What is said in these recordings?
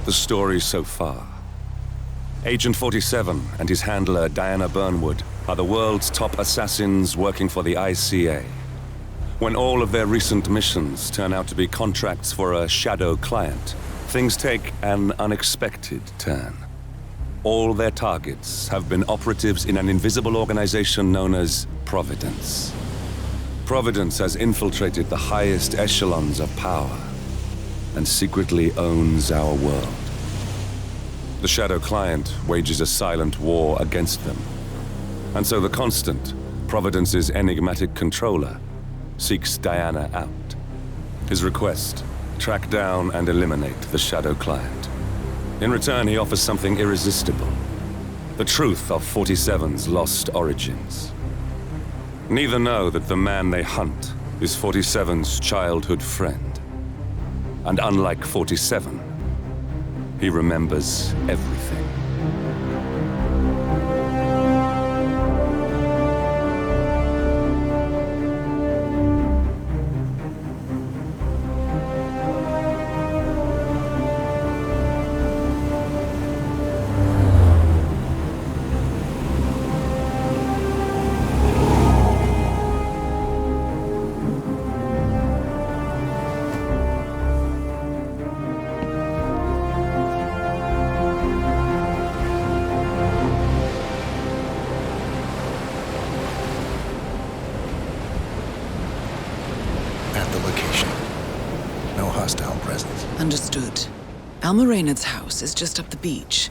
the story so far. Agent 47 and his handler Diana Burnwood are the world's top assassins working for the ICA. When all of their recent missions turn out to be contracts for a shadow client, things take an unexpected turn. All their targets have been operatives in an invisible organization known as Providence. Providence has infiltrated the highest echelons of power and secretly owns our world. The shadow client wages a silent war against them. And so the Constant, Providence's enigmatic controller, seeks Diana out. His request: track down and eliminate the shadow client. In return, he offers something irresistible: the truth of 47's lost origins. Neither know that the man they hunt is 47's childhood friend. And unlike 47, he remembers everything. Understood. Alma Reynard's house is just up the beach.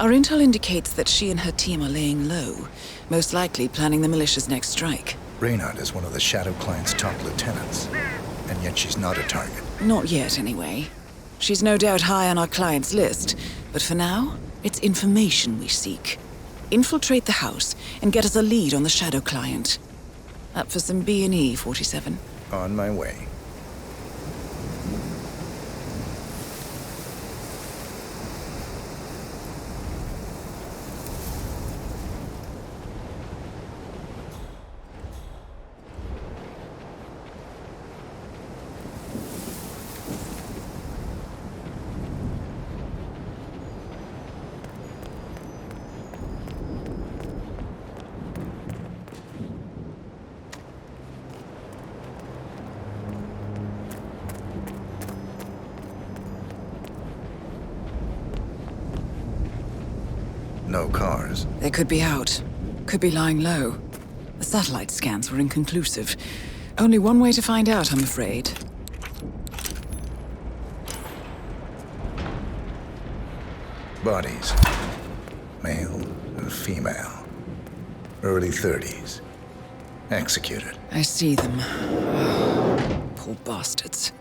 Our intel indicates that she and her team are laying low, most likely planning the militia's next strike. Reynard is one of the Shadow Client's top lieutenants, and yet she's not a target. Not yet, anyway. She's no doubt high on our client's list, but for now, it's information we seek. Infiltrate the house and get us a lead on the Shadow Client. Up for some B&E, 47? On my way. No cars. They could be out. Could be lying low. The satellite scans were inconclusive. Only one way to find out, I'm afraid. Bodies. Male and female. Early 30s. Executed. I see them. Poor bastards.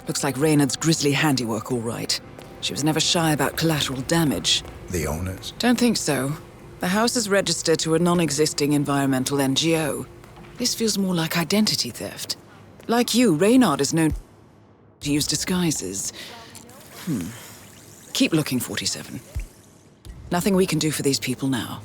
Looks like Reynard's grisly handiwork, all right. She was never shy about collateral damage. The owners? Don't think so. The house is registered to a non-existing environmental NGO. This feels more like identity theft. Like you, Reynard is known to use disguises. Keep looking, 47. Nothing we can do for these people now.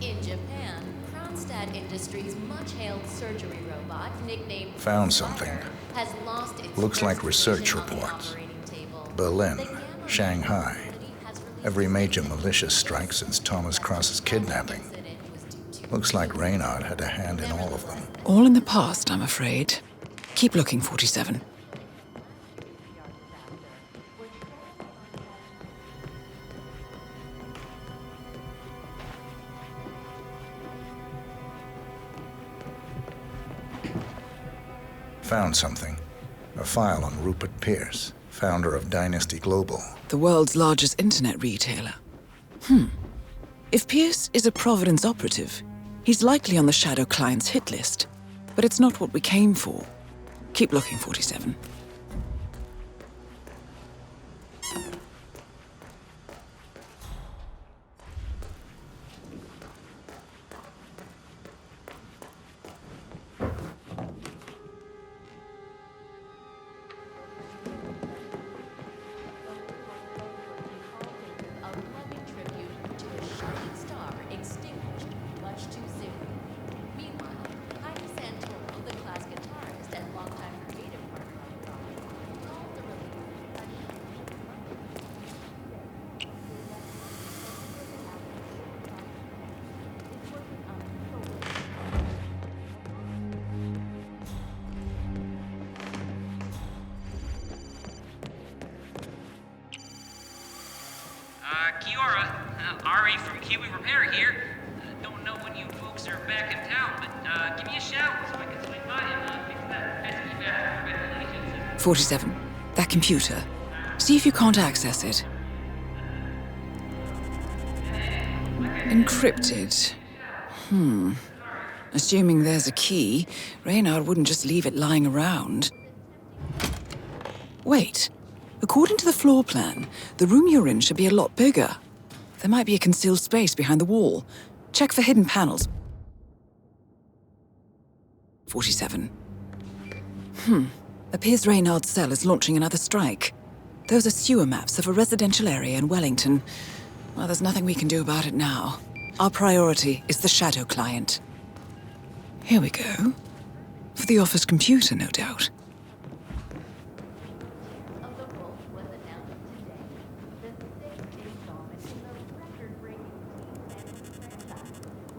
In Japan, Kronstadt Industries' much-hailed surgery robot, nicknamed Found something. has lost its Looks like first research position on the reports. operating table. Berlin, The Gamma Shanghai. facility has released Every major militia strike since Thomas Cross's kidnapping. incident was due to Looks like Reynard had a hand in all of them. All in the past, I'm afraid. Keep looking, 47. Found something. A file on Rupert Pierce, founder of Dynasty Global. The world's largest internet retailer. If Pierce is a Providence operative, he's likely on the Shadow Client's hit list. But it's not what we came for. Keep looking, 47. a loving tribute to a shining star extinguished much too soon. Meanwhile, Heidi Santoro, the class guitarist and Kiora, Ari from Kiwi Repair here. Don't know when you folks are back in town, but give me a shout so I can swing by and fix that pesky bathroom ventilations. 47. That computer. See if you can't access it. Encrypted. Assuming there's a key, Reynard wouldn't just leave it lying around. Wait. According to the floor plan, the room you're in should be a lot bigger. There might be a concealed space behind the wall. Check for hidden panels. 47. Appears Reynard's cell is launching another strike. Those are sewer maps of a residential area in Wellington. Well, there's nothing we can do about it now. Our priority is the Shadow client. Here we go. For the office computer, no doubt. Of the book was announced today. The sixth installment in the record-breaking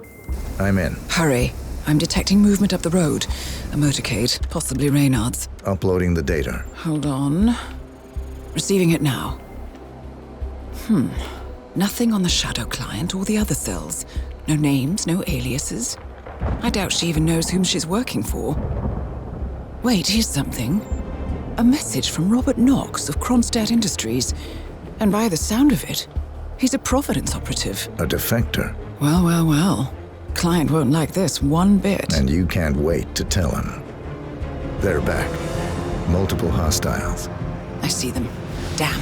franchise. I'm in. Hurry. I'm detecting movement up the road. A motorcade, possibly Reynard's. Uploading the data. Hold on. Receiving it now. Nothing on the Shadow client or the other cells. No names, no aliases. I doubt she even knows whom she's working for. Wait, here's something. A message from Robert Knox of Kronstadt Industries. And by the sound of it, he's a Providence operative. A defector. Well, well, well. Client won't like this one bit. And you can't wait to tell him. They're back. Multiple hostiles. I see them. Damn.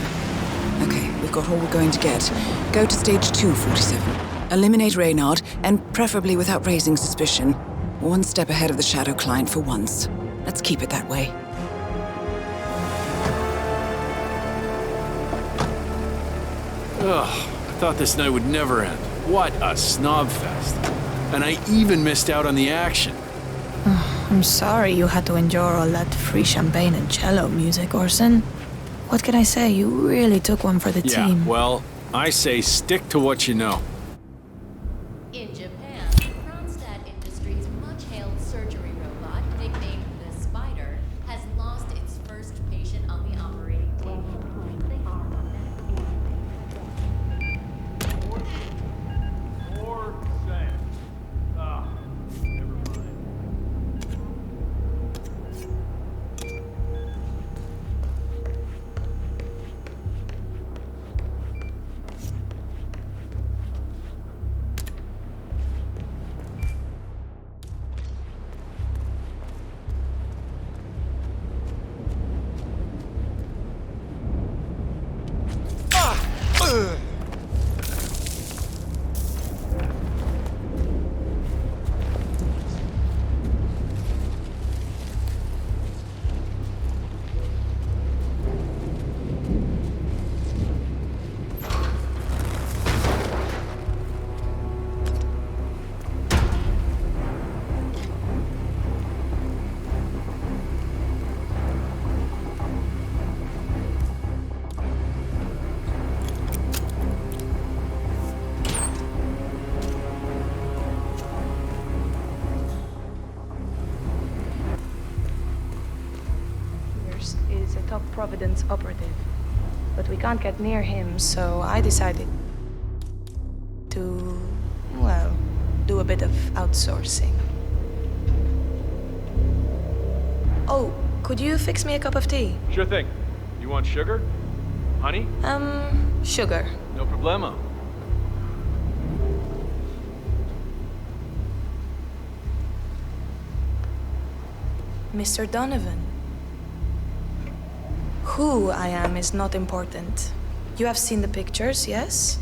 Okay, we've got all we're going to get. Go to stage 2, 47. Eliminate Reynard, and preferably without raising suspicion. One step ahead of the Shadow client for once. Let's keep it that way. Ugh, I thought this night would never end. What a snob fest. And I even missed out on the action. I'm sorry you had to endure all that free champagne and cello music, Orson. What can I say? You really took one for the Yeah, team. well, I say stick to what you know. In Japan, Kronstadt Industries' much-hailed surgery robot, nicknamed the Spider, has lost its first patient on the operating table. Is a top Providence operative, but we can't get near him, so I decided to, well, do a bit of outsourcing. Oh, could you fix me a cup of tea? Sure thing. You want sugar? Honey? Sugar. No problemo. Mr. Donovan. Who I am is not important. You have seen the pictures, yes?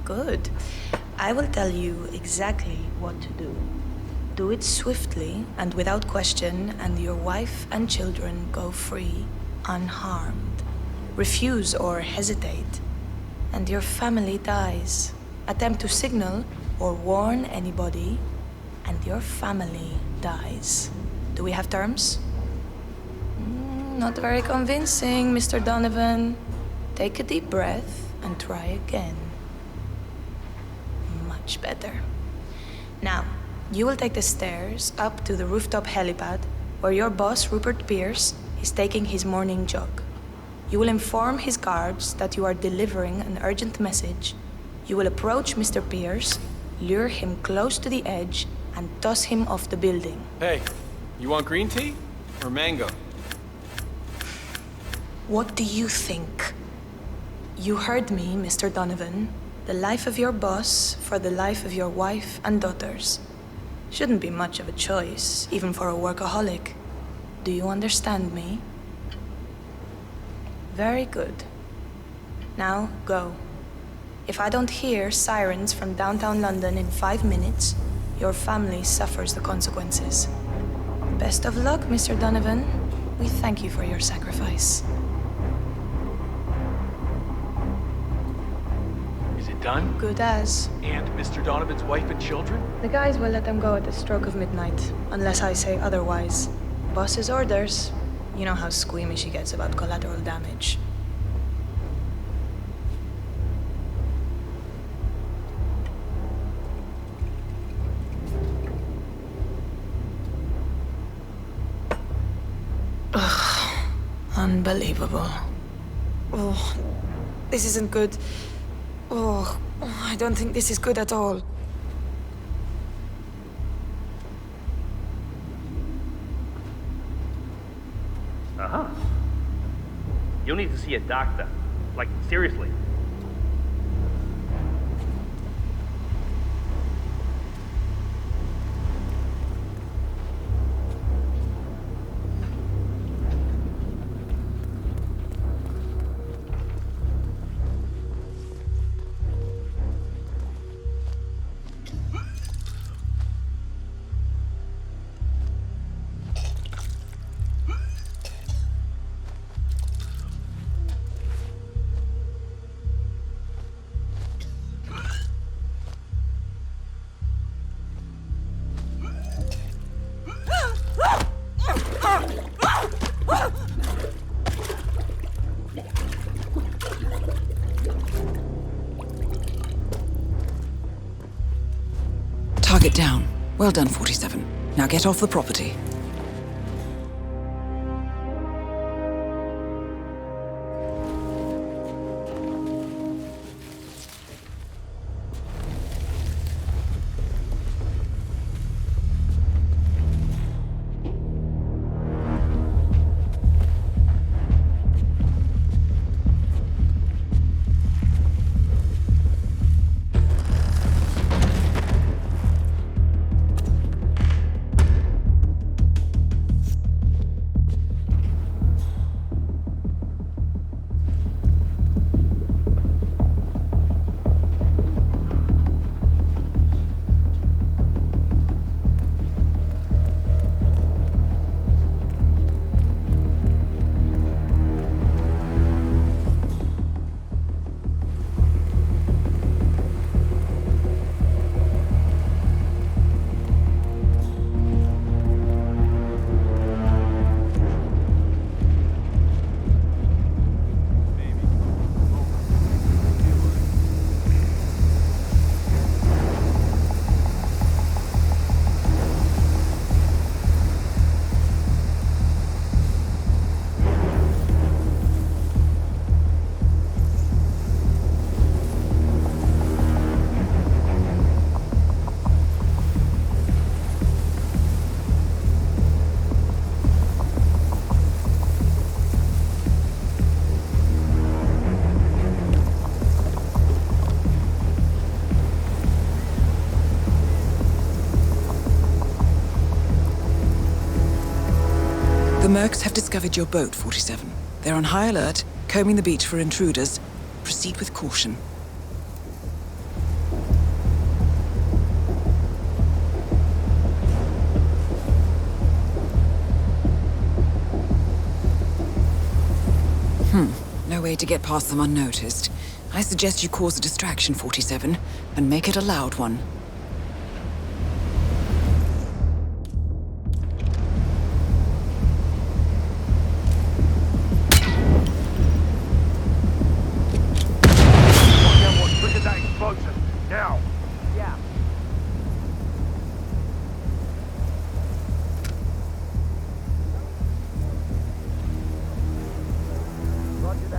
Good. I will tell you exactly what to do. Do it swiftly and without question, and your wife and children go free, unharmed. Refuse or hesitate, and your family dies. Attempt to signal or warn anybody, and your family dies. Do we have terms? Not very convincing, Mr. Donovan. Take a deep breath and try again. Much better. Now, you will take the stairs up to the rooftop helipad where your boss, Rupert Pierce, is taking his morning jog. You will inform his guards that you are delivering an urgent message. You will approach Mr. Pierce, lure him close to the edge, and toss him off the building. Hey, you want green tea or mango? What do you think? You heard me, Mr. Donovan. The life of your boss for the life of your wife and daughters. Shouldn't be much of a choice, even for a workaholic. Do you understand me? Very good. Now, go. If I don't hear sirens from downtown London in 5 minutes, your family suffers the consequences. Best of luck, Mr. Donovan. We thank you for your sacrifice. Is it done? Good as. And Mr. Donovan's wife and children? The guys will let them go at the stroke of midnight, unless I say otherwise. Boss's orders. You know how squeamish he gets about collateral damage. Ugh. Unbelievable. Oh, this isn't good. Oh, I don't think this is good at all. Uh-huh. You'll need to see a doctor. Like, seriously. Target down. Well done, 47. Now get off the property. The Mercs have discovered your boat, 47. They're on high alert, combing the beach for intruders. Proceed with caution. No way to get past them unnoticed. I suggest you cause a distraction, 47, and make it a loud one. Roger that.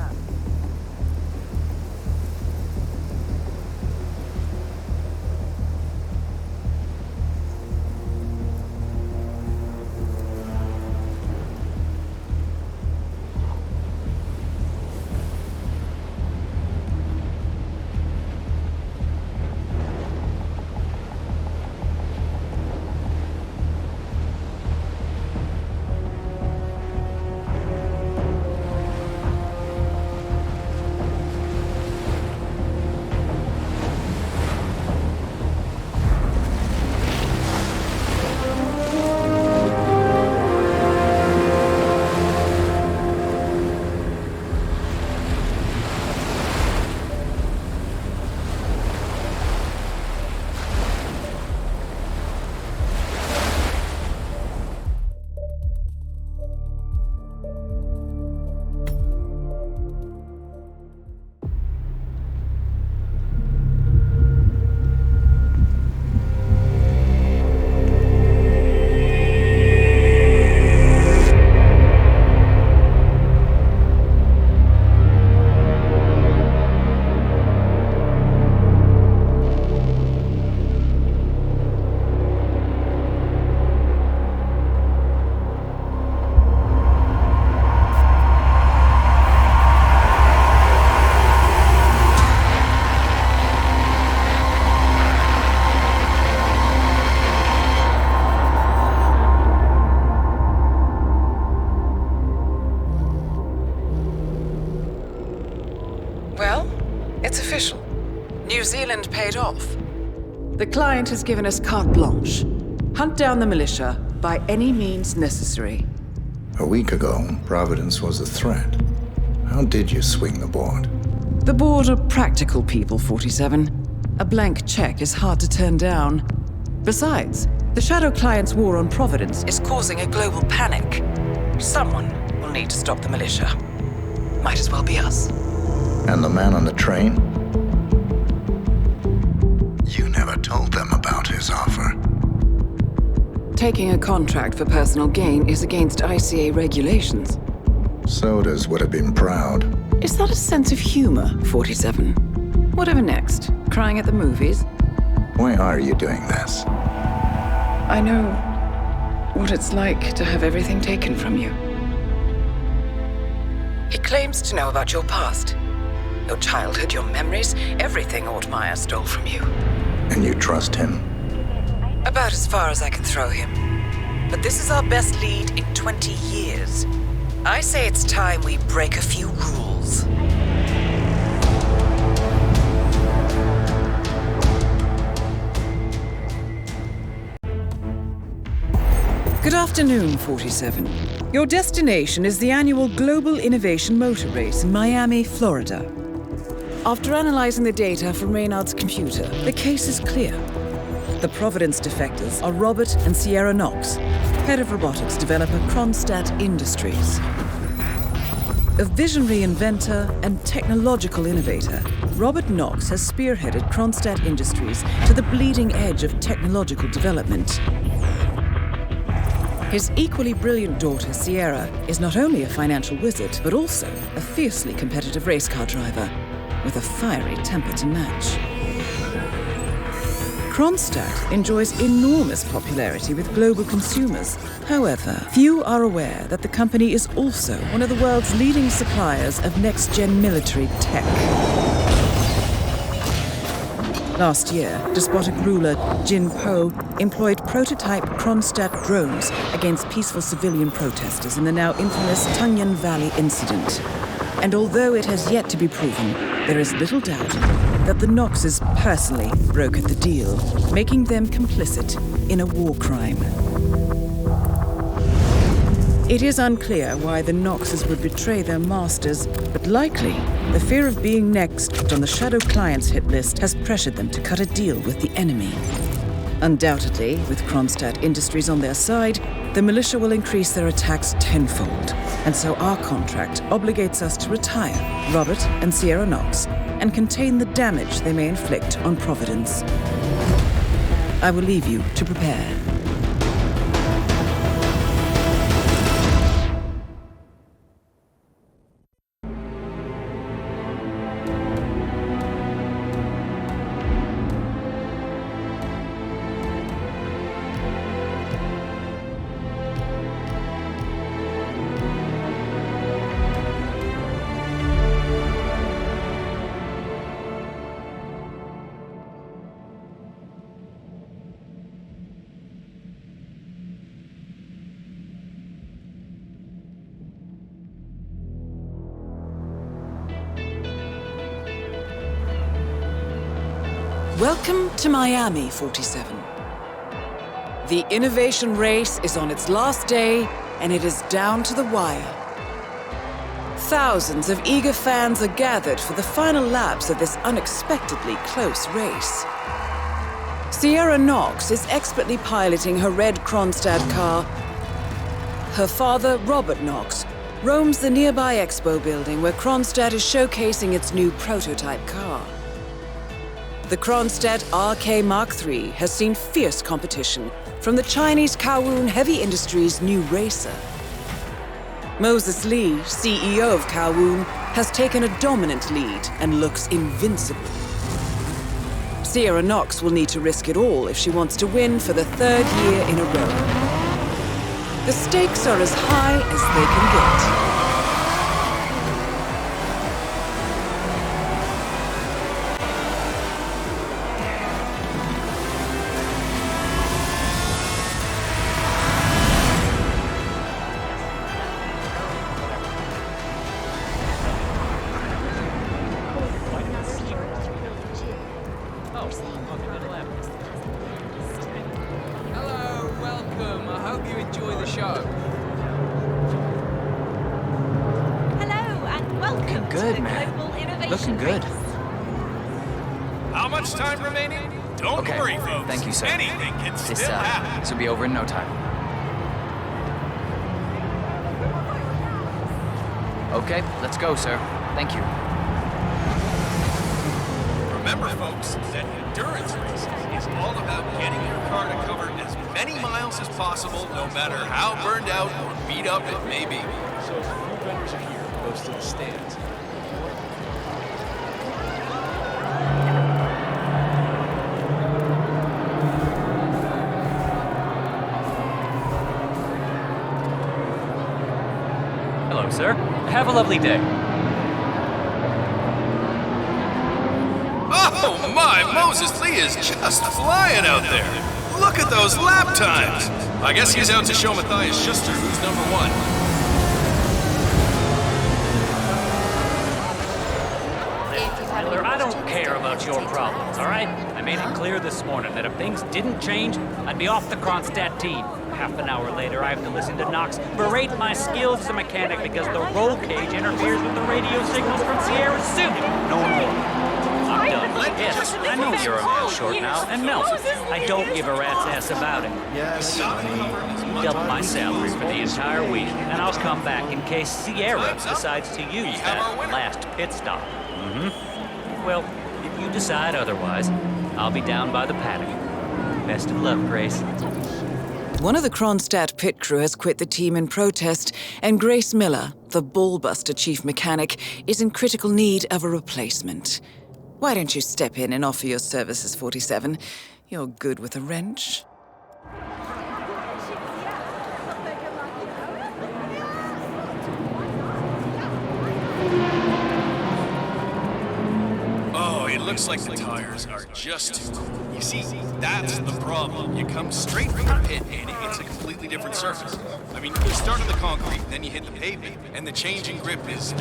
New Zealand paid off. The client has given us carte blanche. Hunt down the militia by any means necessary. A week ago, Providence was a threat. How did you swing the board? The board are practical people, 47. A blank check is hard to turn down. Besides, the Shadow Client's war on Providence is causing a global panic. Someone will need to stop the militia. Might as well be us. And the man on the train? You never told them about his offer. Taking a contract for personal gain is against ICA regulations. Sodas would have been proud. Is that a sense of humor, 47? Whatever next? Crying at the movies? Why are you doing this? I know what it's like to have everything taken from you. He claims to know about your past. Your childhood, your memories, everything Ortmeyer stole from you. And you trust him? About as far as I can throw him. But this is our best lead in 20 years. I say it's time we break a few rules. Good afternoon, 47. Your destination is the annual Global Innovation Motor Race in Miami, Florida. After analyzing the data from Reynard's computer, the case is clear. The Providence defectors are Robert and Sierra Knox, head of robotics developer Kronstadt Industries. A visionary inventor and technological innovator, Robert Knox has spearheaded Kronstadt Industries to the bleeding edge of technological development. His equally brilliant daughter, Sierra, is not only a financial wizard, but also a fiercely competitive race car driver, with a fiery temper to match. Kronstadt enjoys enormous popularity with global consumers. However, few are aware that the company is also one of the world's leading suppliers of next-gen military tech. Last year, despotic ruler Jin Po employed prototype Kronstadt drones against peaceful civilian protesters in the now infamous Tungan Valley incident. And although it has yet to be proven, there is little doubt that the Knoxes personally brokered the deal, making them complicit in a war crime. It is unclear why the Knoxes would betray their masters, but likely the fear of being next on the Shadow Client's hit list has pressured them to cut a deal with the enemy. Undoubtedly, with Kronstadt Industries on their side, the militia will increase their attacks tenfold, and so our contract obligates us to retire Robert and Sierra Knox and contain the damage they may inflict on Providence. I will leave you to prepare. Welcome to Miami, 47. The innovation race is on its last day, and it is down to the wire. Thousands of eager fans are gathered for the final laps of this unexpectedly close race. Sierra Knox is expertly piloting her red Kronstadt car. Her father, Robert Knox, roams the nearby expo building where Kronstadt is showcasing its new prototype car. The Kronstadt RK Mark III has seen fierce competition from the Chinese Kowloon Heavy Industries' new racer. Moses Lee, CEO of Kowloon, has taken a dominant lead and looks invincible. Sierra Knox will need to risk it all if she wants to win for the third year in a row. The stakes are as high as they can get. Hello, welcome. I hope you enjoy the show. Hello, and welcome good, to the man. Global Innovation Looking good. Race. How much time remaining? Don't Okay, worry, folks. thank you, sir. Anything can This still happen. will be over in no time. Okay, let's go, sir. Thank you. Remember, folks, that endurance racing is all about getting your car to cover as many miles as possible, no matter how burned out or beat up it may be. So, a few vendors are here, close to the stands. Hello, sir. Have a lovely day. Oh my, Moses Lee is just flying out there. Look at those lap times. I guess he's out to show Matthias Schuster who's number one. Miller, I don't care about your problems, all right? I made it clear this morning that if things didn't change, I'd be off the Kronstadt team. Half an hour later, I have to listen to Knox berate my skills as a mechanic because the roll cage interferes with the radio signals from Sierra's suit. No more. I'm done. Yes, I know you're a man short now, and no, I don't give a rat's ass about it. Yes, honey. Double my salary for the entire week, and I'll come back in case Sierra decides to use that last pit stop. Well, if you decide otherwise, I'll be down by the paddock. Best of luck, Grace. One of the Kronstadt pit crew has quit the team in protest, and Grace Miller, the ballbuster chief mechanic, is in critical need of a replacement. Why don't you step in and offer your services, 47? You're good with a wrench. Oh, it looks like the tires are just too cool. You see, that's the problem. You come straight from the pit and it's a completely different surface. I mean, you start on the concrete, then you hit the pavement, and the change in grip it's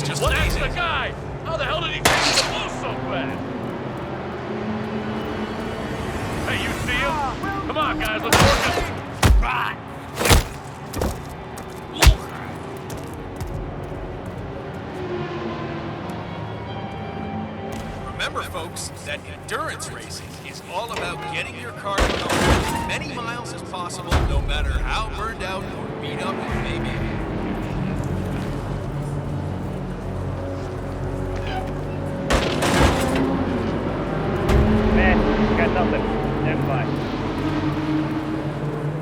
just amazing. That's the guy! How the hell did he change the ball so fast? Hey, you see him? Come on, guys, let's work it. Right. Remember, folks, that endurance racing is all about getting your car to go as many miles as possible, no matter how burned out or beat up it may be. Man, got nothing. Stand by.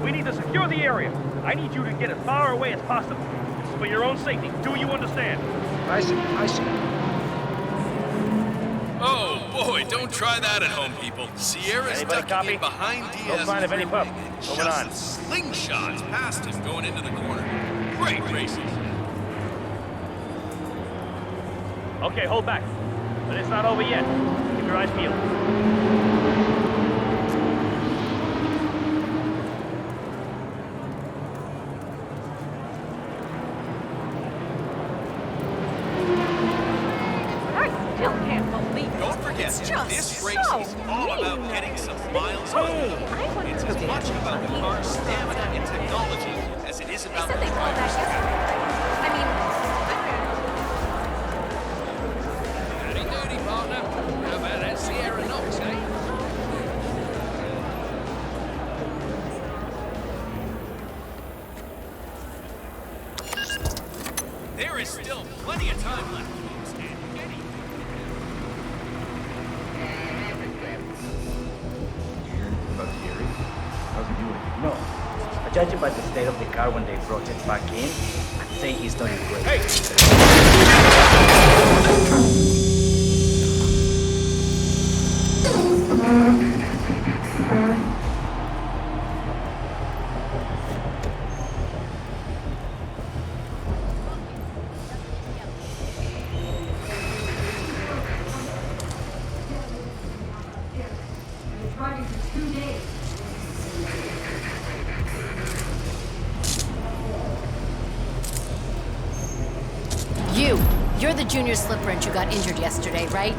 We need to secure the area. I need you to get as far away as possible. This is for your own safety. Do you understand? I see. Oh boy, don't try that at home, people. Sierra's Anybody stuck copy? in behind No Diaz's sign of any pup. ring and Moving on. just slingshots past him going into the corner. Great racing. Okay, hold back. But it's not over yet. Keep your eyes peeled. Don't forget, this race is all about getting some miles on the road. It's as much about the car's stamina and technology as it is about the driver's skill. Howdy doody, partner. How about that Sierra Knox, eh? There is still plenty of time left, folks, and any... About Gary? How's he doing? No. Judging by the state of the car when they brought it back in, I'd say he's doing great. Hey! You're the junior slip wrench who got injured yesterday, right?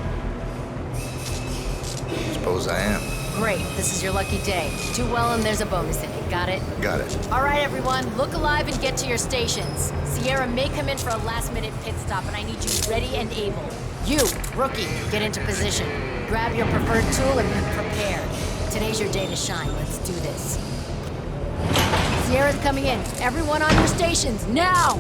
suppose I am. Great, this is your lucky day. Do well and there's a bonus in it, got it? Got it. All right, everyone, look alive and get to your stations. Sierra may come in for a last-minute pit stop, and I need you ready and able. You, rookie, get into position. Grab your preferred tool and be prepared. Today's your day to shine. Let's do this. Sierra's coming in. Everyone on your stations, now!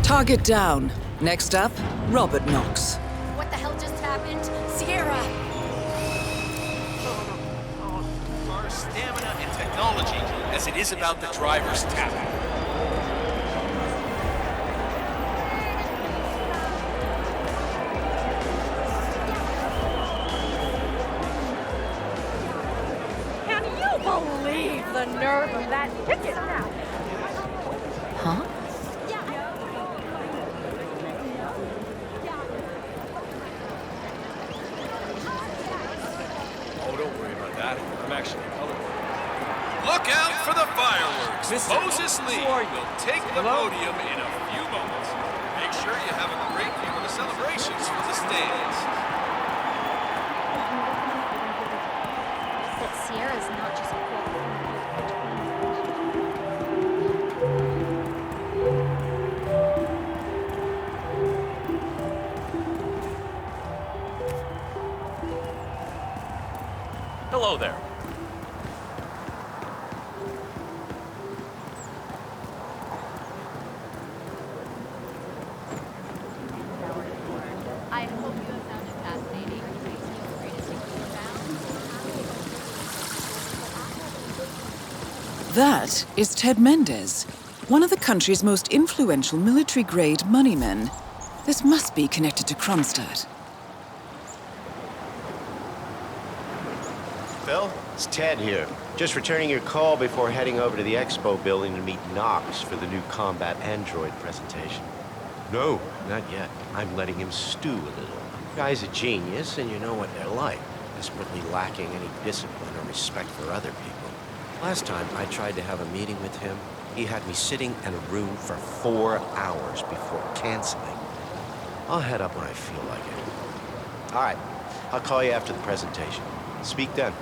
Target down. Next up, Robert Knox. What the hell just happened? Sierra! Our stamina and technology, as it is about the driver's tap. Can you believe the nerve of that ticket now? Huh? Oh, don't worry about that. I'm actually colorblind. Look out for the fireworks! Moses Lee will take the podium in a few moments. Make sure you have a great view of the celebrations from the stands. But Sierra's not just a Hello there. I hope you have found it fascinating. Please feel free to stick around. That is Ted Mendez, one of the country's most influential military-grade moneymen. This must be connected to Kronstadt. Phil, it's Ted here. Just returning your call before heading over to the expo building to meet Knox for the new combat android presentation. No, not yet. I'm letting him stew a little. Guy's a genius, and you know what they're like. Desperately lacking any discipline or respect for other people. Last time I tried to have a meeting with him, he had me sitting in a room for 4 hours before canceling. I'll head up when I feel like it. All right, I'll call you after the presentation. Speak then.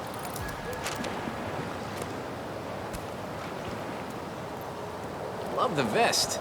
Love the vest.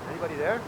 Anybody there?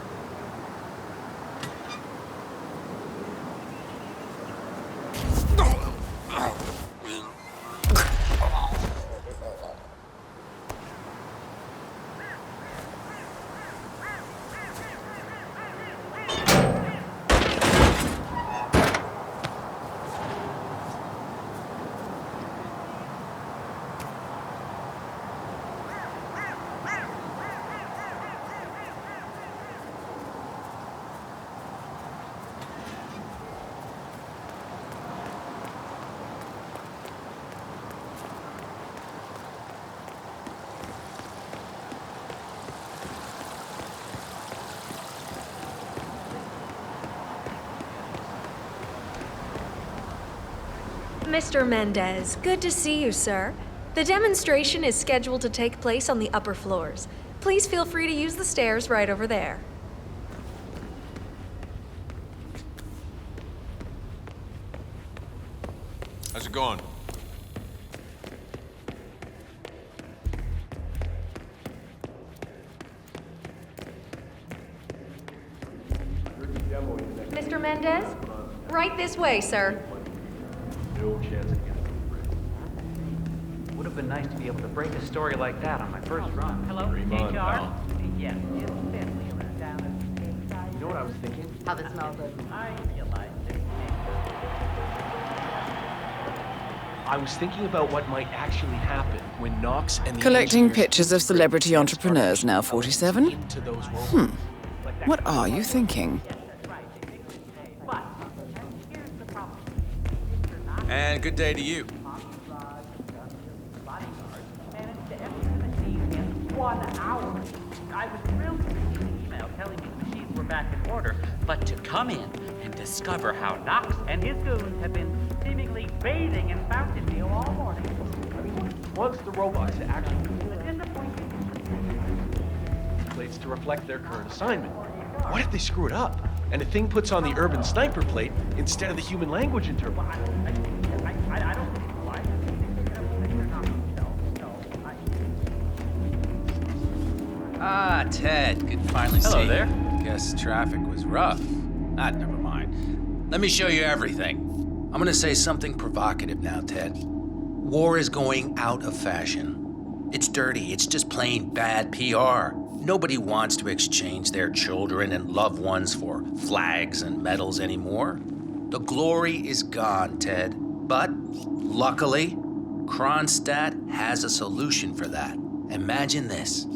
Mr. Mendez, good to see you, sir. The demonstration is scheduled to take place on the upper floors. Please feel free to use the stairs right over there. How's it going? Mr. Mendez? Right this way, sir. No chance of getting Would have been nice to be able to break a story like that on my first run. Hello, Dream on, HR? pal. Yes, it's Bentley down at the same side. You know know what I was thinking? How the smell good. I was thinking about what might actually happen when Knox and the Collecting engineers pictures of celebrity entrepreneurs now, 47? into those robots. What are you thinking? And good day to you. 1 hour. I was thrilled to receive an email telling me the machines were back in order, but to come in and discover how Knox and his goons have been seemingly bathing in Fountain View all morning. Once the robots actually plates to reflect their current assignment. What if they screw it up? And the thing puts on the urban sniper plate instead of the human language interpreter? I don't think it's wise. Ah, Ted, good to finally see Hello you. there. Guess traffic was rough. Ah, never mind. Let me show you everything. I'm gonna say something provocative now, Ted. War is going out of fashion. It's dirty, it's just plain bad PR. Nobody wants to exchange their children and loved ones for flags and medals anymore. The glory is gone, Ted. But, luckily, Kronstadt has a solution for that. Imagine this.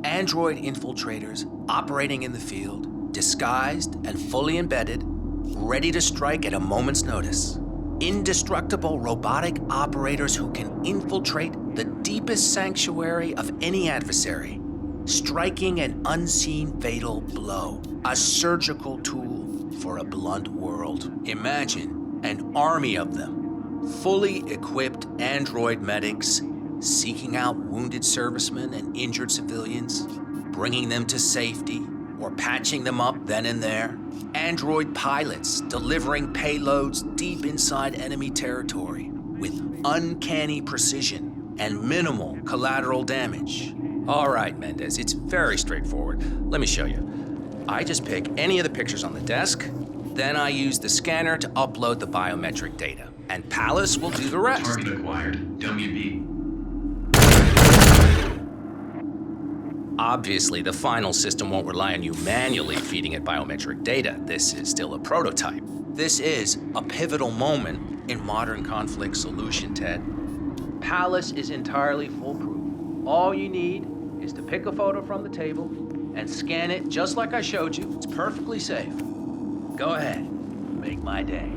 Android infiltrators operating in the field, disguised and fully embedded, ready to strike at a moment's notice. Indestructible robotic operators who can infiltrate the deepest sanctuary of any adversary, striking an unseen fatal blow, a surgical tool for a blunt world. Imagine an army of them, fully equipped android medics seeking out wounded servicemen and injured civilians, bringing them to safety or patching them up then and there. Android pilots delivering payloads deep inside enemy territory with uncanny precision and minimal collateral damage. All right, Mendez, it's very straightforward. Let me show you. I just pick any of the pictures on the desk, then I use the scanner to upload the biometric data, and Palace will do the rest. Target acquired. WB. Obviously, the final system won't rely on you manually feeding it biometric data. This is still a prototype. This is a pivotal moment in modern conflict solution, Ted. Palace is entirely foolproof. All you need is to pick a photo from the table and scan it just like I showed you. It's perfectly safe. Go ahead, make my day.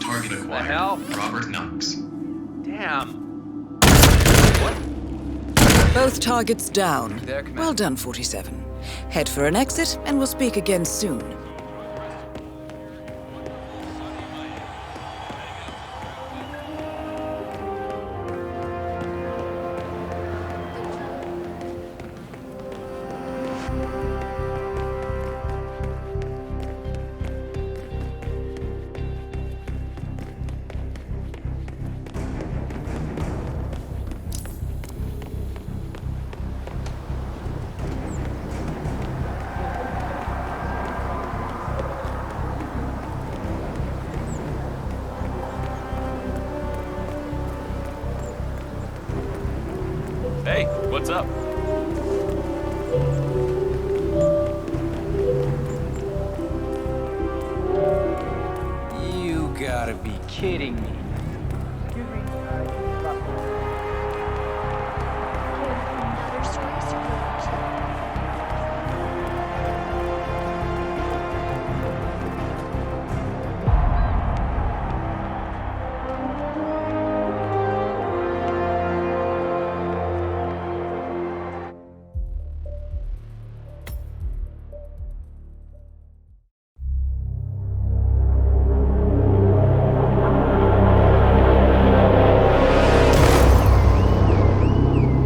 Target acquired. The hell? Robert Knox. Damn. Both targets down. Well done, 47. Head for an exit, and we'll speak again soon. Hey, what's up? You gotta be kidding me.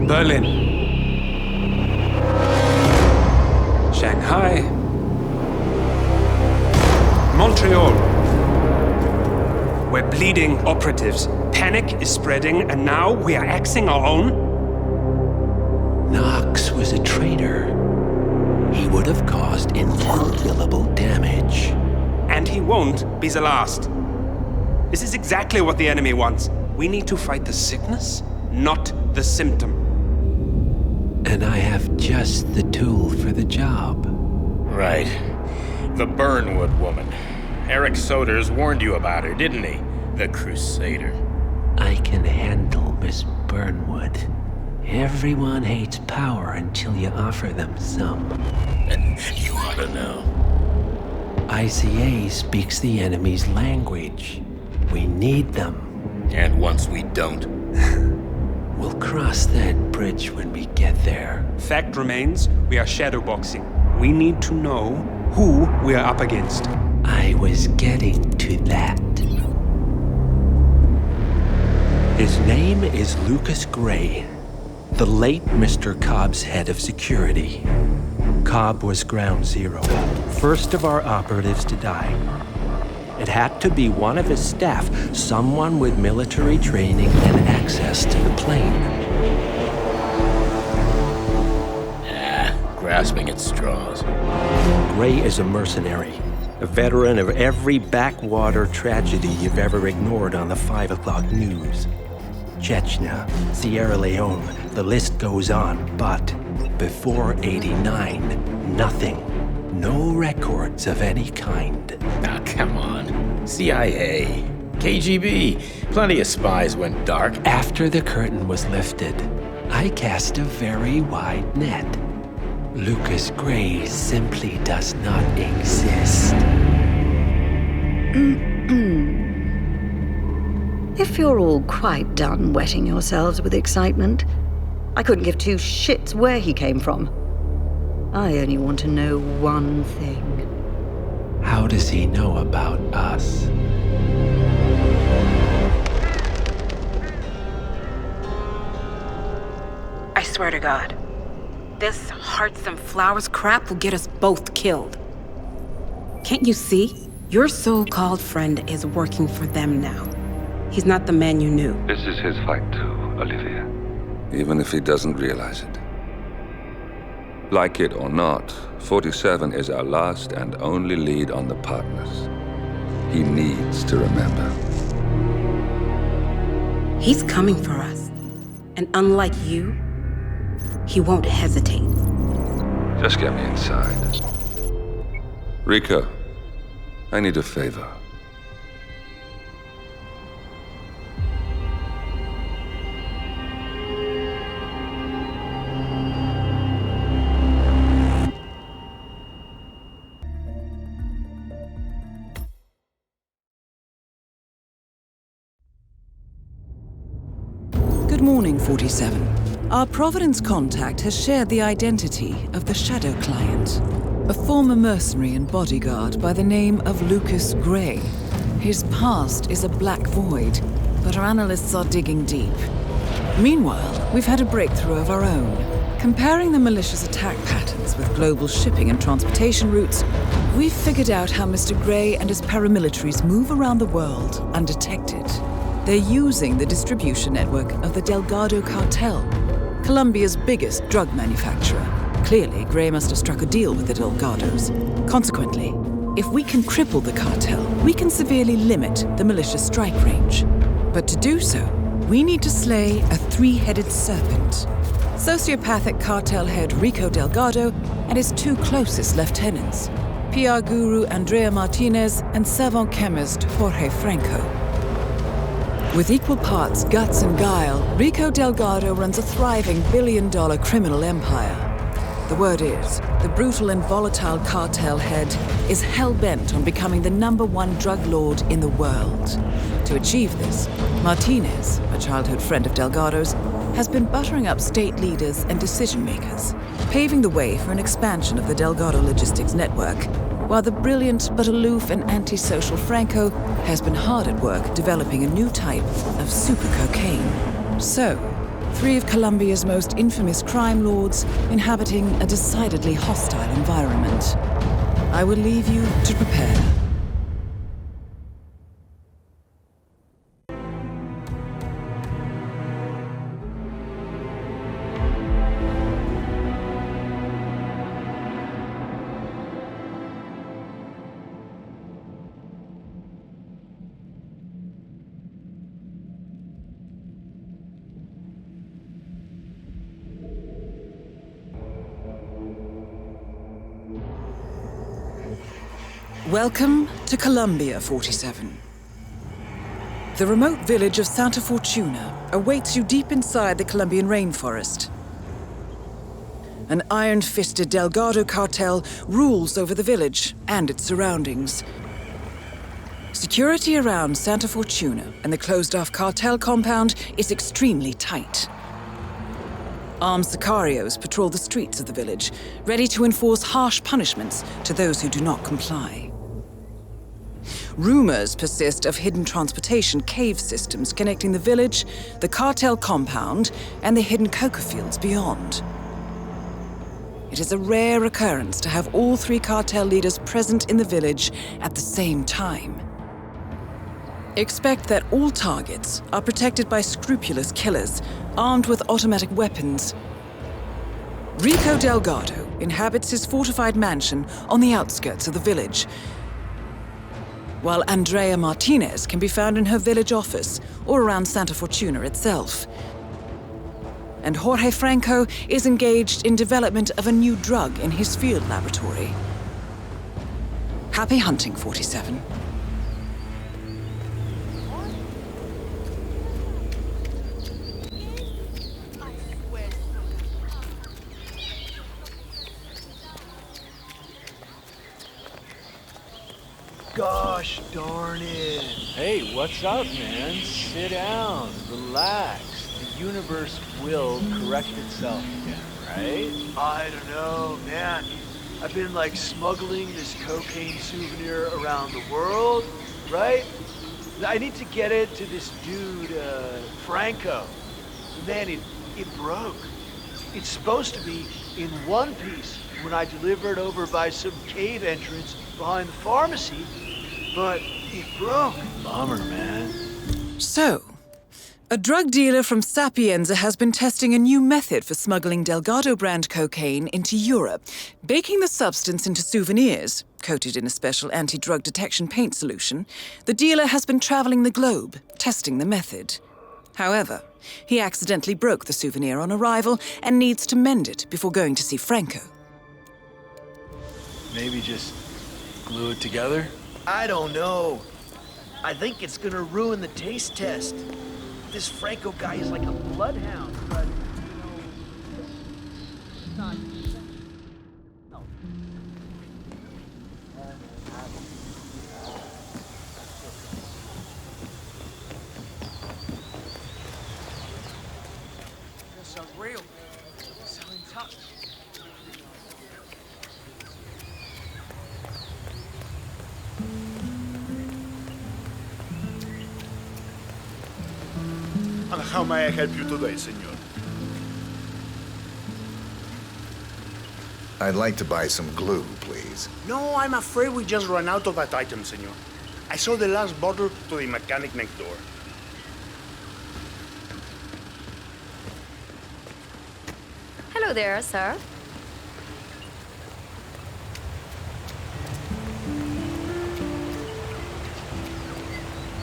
Berlin, Shanghai, Montreal. We're bleeding operatives. Panic is spreading, and now we are axing our own? Knox was a traitor. He would have caused incalculable damage. And he won't be the last. This is exactly what the enemy wants. We need to fight the sickness, not the symptom. and I have just the tool for the job. Right. The Burnwood woman. Eric Soders warned you about her, didn't he? The Crusader. I can handle Miss Burnwood. Everyone hates power until you offer them some. And you ought to know. ICA speaks the enemy's language. We need them. And once we don't? We'll cross that bridge when we get there. Fact remains, we are shadowboxing. We need to know who we are up against. I was getting to that. His name is Lucas Gray, the late Mr. Cobb's head of security. Cobb was ground zero, first of our operatives to die. It had to be one of his staff, someone with military training and access to the plane. Grasping at straws. Gray is a mercenary, a veteran of every backwater tragedy you've ever ignored on the 5 o'clock news. Chechnya, Sierra Leone, the list goes on, but before '89, nothing. No records of any kind. Ah, come on. CIA, KGB, plenty of spies went dark. After the curtain was lifted, I cast a very wide net. Lucas Gray simply does not exist. If you're all quite done wetting yourselves with excitement, I couldn't give two shits where he came from. I only want to know one thing. How does he know about us? I swear to God, this hearts and flowers crap will get us both killed. Can't you see? Your so-called friend is working for them now. He's not the man you knew. This is his fight too, Olivia. Even if he doesn't realize it. Like it or not, 47 is our last and only lead on the partners. He needs to remember. He's coming for us. And unlike you, he won't hesitate. Just get me inside. Rico, I need a favor. Good morning, 47. Our Providence contact has shared the identity of the Shadow Client, a former mercenary and bodyguard by the name of Lucas Gray. His past is a black void, but our analysts are digging deep. Meanwhile, we've had a breakthrough of our own. Comparing the malicious attack patterns with global shipping and transportation routes, we've figured out how Mr. Gray and his paramilitaries move around the world undetected. They're using the distribution network of the Delgado cartel, Colombia's biggest drug manufacturer. Clearly, Gray must have struck a deal with the Delgados. Consequently, if we can cripple the cartel, we can severely limit the malicious strike range. But to do so, we need to slay a three-headed serpent. Sociopathic cartel head Rico Delgado and his two closest lieutenants, PR guru Andrea Martinez and savant chemist Jorge Franco. With equal parts guts and guile, Rico Delgado runs a thriving billion-dollar criminal empire. The word is, the brutal and volatile cartel head is hell-bent on becoming the #1 drug lord in the world. To achieve this, Martinez, a childhood friend of Delgado's, has been buttering up state leaders and decision-makers, paving the way for an expansion of the Delgado logistics network, while the brilliant but aloof and antisocial Franco has been hard at work developing a new type of super cocaine. So, 3 of Colombia's most infamous crime lords inhabiting a decidedly hostile environment. I will leave you to prepare. Welcome to Colombia, 47. The remote village of Santa Fortuna awaits you deep inside the Colombian rainforest. An iron-fisted Delgado cartel rules over the village and its surroundings. Security around Santa Fortuna and the closed-off cartel compound is extremely tight. Armed sicarios patrol the streets of the village, ready to enforce harsh punishments to those who do not comply. Rumors persist of hidden transportation cave systems connecting the village, the cartel compound, and the hidden coca fields beyond. It is a rare occurrence to have all three cartel leaders present in the village at the same time. Expect that all targets are protected by scrupulous killers, armed with automatic weapons. Rico Delgado inhabits his fortified mansion on the outskirts of the village, while Andrea Martinez can be found in her village office or around Santa Fortuna itself. And Jorge Franco is engaged in development of a new drug in his field laboratory. Happy hunting, 47. Gosh darn it. Hey, what's up, man? Sit down, relax. The universe will correct itself again, right? I don't know, man. I've been like smuggling this cocaine souvenir around the world, right? I need to get it to this dude, Franco. Man, it broke. It's supposed to be in one piece when I deliver it over by some cave entrance behind the pharmacy, but it broke. Bummer, man. So, a drug dealer from Sapienza has been testing a new method for smuggling Delgado brand cocaine into Europe, baking the substance into souvenirs, coated in a special anti-drug detection paint solution. The dealer has been traveling the globe, testing the method. However, he accidentally broke the souvenir on arrival and needs to mend it before going to see Franco. Maybe just glue it together? I don't know. I think it's gonna ruin the taste test. This Franco guy is like a bloodhound, but, you know, no. You're so real, so in touch. And how may I help you today, senor? I'd like to buy some glue, please. No, I'm afraid we just ran out of that item, senor. I saw the last bottle to the mechanic next door. Hello there, sir.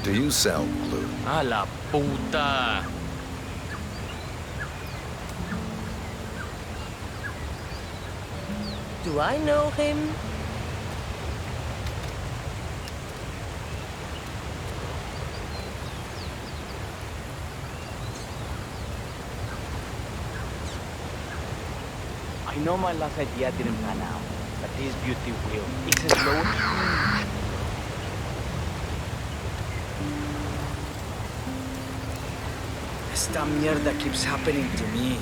Do you sell glue? A la puta. Do I know him? I know my last idea didn't pan out, but this beauty will. It's a slow. Esta mierda keeps happening to me.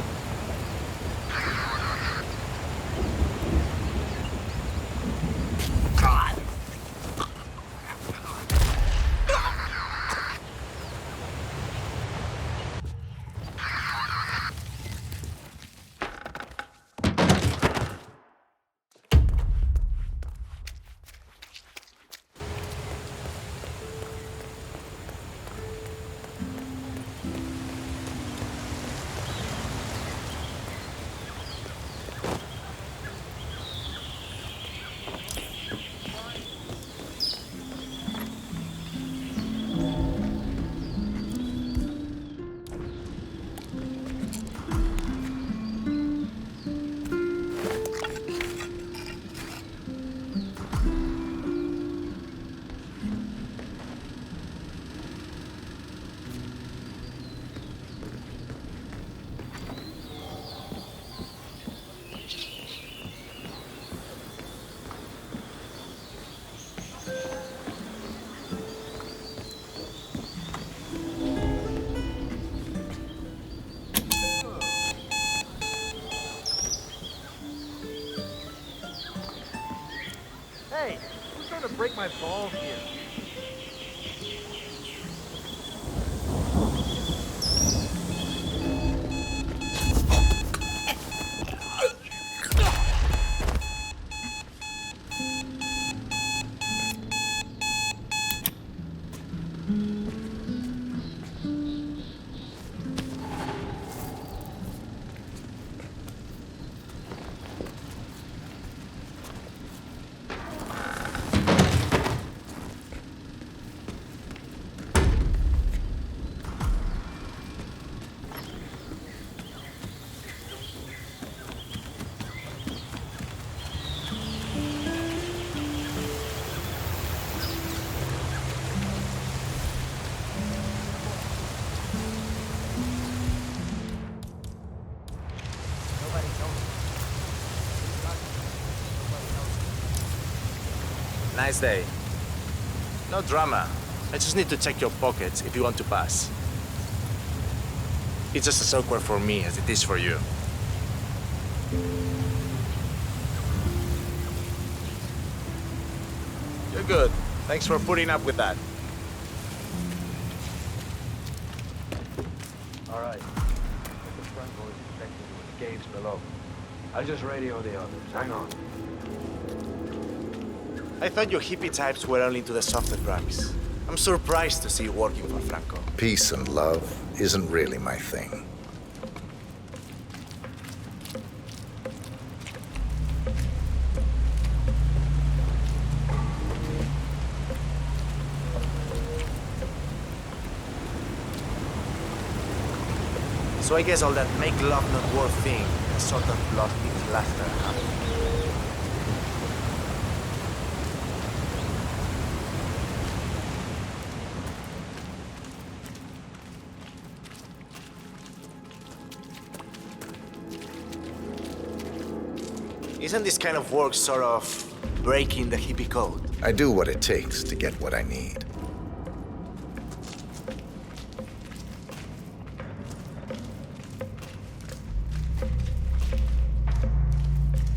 Hey, who's trying to break my balls here? Nice day. No drama. I just need to check your pockets if you want to pass. It's just as awkward for me as it is for you. You're good. Thanks for putting up with that. All right. Mr. Franco is expecting you in the caves below. I'll just radio the others. Hang on. I thought you hippie types were only into the softer drugs. I'm surprised to see you working for Franco. Peace and love isn't really my thing. So I guess all that make love not war thing has sort of lost its luster, huh? Isn't this kind of work sort of breaking the hippie code? I do what it takes to get what I need.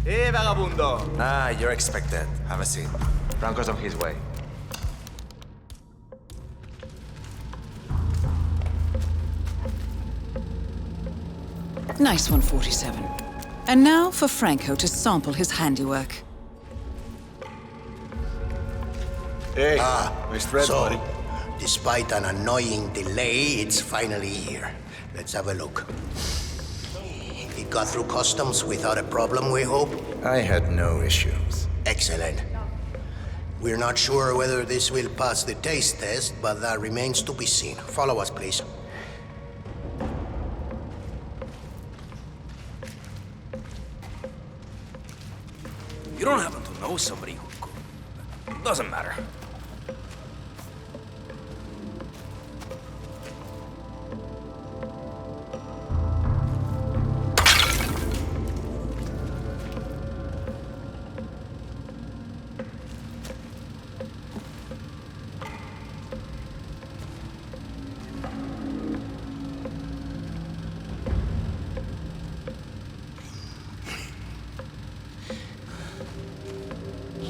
Hey, vagabundo! Ah, you're expected. Have a seat. Franco's on his way. Nice one, 47. And now for Franco to sample his handiwork. Hey, nice thread, so, buddy. Despite an annoying delay, it's finally here. Let's have a look. It got through customs without a problem, we hope? I had no issues. Excellent. We're not sure whether this will pass the taste test, but that remains to be seen. Follow us, please. You don't happen to know somebody who could. Doesn't matter.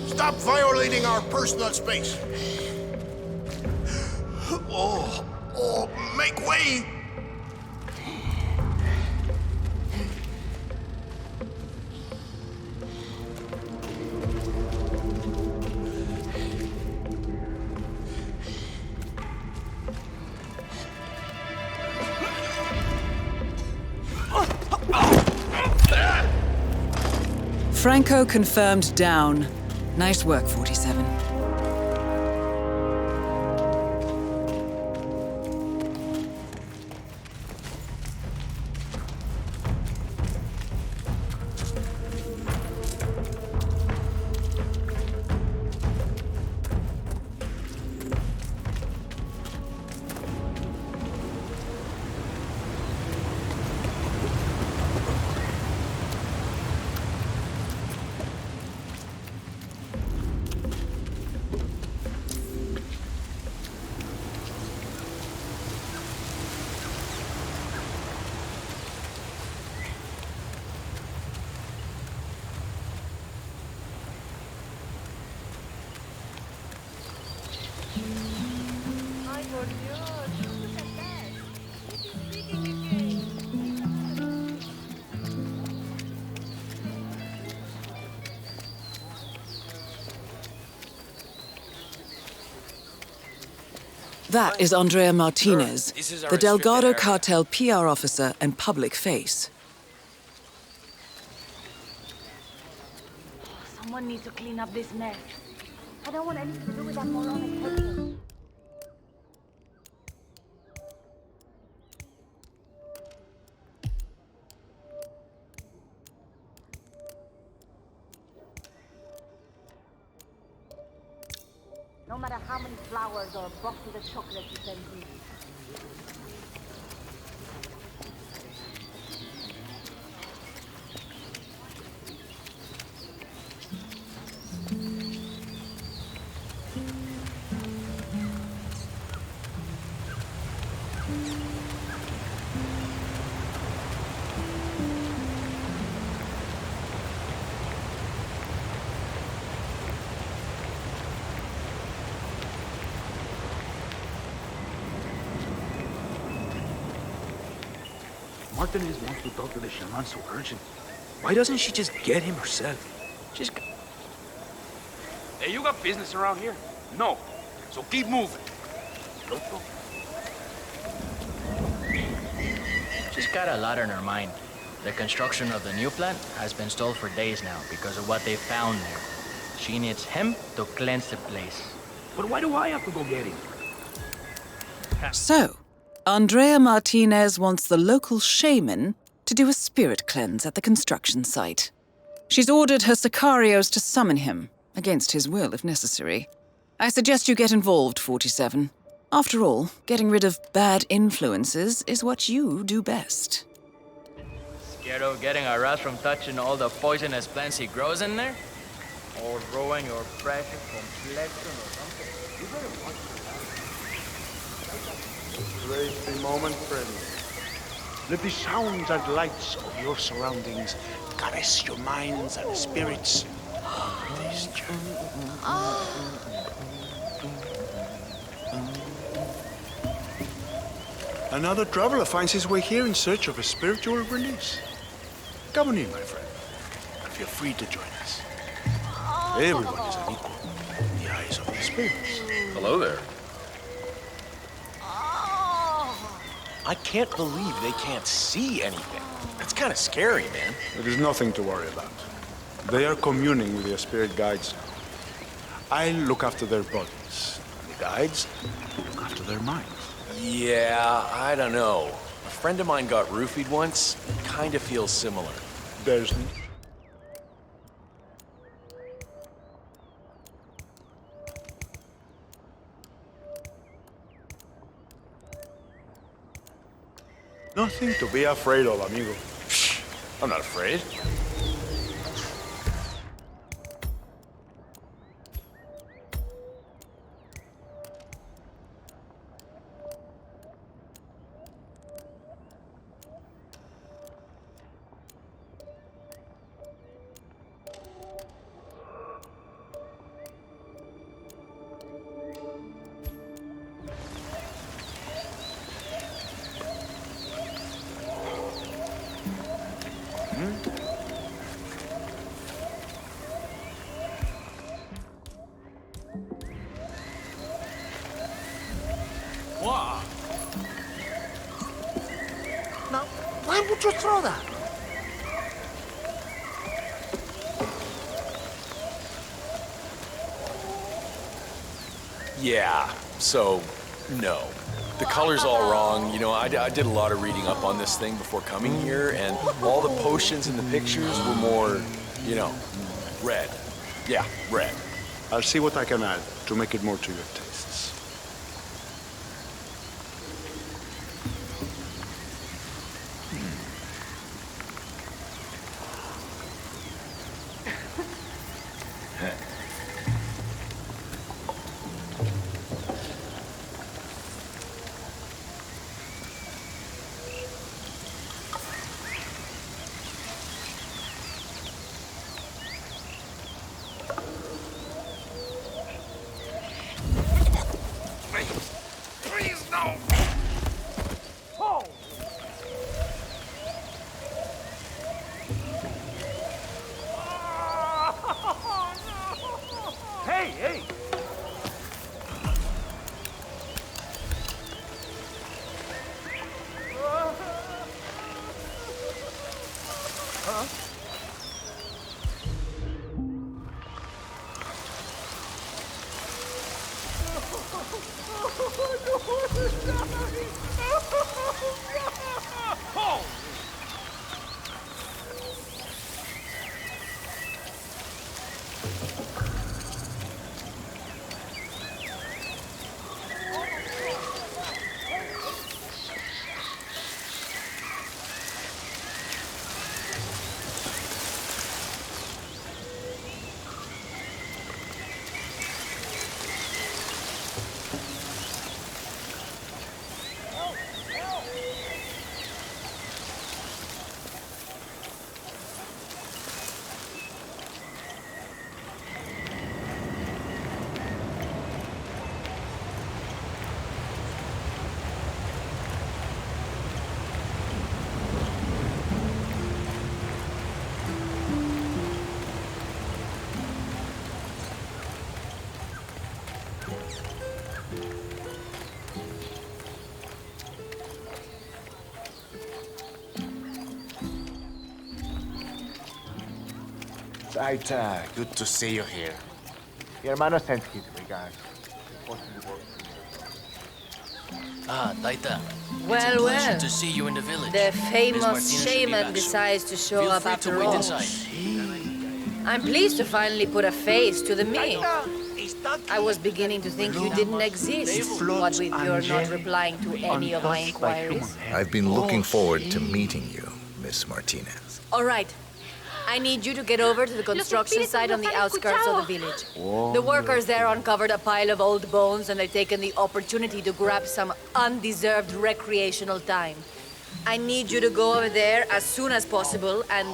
Stop violating our personal space. Oh, make way! Franco confirmed down. Nice work, 47. por Dios. Look at that. It is speaking again. That is Andrea Martinez, this is our the Delgado restricted area. cartel PR officer and public face. Someone needs to clean up this mess. I don't want anything to do with that moronic Hitman. No matter how many flowers or boxes of chocolate you send me. Martinez wants to talk to the shaman so urgent. Why doesn't she just get him herself? Just... Hey, you got business around here? No. So keep moving. Loco. She's got a lot on her mind. The construction of the new plant has been stalled for days now because of what they found there. She needs him to cleanse the place. But why do I have to go get him? So, Andrea Martinez wants the local shaman to do a spirit cleanse at the construction site. She's ordered her sicarios to summon him, against his will if necessary. I suggest you get involved, 47. After all, getting rid of bad influences is what you do best. Scared of getting arrested from touching all the poisonous plants he grows in there? Or ruining your precious complexion or something? You better watch Wait a moment, friend. Let the sounds and lights of your surroundings caress your minds and spirits on this journey. Another traveler finds his way here in search of a spiritual release. Come on in, my friend, and feel free to join us. Everyone is an equal in the eyes of the spirits. Hello there. I can't believe they can't see anything. That's kind of scary, man. There is nothing to worry about. They are communing with their spirit guides now. I look after their bodies, and the guides look after their minds. Yeah, I don't know. A friend of mine got roofied once. Kind of feels similar. There's... nothing to be afraid of, amigo. I'm not afraid. What? Now, why would you throw that? Yeah, so, no. The color's all wrong. You know, I did a lot of reading up on this thing before coming here, and all the potions in the pictures were more, you know, red. Yeah, red. I'll see what I can add to make it more to your tastes. Taita, good to see you here. Your hermano sends his regards. Ah, Taita. Well, it's a pleasure well. to see you in the village. The Miss famous Martinez should be shaman back decides to show Feel up free after to wait all. inside. I'm pleased to finally put a face to the me. I was beginning to think you didn't exist, what with your not replying to any of my inquiries. I've been looking forward to meeting you, Miss Martinez. All right. I need you to get over to the construction site on the outskirts of the village. The workers there uncovered a pile of old bones and they've taken the opportunity to grab some undeserved recreational time. I need you to go over there as soon as possible and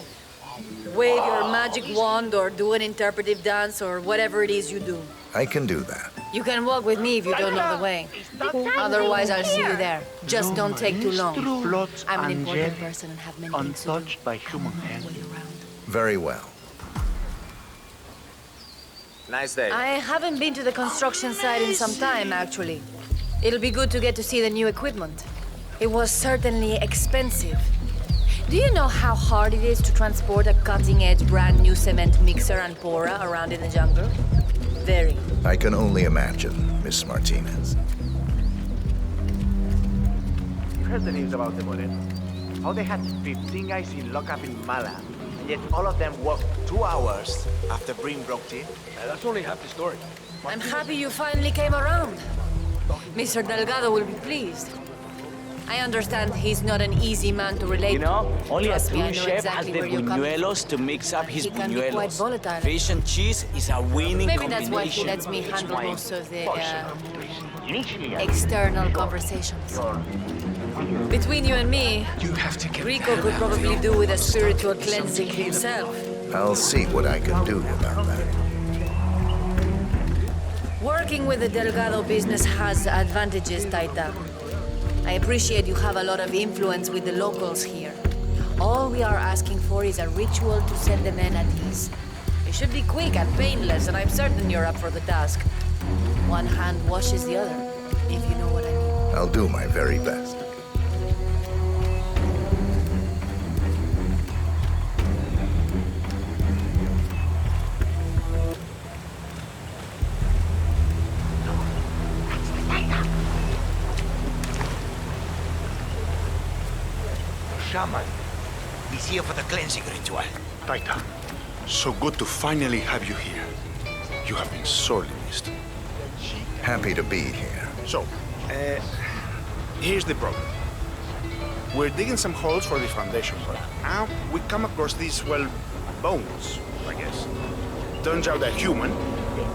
wave your magic wand or do an interpretive dance or whatever it is you do. I can do that. You can walk with me if you don't know the way. Otherwise, I'll see you there. Just don't take too long. I'm an important person and have many things to do. Untouched by human hand. Very well. Nice day. I haven't been to the construction site in some time, actually. It'll be good to get to see the new equipment. It was certainly expensive. Do you know how hard it is to transport a cutting-edge brand new cement mixer and pourer around in the jungle? Very. I can only imagine, Miss Martinez. You heard the news about the Moreno? How they had 15 guys in lockup in Mala, and yet all of them worked 2 hours after Brim broke in? That's only half the story. I'm happy you finally came around. Mr. Delgado will be pleased. I understand he's not an easy man to relate You know, to. only a Trust me, I true know chef exactly has the where you're coming from. buñuelos to mix up his He can be quite buñuelos. volatile. Fish and cheese is a winning Maybe combination. that's why he lets me handle most of the external conversations. Between you and me, Rico could probably do with a spiritual cleansing himself. I'll see what I can do about that. Working with the Delgado business has advantages, Taita. I appreciate you have a lot of influence with the locals here. All we are asking for is a ritual to set the men at ease. It should be quick and painless, and I'm certain you're up for the task. One hand washes the other, if you know what I mean. I'll do my very best. Shaman is here for the cleansing ritual. Taita, so good to finally have you here. You have been sorely missed. Happy to be here. So, here's the problem. We're digging some holes for the foundation, but now we come across these, well, bones, I guess. Turns out they're human,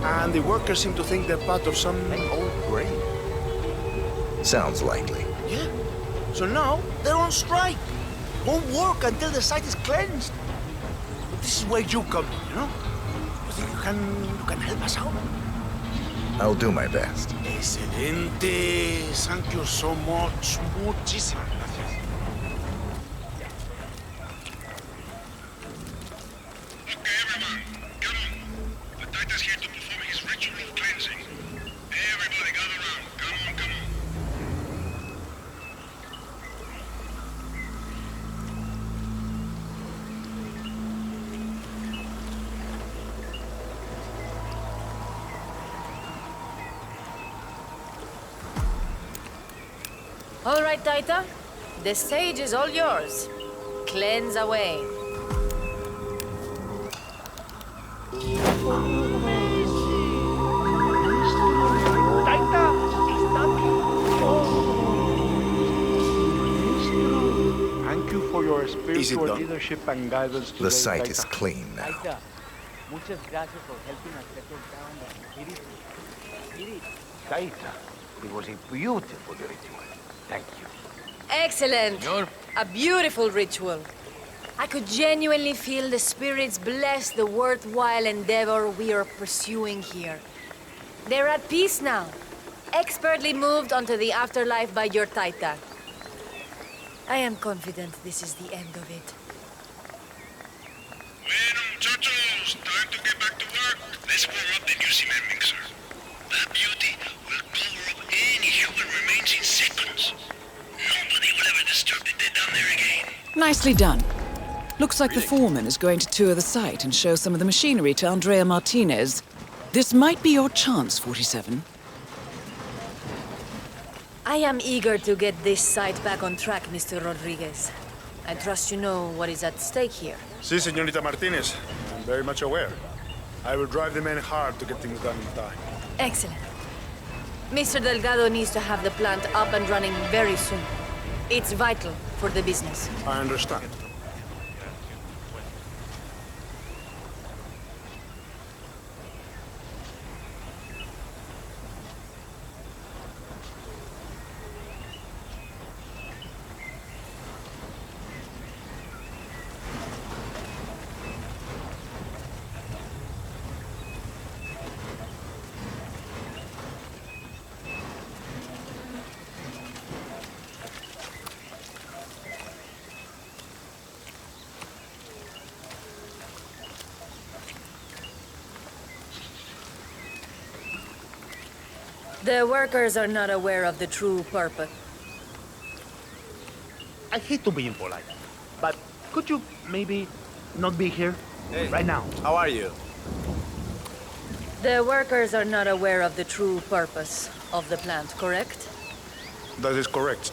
and the workers seem to think they're part of some old grave. Sounds likely. Yeah. So now they're on strike. Won't work until the site is cleansed. This is where you come in, you know? You think you can help us out? I'll do my best. Excelente. Thank you so much. Muchísimas gracias. Okay, everyone, come on. The Taita's here to perform his ritual of cleansing. Everybody gather around. Come on, come on. All right, Taita. The stage is all yours. Cleanse away. Thank you for your spiritual leadership and guidance today, The site Taita. is clean now. Taita, muchas gracias for helping us settle down the spirit. Taita, it was a beautiful ritual. Thank you. Excellent. A beautiful ritual. I could genuinely feel the spirits bless the worthwhile endeavor we are pursuing here. They're at peace now, expertly moved onto the afterlife by your Taita. I am confident this is the end of it. Bueno, muchachos, time to get back to work. Let's warm up the new cement mixer. That beauty will cover up any human remains in seconds. Nobody will ever disturb the dead down there again. Nicely done. Looks like the foreman is going to tour the site and show some of the machinery to Andrea Martinez. This might be your chance, 47. I am eager to get this site back on track, Mr. Rodriguez. I trust you know what is at stake here. Si, Señorita Martinez. I'm very much aware. I will drive the men hard to get things done in time. Excellent. Mr. Delgado needs to have the plant up and running very soon. It's vital for the business. I understand. The workers are not aware of the true purpose. I hate to be impolite, but could you maybe not be here right now? How are you? The workers are not aware of the true purpose of the plant, correct? That is correct.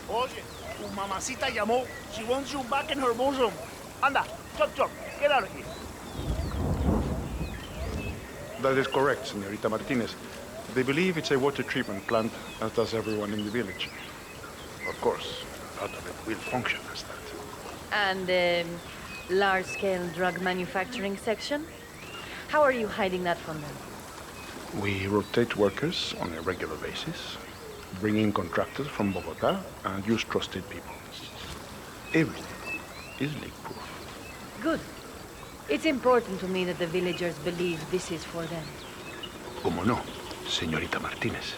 Oye, tu mamacita llamó. She wants you back in her bosom. Anda, chop chop, get out of here. That is correct, Señorita Martinez. They believe it's a water treatment plant, as does everyone in the village. Of course, a lot of it will function as that. And the large-scale drug manufacturing section? How are you hiding that from them? We rotate workers on a regular basis, bring in contractors from Bogota, and use trusted people. Everything is leak-proof. Good. It's important to me that the villagers believe this is for them. Como no, Señorita Martinez.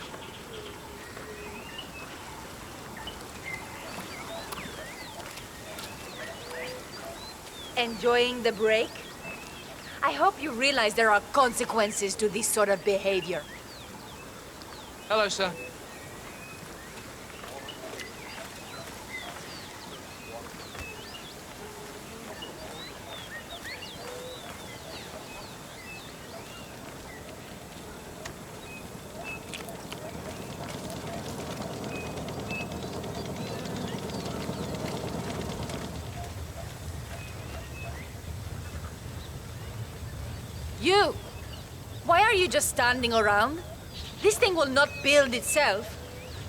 Enjoying the break? I hope you realize there are consequences to this sort of behavior. Hello, sir. You! Why are you just standing around? This thing will not build itself.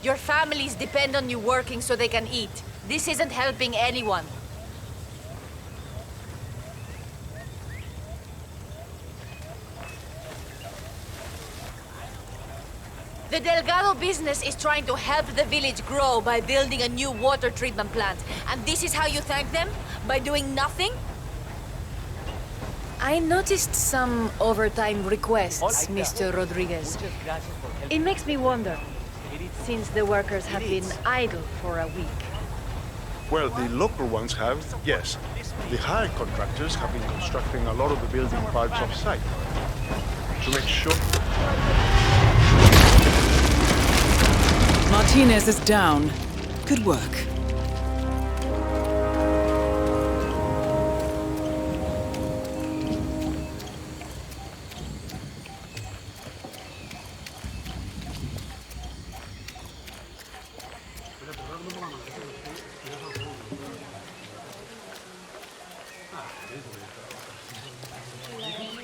Your families depend on you working so they can eat. This isn't helping anyone. The Delgado business is trying to help the village grow by building a new water treatment plant. And this is how you thank them? By doing nothing? I noticed some overtime requests, Mr. Rodriguez. It makes me wonder, since the workers have been idle for a week. Well, the local ones have, yes. The hired contractors have been constructing a lot of the building parts off-site. To make sure... Martinez is down. Good work.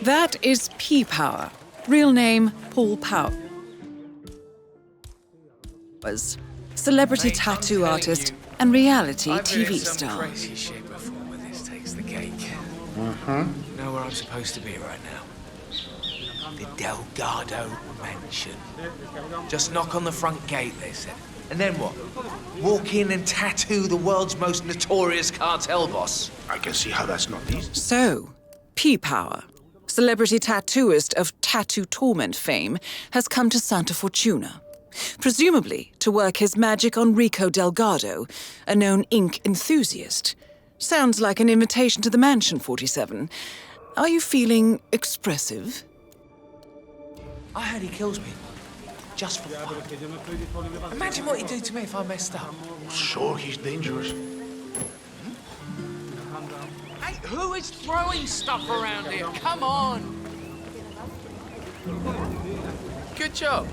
That is P-Power. Real name, Paul Power. Was celebrity tattoo artist and reality TV star. Crazy shit before, but this takes the cake. Mm-hmm. Know where I'm supposed to be right now? The Delgado mansion. Just knock on the front gate, they said. And then what? Walk in and tattoo the world's most notorious cartel boss? I can see how that's not easy. So, P-Power, celebrity tattooist of Tattoo Torment fame, has come to Santa Fortuna. Presumably to work his magic on Rico Delgado, a known ink enthusiast. Sounds like an invitation to the mansion, 47. Are you feeling expressive? I heard he kills people. Just for fun. Imagine what he'd do to me if I messed up. Sure, he's dangerous. Hey, who is throwing stuff around here? Come on! Good job.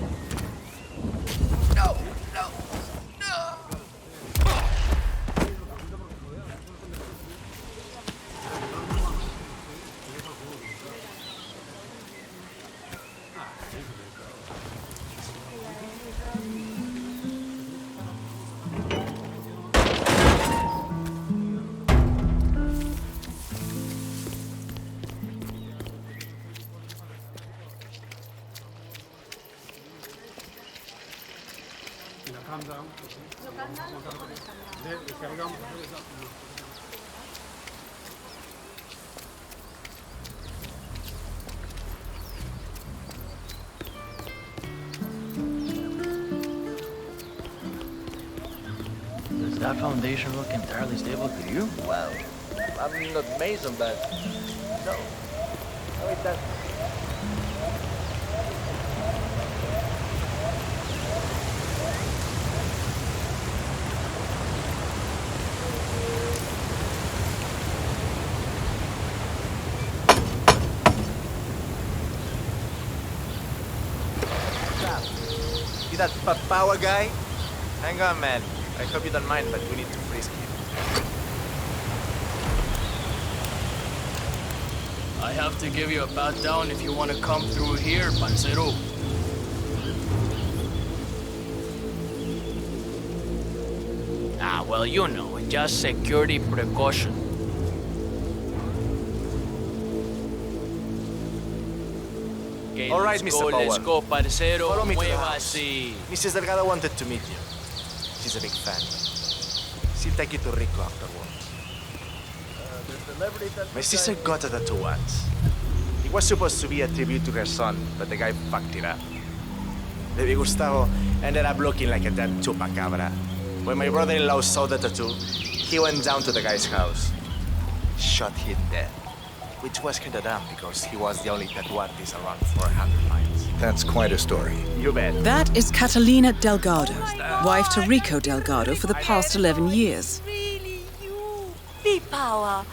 No, no, no! Does that foundation look entirely stable to you? Well, I'm not Mason, but no. No, it doesn't. See that power guy? Hang on, man. I hope you don't mind, but we need to frisk him. I have to give you a pat down if you want to come through here, Pancero. Ah, well, you know, just security precaution. Okay, All right, Mr. Power. Let's go, Pancero. Follow me to the Mueva house. así. Mrs. Delgado wanted to meet you. She's a big fan. She'll take you to Rico afterwards. My sister got a tattoo once. It was supposed to be a tribute to her son, but the guy fucked it up. Baby Gustavo ended up looking like a dead chupacabra. When my brother-in-law saw the tattoo, he went down to the guy's house. Shot him dead. Which was kinda dumb because he was the only tattoo artist around for 100 miles. That's quite a story. You bet. That is Catalina Delgado, wife to Rico Delgado for the past 11 years. P-Power,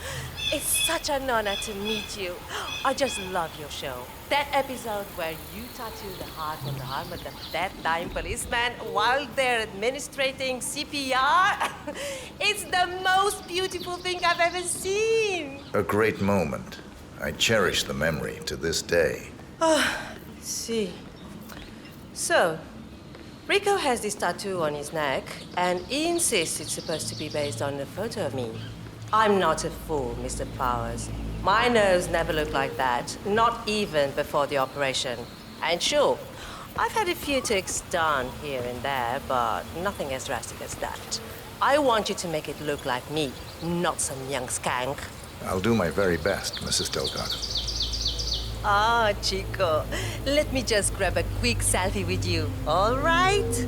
it's such an honor to meet you. I just love your show. That episode where you tattoo the heart on the arm of that dying policeman while they're administrating CPR. It's the most beautiful thing I've ever seen. A great moment. I cherish the memory to this day. See. So, Rico has this tattoo on his neck, and he insists it's supposed to be based on a photo of me. I'm not a fool, Mr. Powers. My nose never looked like that, not even before the operation. And sure, I've had a few ticks done here and there, but nothing as drastic as that. I want you to make it look like me, not some young skank. I'll do my very best, Mrs. Delgado. Ah, Chico, let me just grab a quick selfie with you, all right?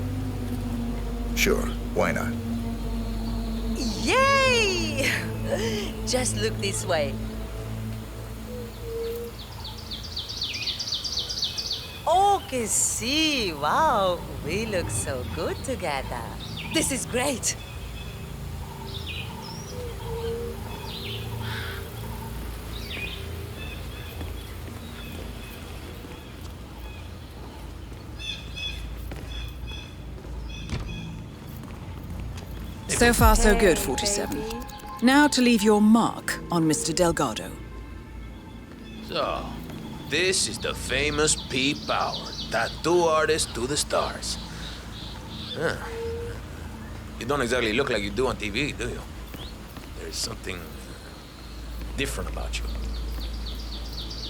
Sure, why not? Yay! Just look this way. Oh, que sí, wow, we look so good together. This is great. So far, so good, 47. Now to leave your mark on Mr. Delgado. So, this is the famous P-Power, tattoo artist to the stars. Huh. You don't exactly look like you do on TV, do you? There's something different about you.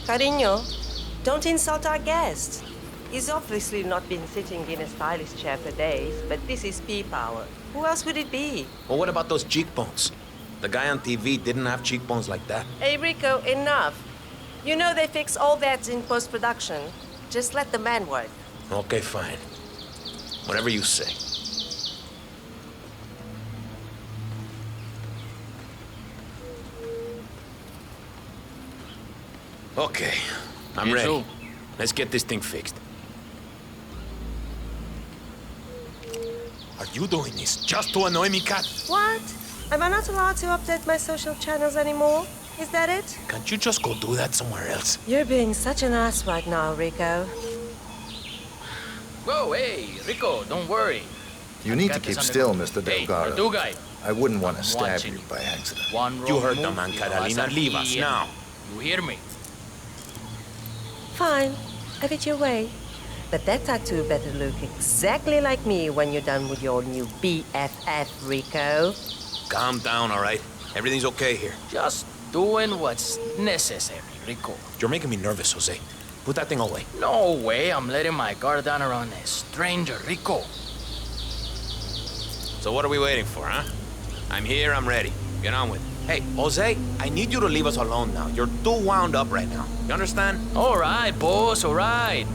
Cariño, don't insult our guest. He's obviously not been sitting in a stylish chair for days, but this is P-Power. Who else would it be? Well, what about those cheekbones? The guy on TV didn't have cheekbones like that. Hey, Rico, enough. You know they fix all that in post-production. Just let the man work. Okay, fine. Whatever you say. Okay, I'm ready. too. Let's get this thing fixed. Are you doing this just to annoy me, Kat? What? Am I not allowed to update my social channels anymore? Is that it? Can't you just go do that somewhere else? You're being such an ass right now, Rico. Whoa, hey, Rico, don't worry. You need to keep still, Mr. Delgado. Hey, guy. I wouldn't want to stab Watching you by accident. One You heard the wrong man, move, Catalina. Leave us now. You hear me? Fine, have it your way. But that tattoo better look exactly like me when you're done with your new BFF, Rico. Calm down, all right? Everything's okay here. Just doing what's necessary, Rico. You're making me nervous, Jose. Put that thing away. No way I'm letting my guard down around a stranger, Rico. So what are we waiting for, huh? I'm here, I'm ready. Get on with it. Hey, Jose, I need you to leave us alone now. You're too wound up right now. You understand? All right, boss, all right.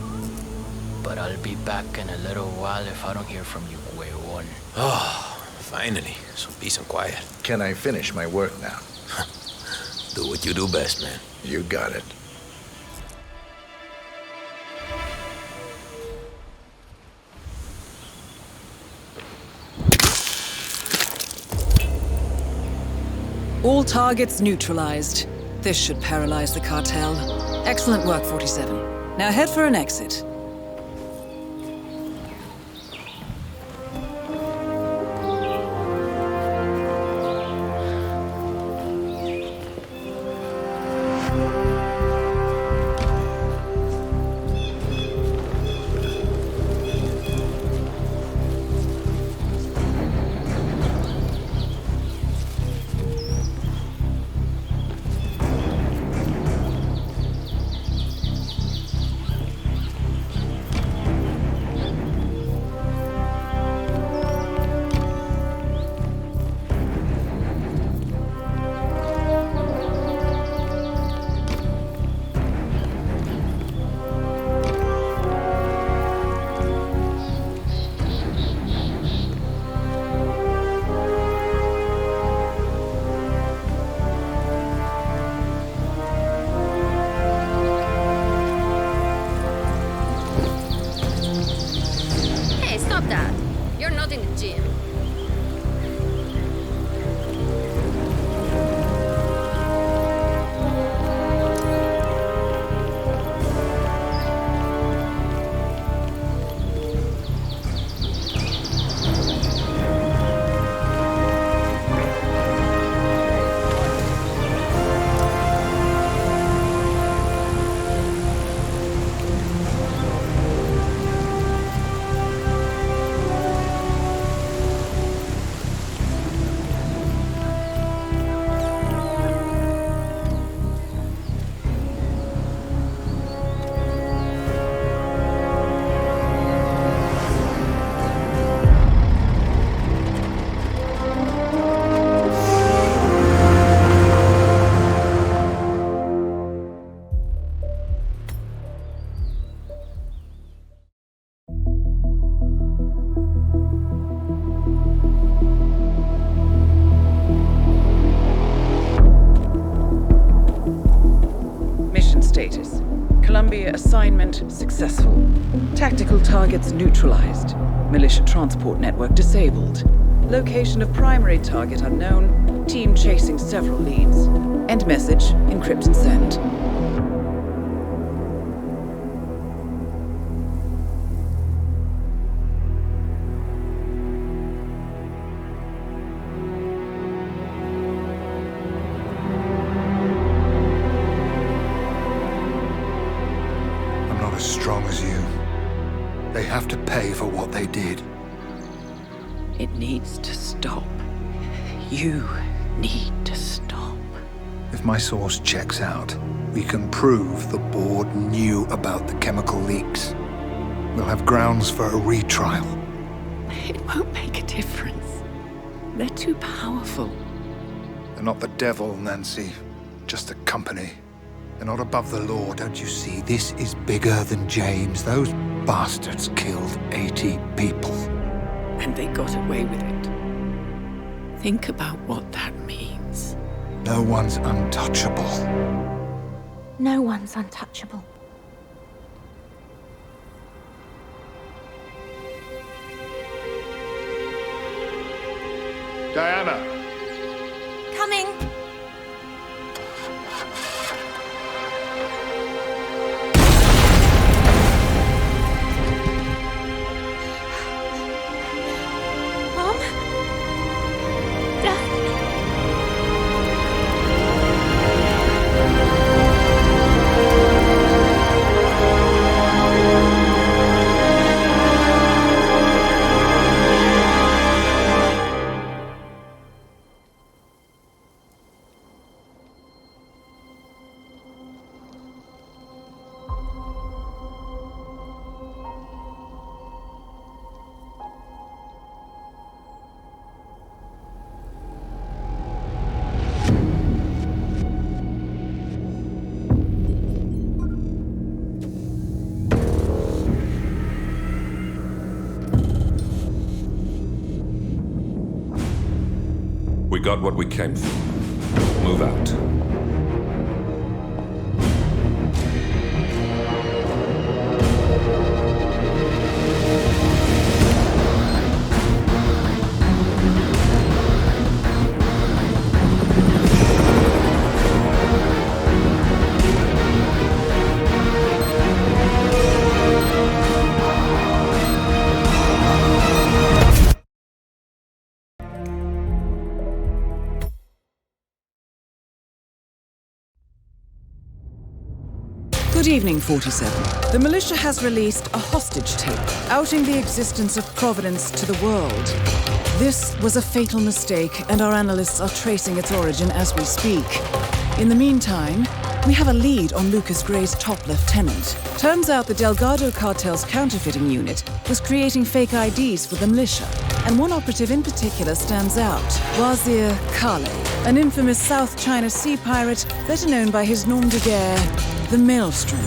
But I'll be back in a little while if I don't hear from you, Huevon. Oh, finally. Some peace and quiet. Can I finish my work now? Do what you do best, man. You got it. All targets neutralized. This should paralyze the cartel. Excellent work, 47. Now head for an exit. Status. Columbia assignment successful. Tactical targets neutralized. Militia transport network disabled. Location of primary target unknown. Team chasing several leads. End message, encrypt and send. As strong as you. They have to pay for what they did. It needs to stop. You need to stop. If my source checks out, we can prove the board knew about the chemical leaks. We'll have grounds for a retrial. It won't make a difference. They're too powerful. They're not the devil, Nancy. Just a company. They're not above the law, don't you see? This is bigger than James. Those bastards killed 80 people. And they got away with it. Think about what that means. No one's untouchable. No one's untouchable. Diana! Coming! got what we came for. Move out. Good evening, 47. The militia has released a hostage tape, outing the existence of Providence to the world. This was a fatal mistake, and our analysts are tracing its origin as we speak. In the meantime, we have a lead on Lucas Gray's top lieutenant. Turns out the Delgado cartel's counterfeiting unit was creating fake IDs for the militia, and one operative in particular stands out, Wazir Kale, an infamous South China Sea pirate better known by his nom de guerre, the Maelstrom.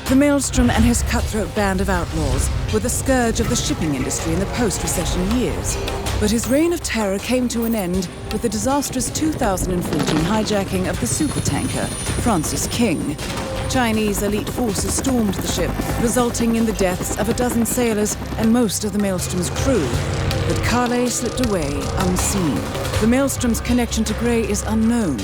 The Maelstrom and his cutthroat band of outlaws were the scourge of the shipping industry in the post-recession years. But his reign of terror came to an end with the disastrous 2014 hijacking of the supertanker, Francis King. Chinese elite forces stormed the ship, resulting in the deaths of a dozen sailors and most of the Maelstrom's crew. But Kale slipped away unseen. The Maelstrom's connection to Gray is unknown,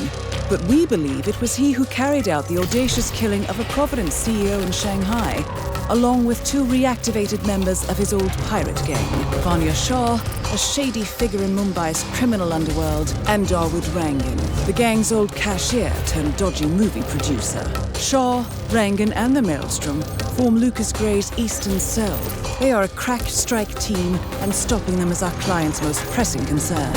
but we believe it was he who carried out the audacious killing of a Providence CEO in Shanghai, along with two reactivated members of his old pirate gang, Vanya Shah, a shady figure in Mumbai's criminal underworld, and Dawood Rangan, the gang's old cashier turned dodgy movie producer. Shah, Rangan, and the Maelstrom form Lucas Gray's Eastern Cell. They are a crack strike team, and stopping them is our client's most pressing concern.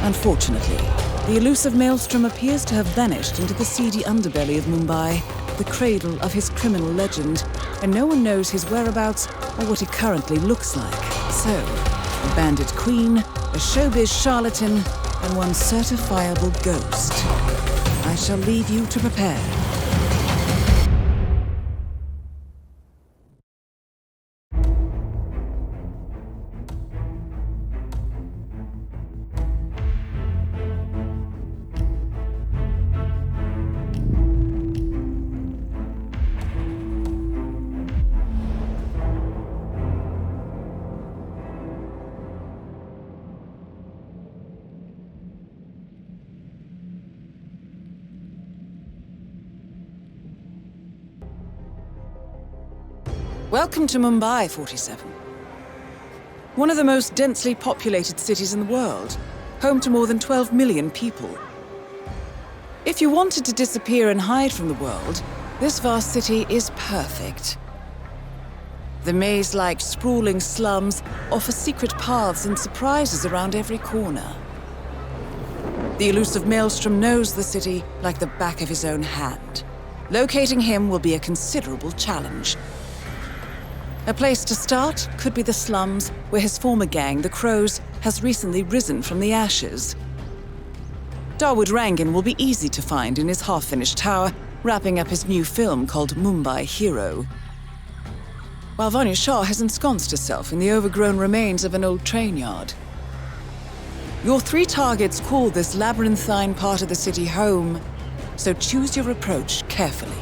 Unfortunately, the elusive Maelstrom appears to have vanished into the seedy underbelly of Mumbai, the cradle of his criminal legend, and no one knows his whereabouts or what he currently looks like. So, a bandit queen, a showbiz charlatan, and one certifiable ghost. I shall leave you to prepare. Welcome to Mumbai, 47. One of the most densely populated cities in the world, home to more than 12 million people. If you wanted to disappear and hide from the world, this vast city is perfect. The maze-like sprawling slums offer secret paths and surprises around every corner. The elusive Maelstrom knows the city like the back of his own hand. Locating him will be a considerable challenge. A place to start could be the slums, where his former gang, the Crows, has recently risen from the ashes. Dawood Rangan will be easy to find in his half-finished tower, wrapping up his new film called Mumbai Hero. While Vanya Shah has ensconced herself in the overgrown remains of an old train yard. Your three targets call this labyrinthine part of the city home, so choose your approach carefully.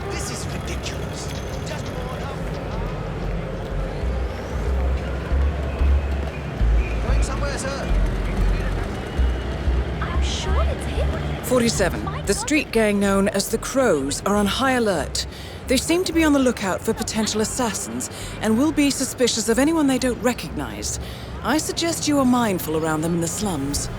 This is ridiculous. Going somewhere, sir? I'm sure it's him. 47. The street gang known as the Crows are on high alert. They seem to be on the lookout for potential assassins and will be suspicious of anyone they don't recognize. I suggest you are mindful around them in the slums.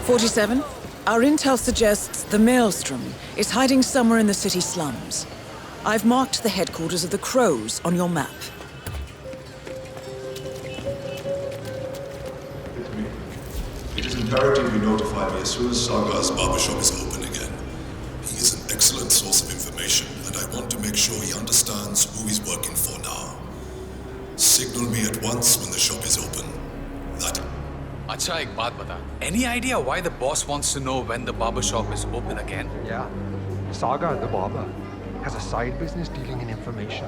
47. Our intel suggests the Maelstrom is hiding somewhere in the city slums. I've marked the headquarters of the Crows on your map. It is imperative you notify me as soon as Saga's barbershop is open again. He is an excellent source of information, and I want to make sure he understands who he's working for now. Signal me at once when the shop is open. That... I Acha, ek baat bata. Any idea why the boss wants to know when the barber shop is open again? Yeah. Saga, the barber, has a side business dealing in information.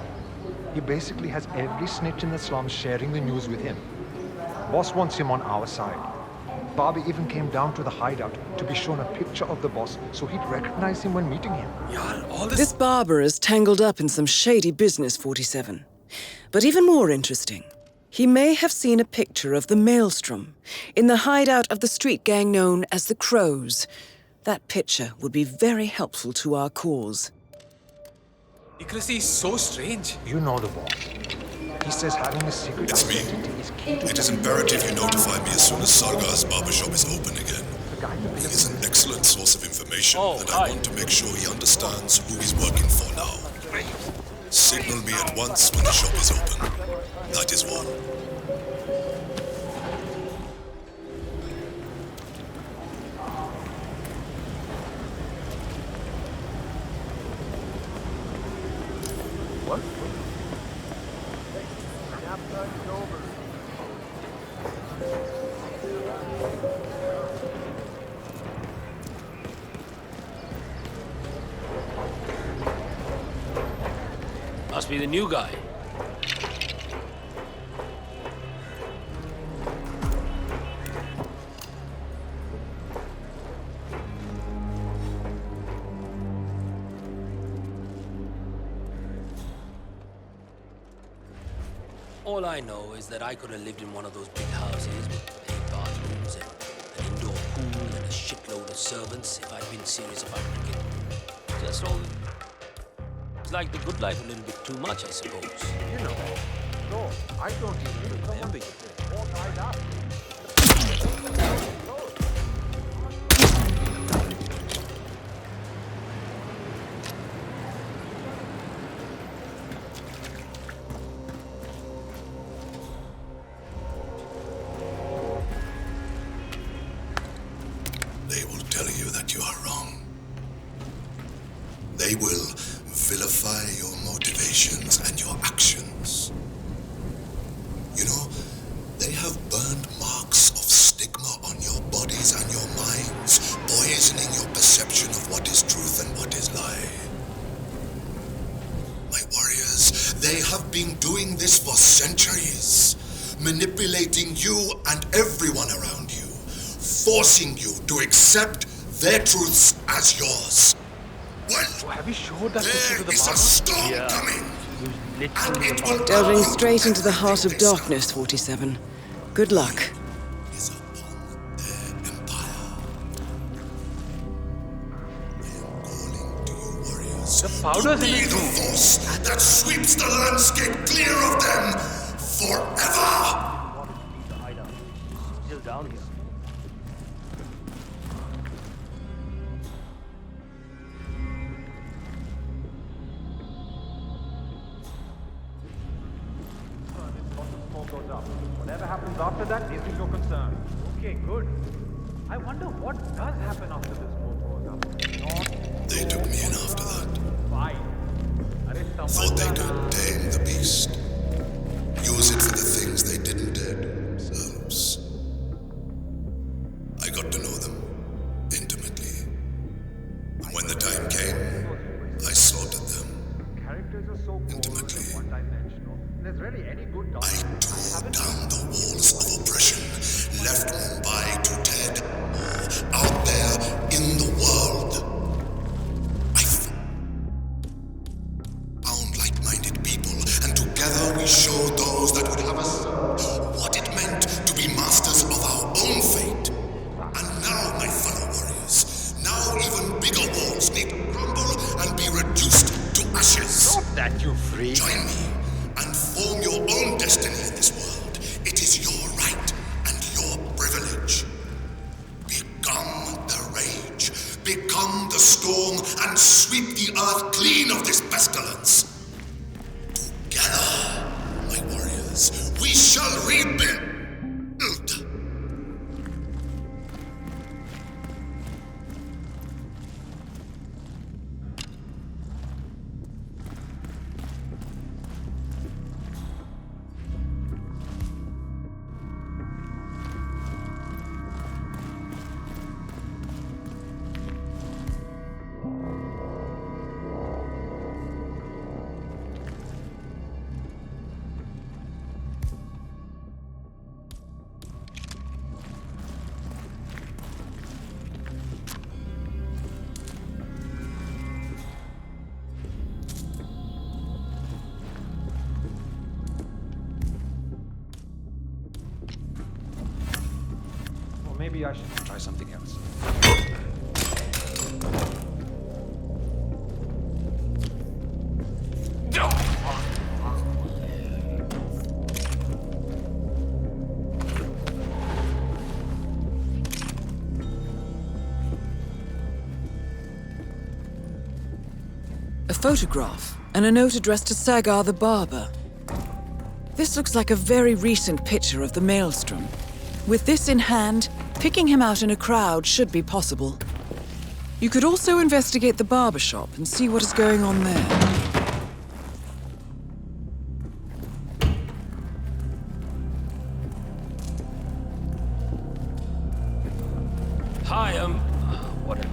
He basically has every snitch in the slums sharing the news with him. Boss wants him on our side. Bobby even came down to the hideout to be shown a picture of the boss so he'd recognize him when meeting him. This barber is tangled up in some shady business, 47. But even more interesting, he may have seen a picture of the Maelstrom in the hideout of the street gang known as the Crows. That picture would be very helpful to our cause. Secrecy is so strange. You know the boss. He says having a secret identity is key to... It is imperative you notify me as soon as Sargar's barbershop is open again. He is an excellent source of information, and I want to make sure he understands who he's working for now. Signal me at once when the shop is open. That is all. What? Must be the new guy. All I know is that I could have lived in one of those big houses with 8 bathrooms and an indoor pool and a shitload of servants if I'd been serious about cricket. Just all... It's like the good life a little bit too much, I suppose. You know, no, I don't even remember you. All tied up. They will tell you that you are wrong. They will vilify your motivations and your actions. You know, they have burned marks of stigma on your bodies and your minds, poisoning your perception of what is truth and what is lie. My warriors, they have been doing this for centuries, manipulating you and everyone around you, forcing you to accept their truths as yours. Well, have you showed that picture to the is a storm coming, and it will Delving straight into the heart of darkness, 47. Good luck. The powder's in the force that sweeps the landscape clear of them forever. Still down here. Whatever happens after that isn't your concern. Okay, good. I wonder what does happen after this smoke goes up. They took me in after that. Fine. Thought they could tame the beast. Use it for the things they didn't do themselves. I got to know them intimately. And when the time came, I slaughtered them Characters are so intimately. one-dimensional. There's really any good I tore down the walls of oppression, left Mumbai to dead or out there in the world. I found like-minded people, and together we showed those that would have us what it meant to be masters of our own fate. And now, my fellow warriors, now even bigger walls need to crumble and be reduced to ashes. Not that you free. Join me and form your own destiny in this world. It is your right and your privilege. Become the rage, become the storm, and sweep the earth clean of this pestilence. Together, my warriors, we shall rebuild. maybe I should try something else. A photograph and a note addressed to Sagar the barber. This looks like a very recent picture of the Maelstrom. With this in hand, picking him out in a crowd should be possible. You could also investigate the barber shop and see what is going on there. Hi, whatever.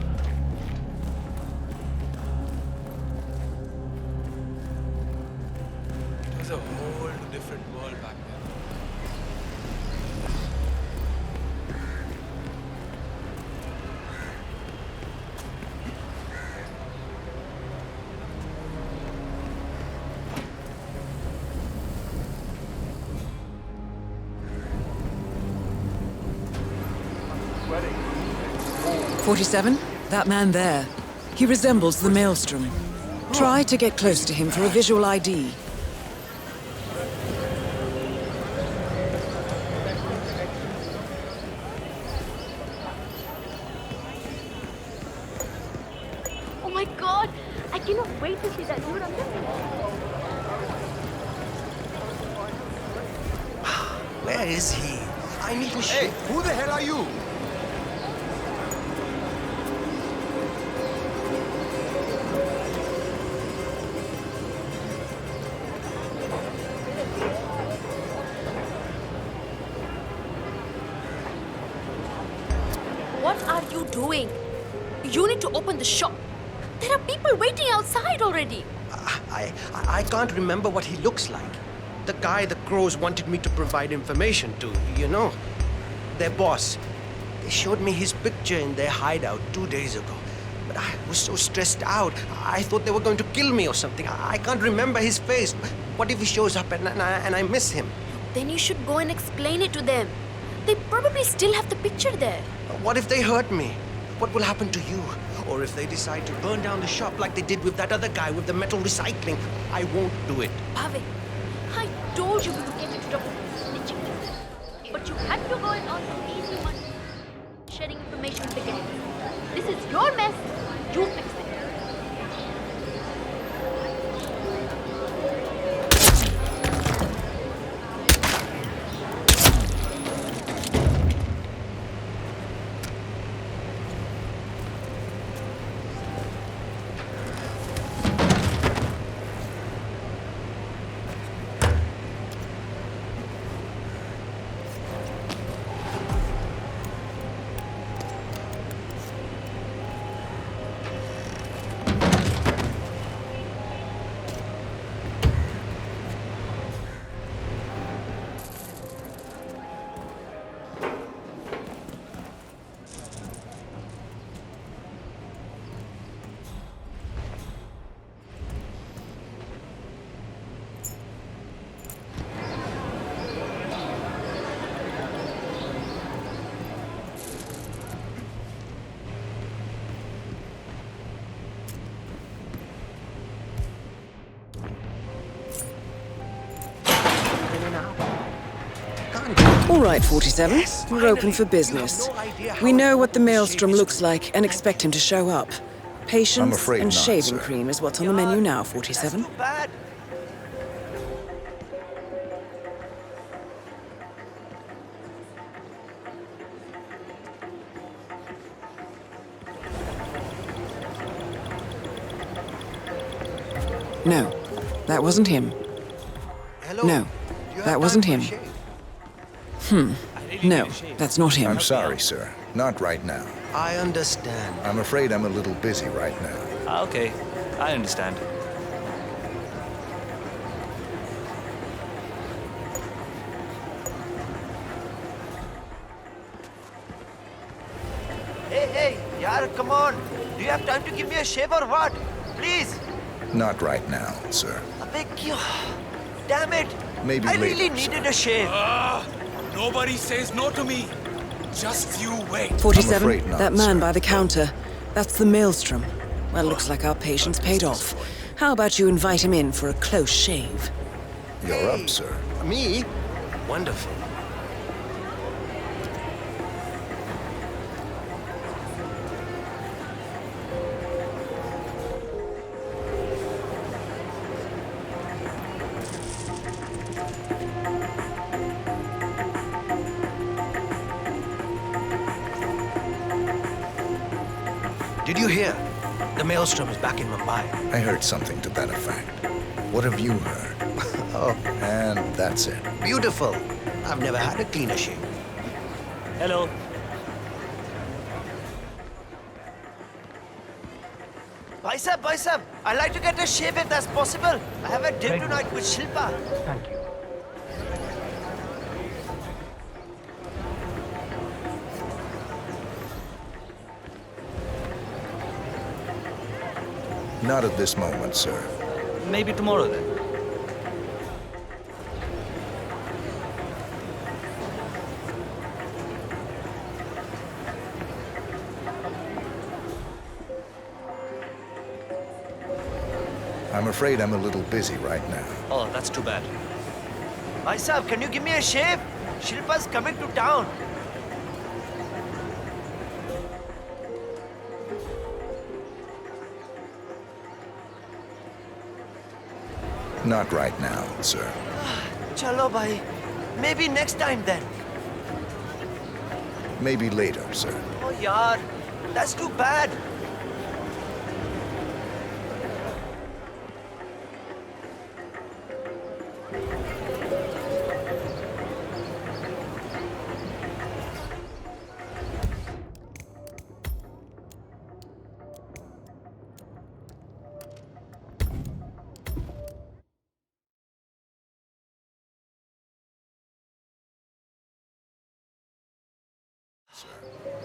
It was a whole different world back then. Sweating. 47? That man there. He resembles the Maelstrom. Try to get close to him for a visual ID. Oh my god! I cannot wait to see that dude on this. Where is he? I need to Hey, who the hell are you? What are you doing? You need to open the shop. There are people waiting outside already. I can't remember what he looks like. The guy the crows wanted me to provide information to, you know. Their boss. They showed me his picture in their hideout 2 days ago. But I was so stressed out. I thought they were going to kill me or something. I can't remember his face. What if he shows up and I miss him? Then you should go and explain it to them. They probably still have the picture there. What if they hurt me? What will happen to you? Or if they decide to burn down the shop like they did with that other guy with the metal recycling? I won't do it. Bhavik, I told you we would get you to talk snitching. But you had to go and on the easy one. Sharing information with the gang. This is your mess. You fix it. All right, 47. We're open for business. We know what the Maelstrom looks like and expect him to show up. I'm Patience afraid and not, shaving sir. cream is what's on the menu now, 47. No, that wasn't him. No, that wasn't him. No, that's not him. I'm sorry, sir. Not right now. I understand. I'm afraid I'm a little busy right now. Okay, I understand. Hey, yaar, come on. Do you have time to give me a shave or what? Please. Not right now, sir. Abey, kyun? Damn it. Maybe I later, really sir. needed a shave. Nobody says no to me. Just you wait. 47, I'm afraid not, that man sir. by the counter. That's the Maelstrom. Well, looks like our patience paid off. How about you invite him in for a close shave? You're up, sir. Me? Wonderful. Did you hear? The Maelstrom is back in Mumbai. I heard something to that effect. What have you heard? Oh, and that's it. Beautiful. I've never had a cleaner shave. Hello. Bicep, I'd like to get a shave if that's possible. I have a date tonight with Shilpa. Thank you. Not at this moment, sir. Maybe tomorrow then. I'm afraid I'm a little busy right now. Oh, that's too bad. Bicep, can you give me a shave? Shilpa's coming to town. Not right now, sir. Chalo bhai. Maybe next time then. Maybe later, sir. Oh yaar, that's too bad.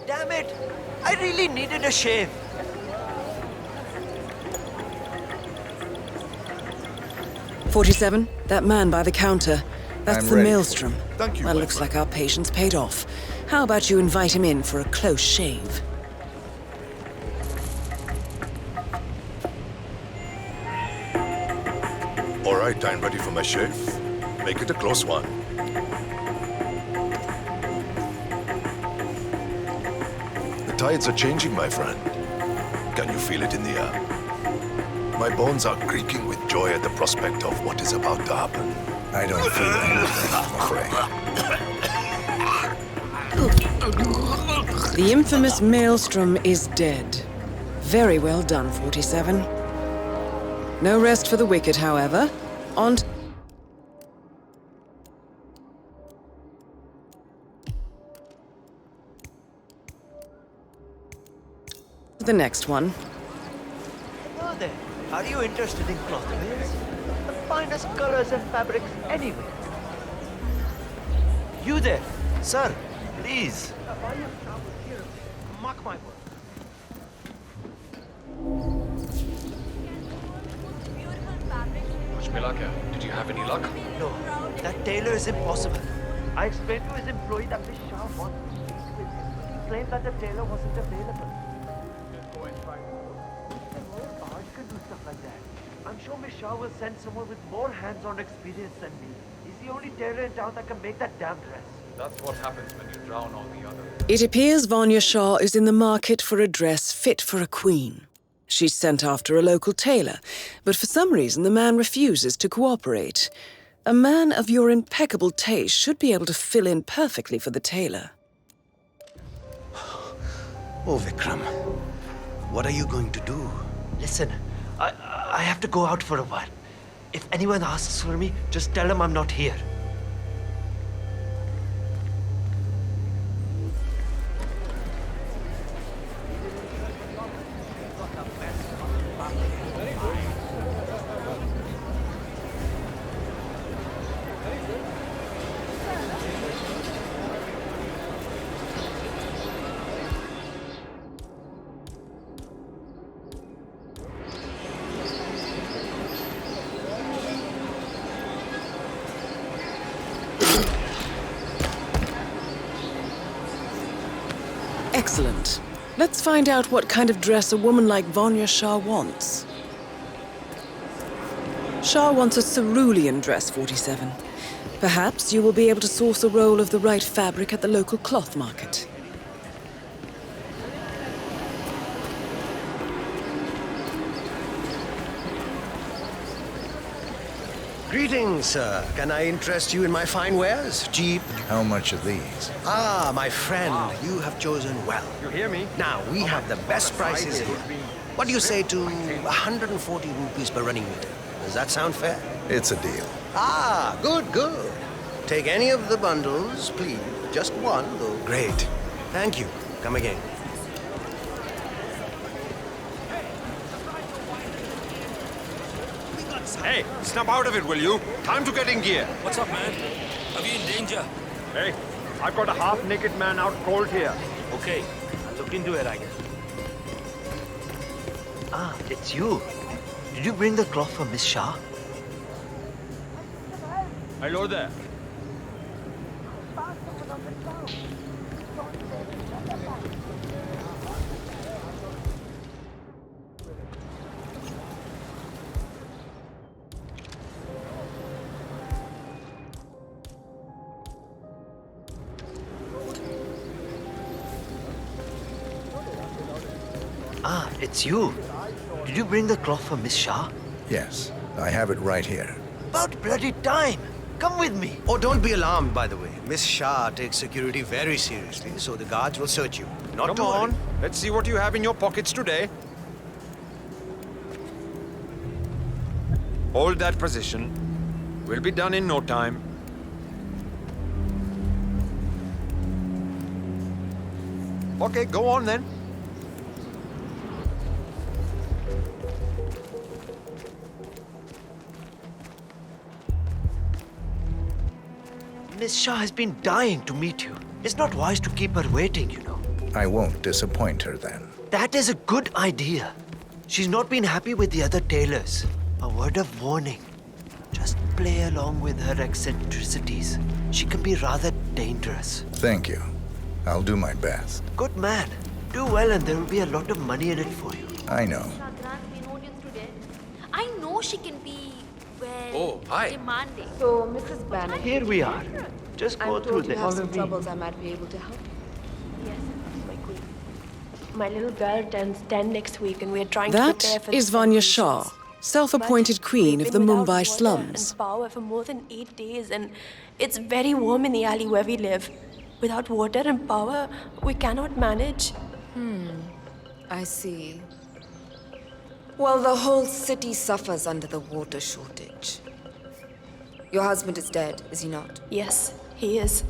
Damn it! I really needed a shave. "47, that man by the counter. That's I'm the ready. Maelstrom. Thank you, Well, my looks like our patience paid off. How about you invite him in for a close shave? All right, I'm ready for my shave. Make it a close one. The tides are changing, my friend. Can you feel it in the air? My bones are creaking with joy at the prospect of what is about to happen. I don't feel anything, I'm afraid. The infamous Maelstrom is dead. Very well done, 47. No rest for the wicked, however. On to the next one. Hello there. Are you interested in cloth wares? The finest colors and fabrics anywhere. You there, sir, please. Mark my word. Did you have any luck? No, that tailor is impossible. I explained to his employee that Miss Shah wanted to speak with him, but he claimed that the tailor wasn't available. Go and try. I can do stuff like that. I'm sure Miss Shah will send someone with more hands-on experience than me. He's the only tailor in town that can make that damn dress. That's what happens when you drown all the others. It appears Vanya Shah is in the market for a dress fit for a queen. She's sent after a local tailor, but for some reason the man refuses to cooperate. A man of your impeccable taste should be able to fill in perfectly for the tailor. Oh, Vikram. What are you going to do? Listen, I have to go out for a while. If anyone asks for me, just tell them I'm not here. Excellent. Let's find out what kind of dress a woman like Vanya Shah wants. Shah wants a cerulean dress, 47. Perhaps you will be able to source a roll of the right fabric at the local cloth market. Greetings, sir. Can I interest you in my fine wares? Cheap. How much are these? Ah, my friend, you have chosen well. You hear me? Now, we have the best prices here. What do you say to 140 rupees per running meter? Does that sound fair? It's a deal. Ah, good, good. Take any of the bundles, please. Just one, though. Great. Thank you. Come again. Hey, snap out of it, will you? Time to get in gear. What's up, man? Are we in danger? Hey, I've got a half-naked man out cold here. Okay. I'll look into it, I guess. Ah, it's you. Did you bring the cloth for Miss Shah? Hello there. Ah, it's you. Did you bring the cloth for Miss Shah? Yes, I have it right here. About bloody time. Come with me. Oh, don't be alarmed, by the way. Miss Shah takes security very seriously, so the guards will search you. Not Come to worry. on. Let's see what you have in your pockets today. Hold that position. We'll be done in no time. Okay, go on then. Miss Shah has been dying to meet you. It's not wise to keep her waiting, you know. I won't disappoint her then. That is a good idea. She's not been happy with the other tailors. A word of warning. Just play along with her eccentricities. She can be rather dangerous. Thank you. I'll do my best. Good man. Do well and there will be a lot of money in it for you. I know. I know she can be, well, Oh, hi. demanding. So, Mrs. Banner, Here we are. Just go I'm through told you this. have some troubles. I might be able to help you. Yes, my queen. My little girl turns 10 next week and we're trying to prepare That for is the Vanya celebrations. Shah, self-appointed queen of the We've been without Mumbai water slums. and power for more than 8 days, and it's very warm in the alley where we live. Without water and power, we cannot manage. I see. Well, the whole city suffers under the water shortage. Your husband is dead, is he not? Yes, he is.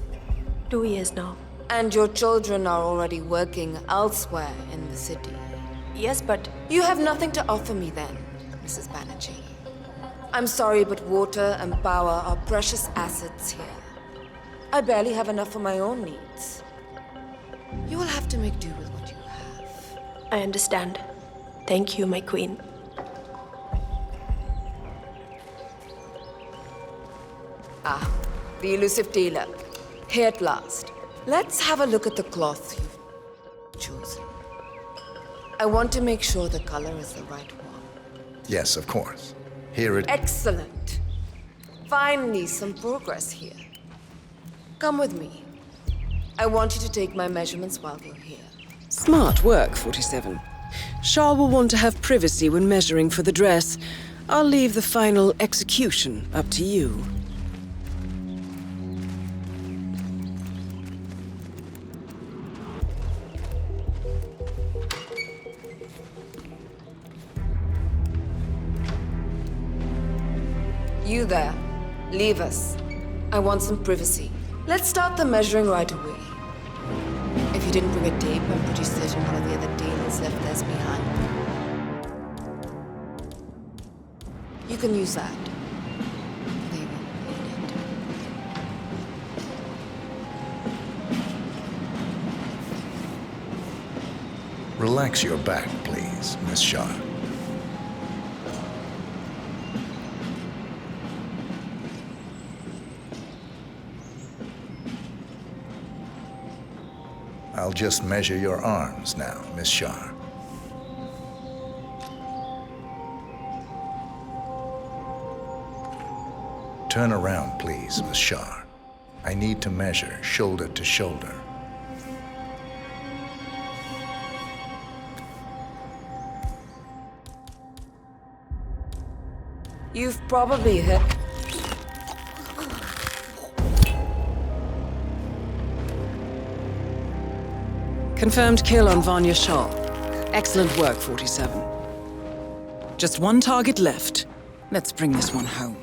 2 years now. And your children are already working elsewhere in the city. Yes, but... You have nothing to offer me then, Mrs. Banerjee. I'm sorry, but water and power are precious assets here. I barely have enough for my own needs. You will have to make do with what you have. I understand. Thank you, my queen. Ah, the elusive tailor. Here at last. Let's have a look at the cloth you've chosen. I want to make sure the color is the right one. Yes, of course. Here it... Excellent. Finally, some progress here. Come with me. I want you to take my measurements while you're here. Smart work, 47. Shah will want to have privacy when measuring for the dress. I'll leave the final execution up to you. You there. Leave us. I want some privacy. Let's start the measuring right away. If you didn't bring a tape, I'm pretty certain one of the other tailors left theirs behind. You can use that. They won't need it. Relax your back, please, Miss Shah. I'll just measure your arms now, Miss Shar. Turn around, please, Miss Shar. I need to measure shoulder to shoulder. You've probably hit... Confirmed kill on Vanya Shah. Excellent work, 47. Just one target left. Let's bring this one home.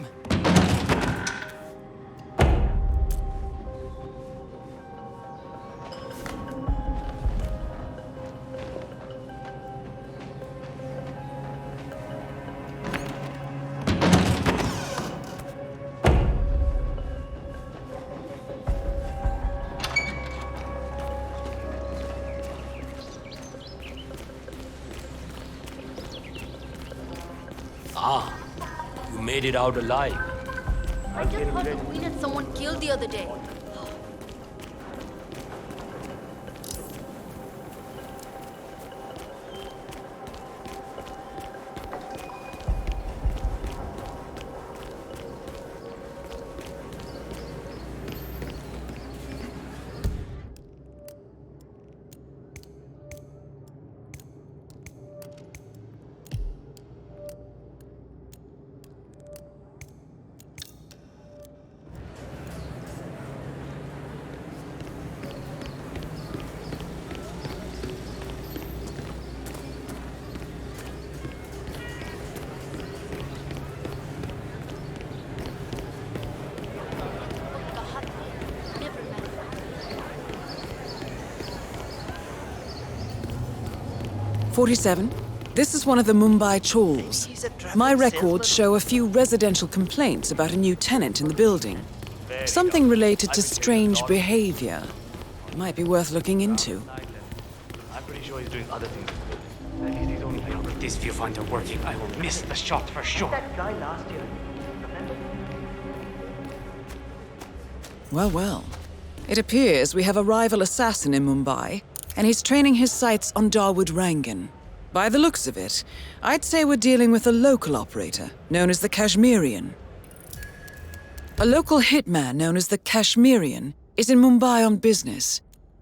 Ah, you made it out alive. I just heard the Queen had someone killed the other day. .47. This is one of the Mumbai chawls. My records show a few residential complaints about a new tenant in the building. Something related to strange behavior. Might be worth looking into. I'm pretty sure he's doing other things. At least he's only here. With this viewfinder working, I will miss the shot for sure. That guy last year. Well, well. It appears we have a rival assassin in Mumbai, and he's training his sights on Dawood Rangan. By the looks of it, I'd say we're dealing with a local operator, known as the Kashmirian. A local hitman known as the Kashmirian is in Mumbai on business.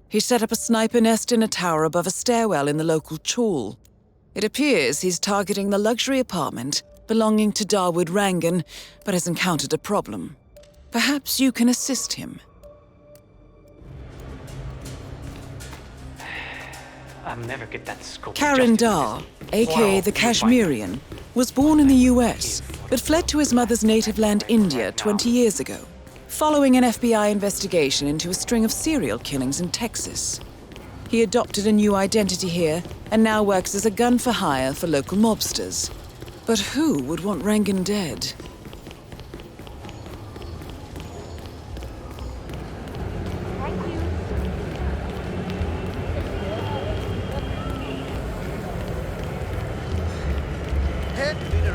He set up a sniper nest in a tower above a stairwell in the local chawl. It appears he's targeting the luxury apartment belonging to Dawood Rangan, but has encountered a problem. Perhaps you can assist him. I'll never get that scope. Karan Dar, aka the Kashmirian, was born in the US, but fled to his mother's native land, India, 20 years ago, following an FBI investigation into a string of serial killings in Texas. He adopted a new identity here and now works as a gun for hire for local mobsters. But who would want Rangan dead?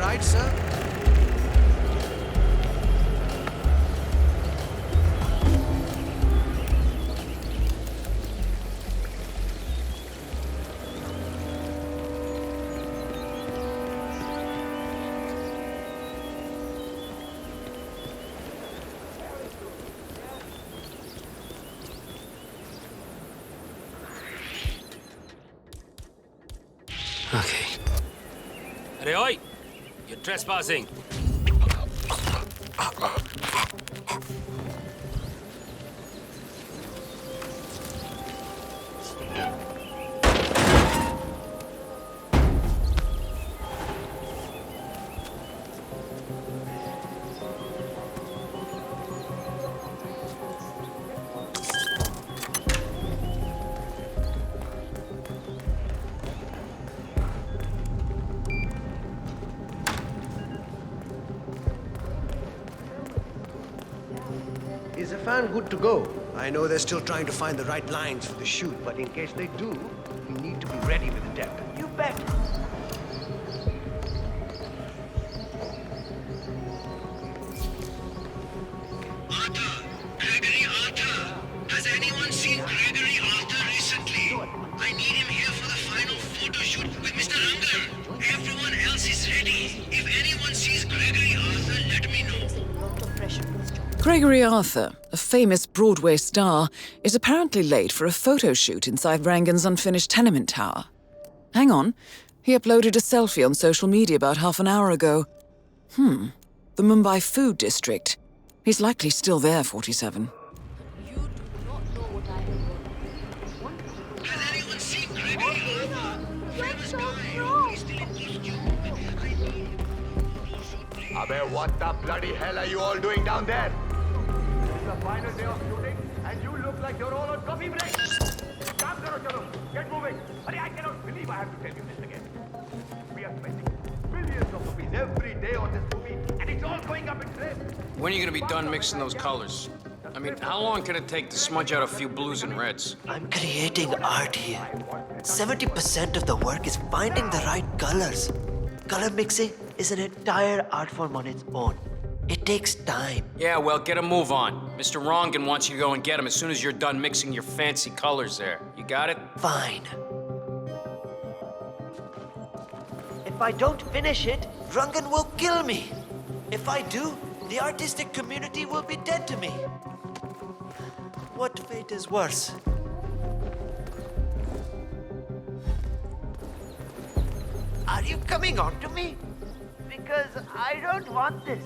Right, sir? Okay. Hey, oi! You're trespassing. Is the fan good to go? I know they're still trying to find the right lines for the shoot, but in case they do, you need to be ready with a depth. You bet. Gregory Arthur. Has anyone seen Gregory Arthur recently? Gregory Arthur, a famous Broadway star, is apparently late for a photo shoot inside Rangan's unfinished tenement tower. Hang on, he uploaded a selfie on social media about half an hour ago. The Mumbai Food District. He's likely still there, 47. Abbe, what the bloody hell are you all doing down there? It's the final day of shooting, and you look like you're all on coffee break. Kaam karo, chalo. Get moving. Hurry, I cannot believe I have to tell you this again. We are spending billions of rupees every day on this movie, and it's all going up in flames. When are you gonna be done mixing those colors? I mean, how long can it take to smudge out a few blues and reds? I'm creating art here. 70% of the work is finding the right colors. Color mixing is an entire art form on its own. It takes time. Yeah, well, get a move on. Mr. Rongan wants you to go and get him as soon as you're done mixing your fancy colors there. You got it? Fine. If I don't finish it, Rangan will kill me. If I do, the artistic community will be dead to me. What fate is worse? Are you coming on to me? Because I don't want this.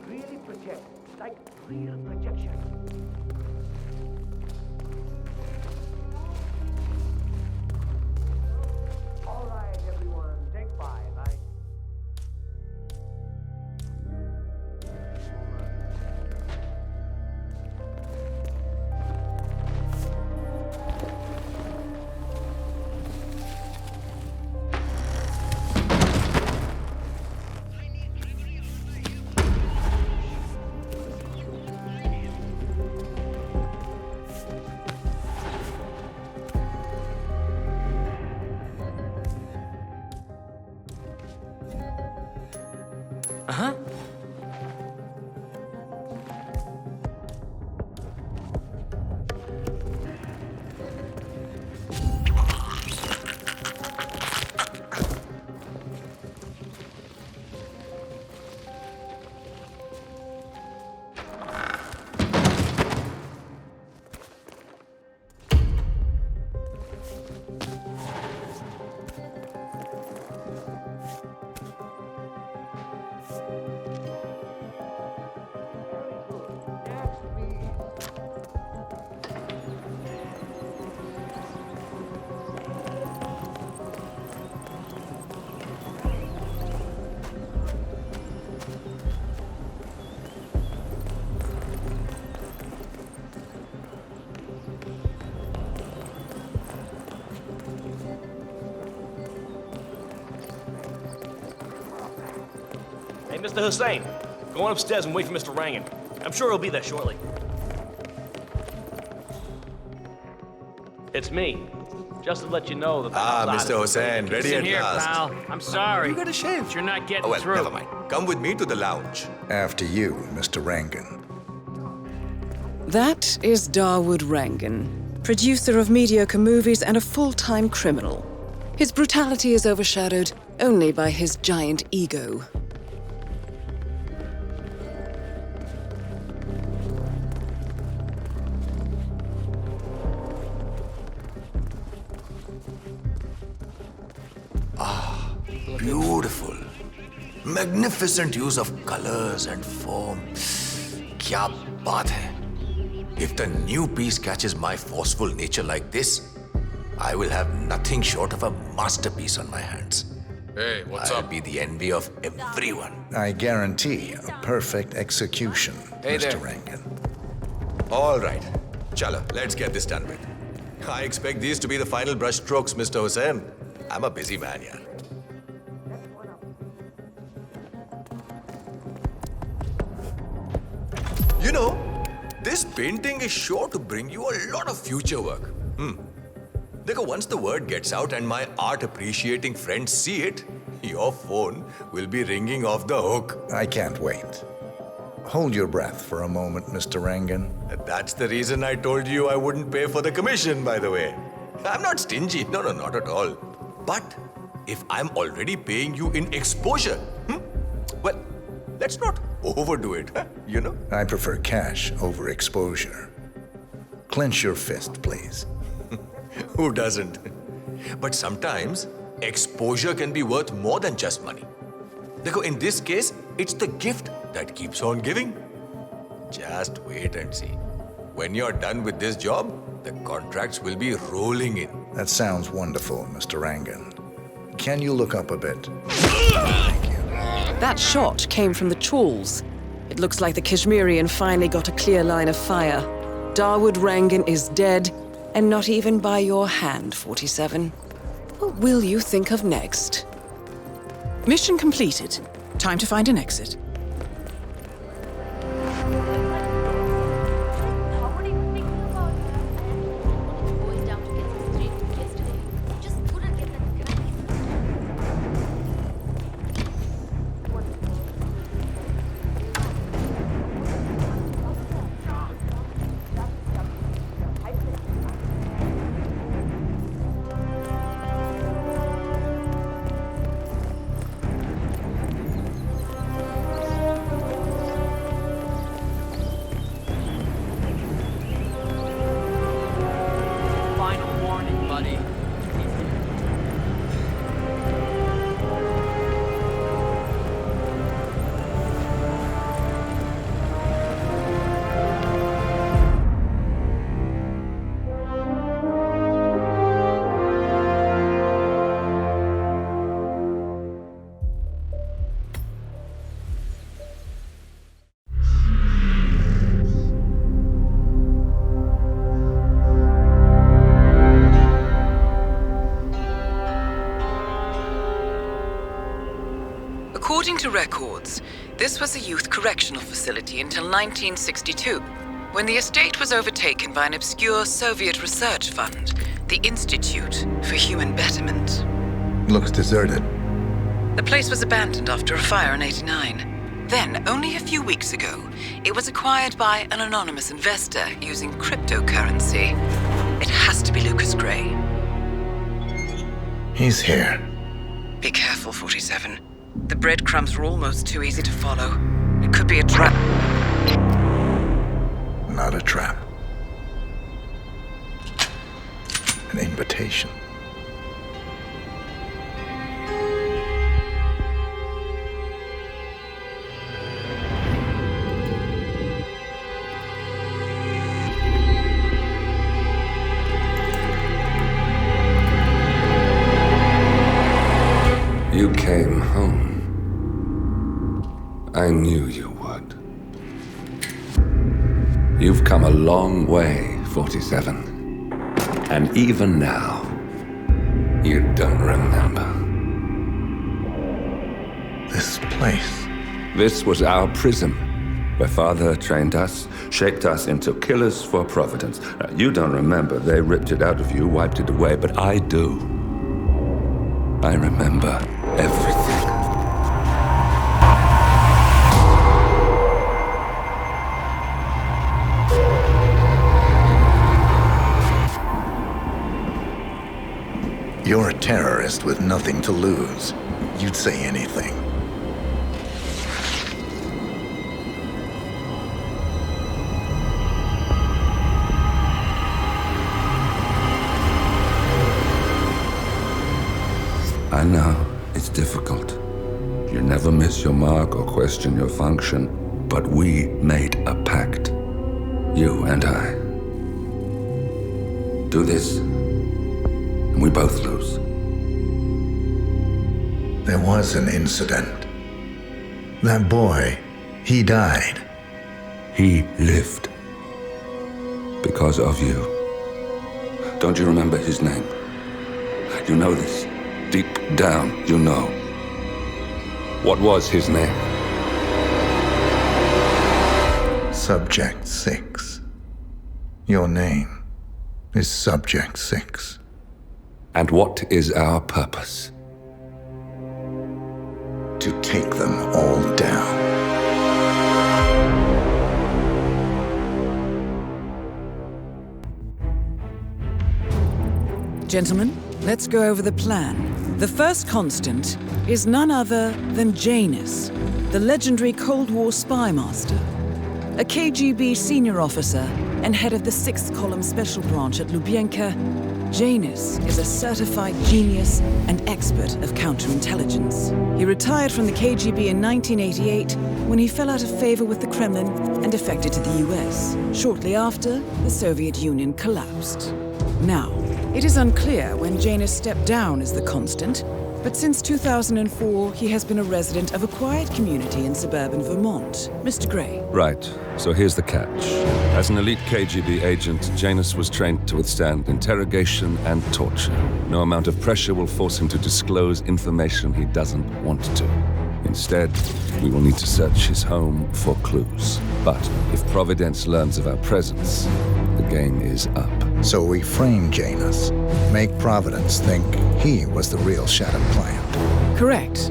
Really project, like real projection. All right, everyone, take 5. Uh-huh. Hey, Mr. Hussain, go on upstairs and wait for Mr. Rangan. I'm sure he'll be there shortly. It's me. Just to let you know that... Mr. Hussain, ready at here, last. pal. I'm sorry. You got a shave. But you're not getting Well, through. never mind. Come with me to the lounge. After you, Mr. Rangan. That is Dawood Rangan, producer of mediocre movies and a full-time criminal. His brutality is overshadowed only by his giant ego. Beautiful. Magnificent use of colors and form. Kya baat hai. If the new piece catches my forceful nature like this, I will have nothing short of a masterpiece on my hands. Hey, what's I'll up? be the envy of everyone. I guarantee a perfect execution, Hey Mr. there. Rangan. All right. Chalo, let's get this done with. I expect these to be the final brush strokes, Mr. Hussain. I'm a busy man, yeah. You know, this painting is sure to bring you a lot of future work. Look, once the word gets out and my art-appreciating friends see it, your phone will be ringing off the hook. I can't wait. Hold your breath for a moment, Mr. Rangan. That's the reason I told you I wouldn't pay for the commission, by the way. I'm not stingy. No, not at all. But if I'm already paying you in exposure, well, let's not overdo it, you know? I prefer cash over exposure. Clench your fist, please. Who doesn't? But sometimes, exposure can be worth more than just money. Because in this case, it's the gift that keeps on giving. Just wait and see. When you're done with this job, the contracts will be rolling in. That sounds wonderful, Mr. Rangan. Can you look up a bit? That shot came from the trawls. It looks like the Kashmirian finally got a clear line of fire. Dawood Rangan is dead, and not even by your hand, 47. What will you think of next? Mission completed. Time to find an exit. According to records, this was a youth correctional facility until 1962, when the estate was overtaken by an obscure Soviet research fund, the Institute for Human Betterment. Looks deserted. The place was abandoned after a fire in '89. Then, only a few weeks ago, it was acquired by an anonymous investor using cryptocurrency. It has to be Lucas Gray. He's here. Be careful, 47. The breadcrumbs were almost too easy to follow. It could be a trap. Not a trap. An invitation. You came home. I knew you would. You've come a long way, 47. And even now, you don't remember. This place. This was our prison, where Father trained us, shaped us into killers for Providence. Now, you don't remember. They ripped it out of you, wiped it away, but I do. I remember everything. You're a terrorist with nothing to lose. You'd say anything. I know, it's difficult. You never miss your mark or question your function, but we made a pact. You and I. Do this, and we both lose. There was an incident. That boy, he died. He lived. Because of you. Don't you remember his name? You know this. Deep down, you know. What was his name? Subject 6. Your name is Subject 6. And what is our purpose? To take them all down. Gentlemen, let's go over the plan. The first constant is none other than Janus, the legendary Cold War spy master, a KGB senior officer and head of the 6th Column Special Branch at Lubyanka. Janus is a certified genius and expert of counterintelligence. He retired from the KGB in 1988 when he fell out of favor with the Kremlin and defected to the US. Shortly after, the Soviet Union collapsed. Now, it is unclear when Janus stepped down as the constant, but since 2004, he has been a resident of a quiet community in suburban Vermont. Mr. Gray. Right. So here's the catch. As an elite KGB agent, Janus was trained to withstand interrogation and torture. No amount of pressure will force him to disclose information he doesn't want to. Instead, we will need to search his home for clues. But if Providence learns of our presence, the game is up. So we frame Janus, make Providence think he was the real shadow client. Correct.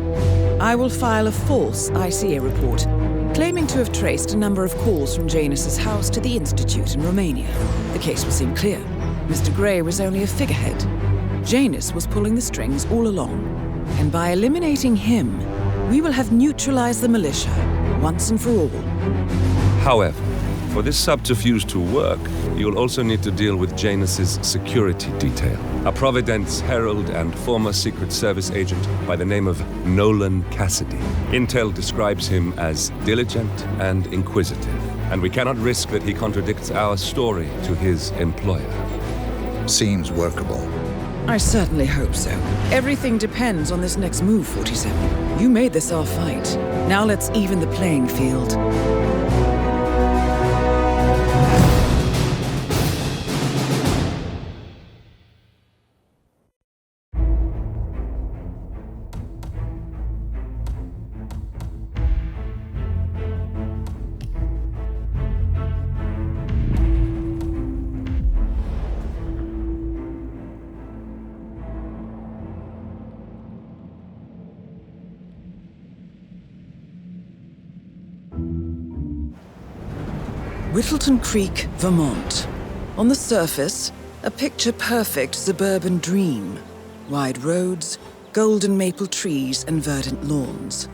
I will file a false ICA report, claiming to have traced a number of calls from Janus's house to the Institute in Romania. The case will seem clear. Mr. Gray was only a figurehead. Janus was pulling the strings all along. And by eliminating him, we will have neutralized the militia, once and for all. However, for this subterfuge to work, you'll also need to deal with Janus's security detail. A Providence herald and former Secret Service agent by the name of Nolan Cassidy. Intel describes him as diligent and inquisitive, and we cannot risk that he contradicts our story to his employer. Seems workable. I certainly hope so. Everything depends on this next move, 47. You made this our fight. Now let's even the playing field. Whittleton Creek, Vermont. On the surface, a picture-perfect suburban dream. Wide roads, golden maple trees, and verdant lawns.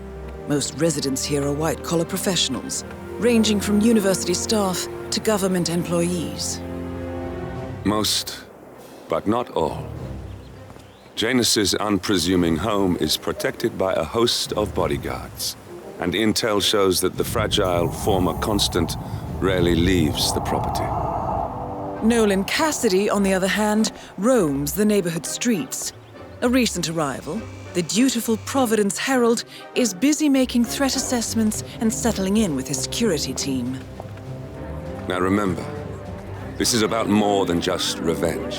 Most residents here are white-collar professionals, ranging from university staff to government employees. Most, but not all. Janus's unpresuming home is protected by a host of bodyguards, and intel shows that the fragile former constant rarely leaves the property. Nolan Cassidy, on the other hand, roams the neighborhood streets. A recent arrival, the dutiful Providence Herald is busy making threat assessments and settling in with his security team. Now remember, this is about more than just revenge.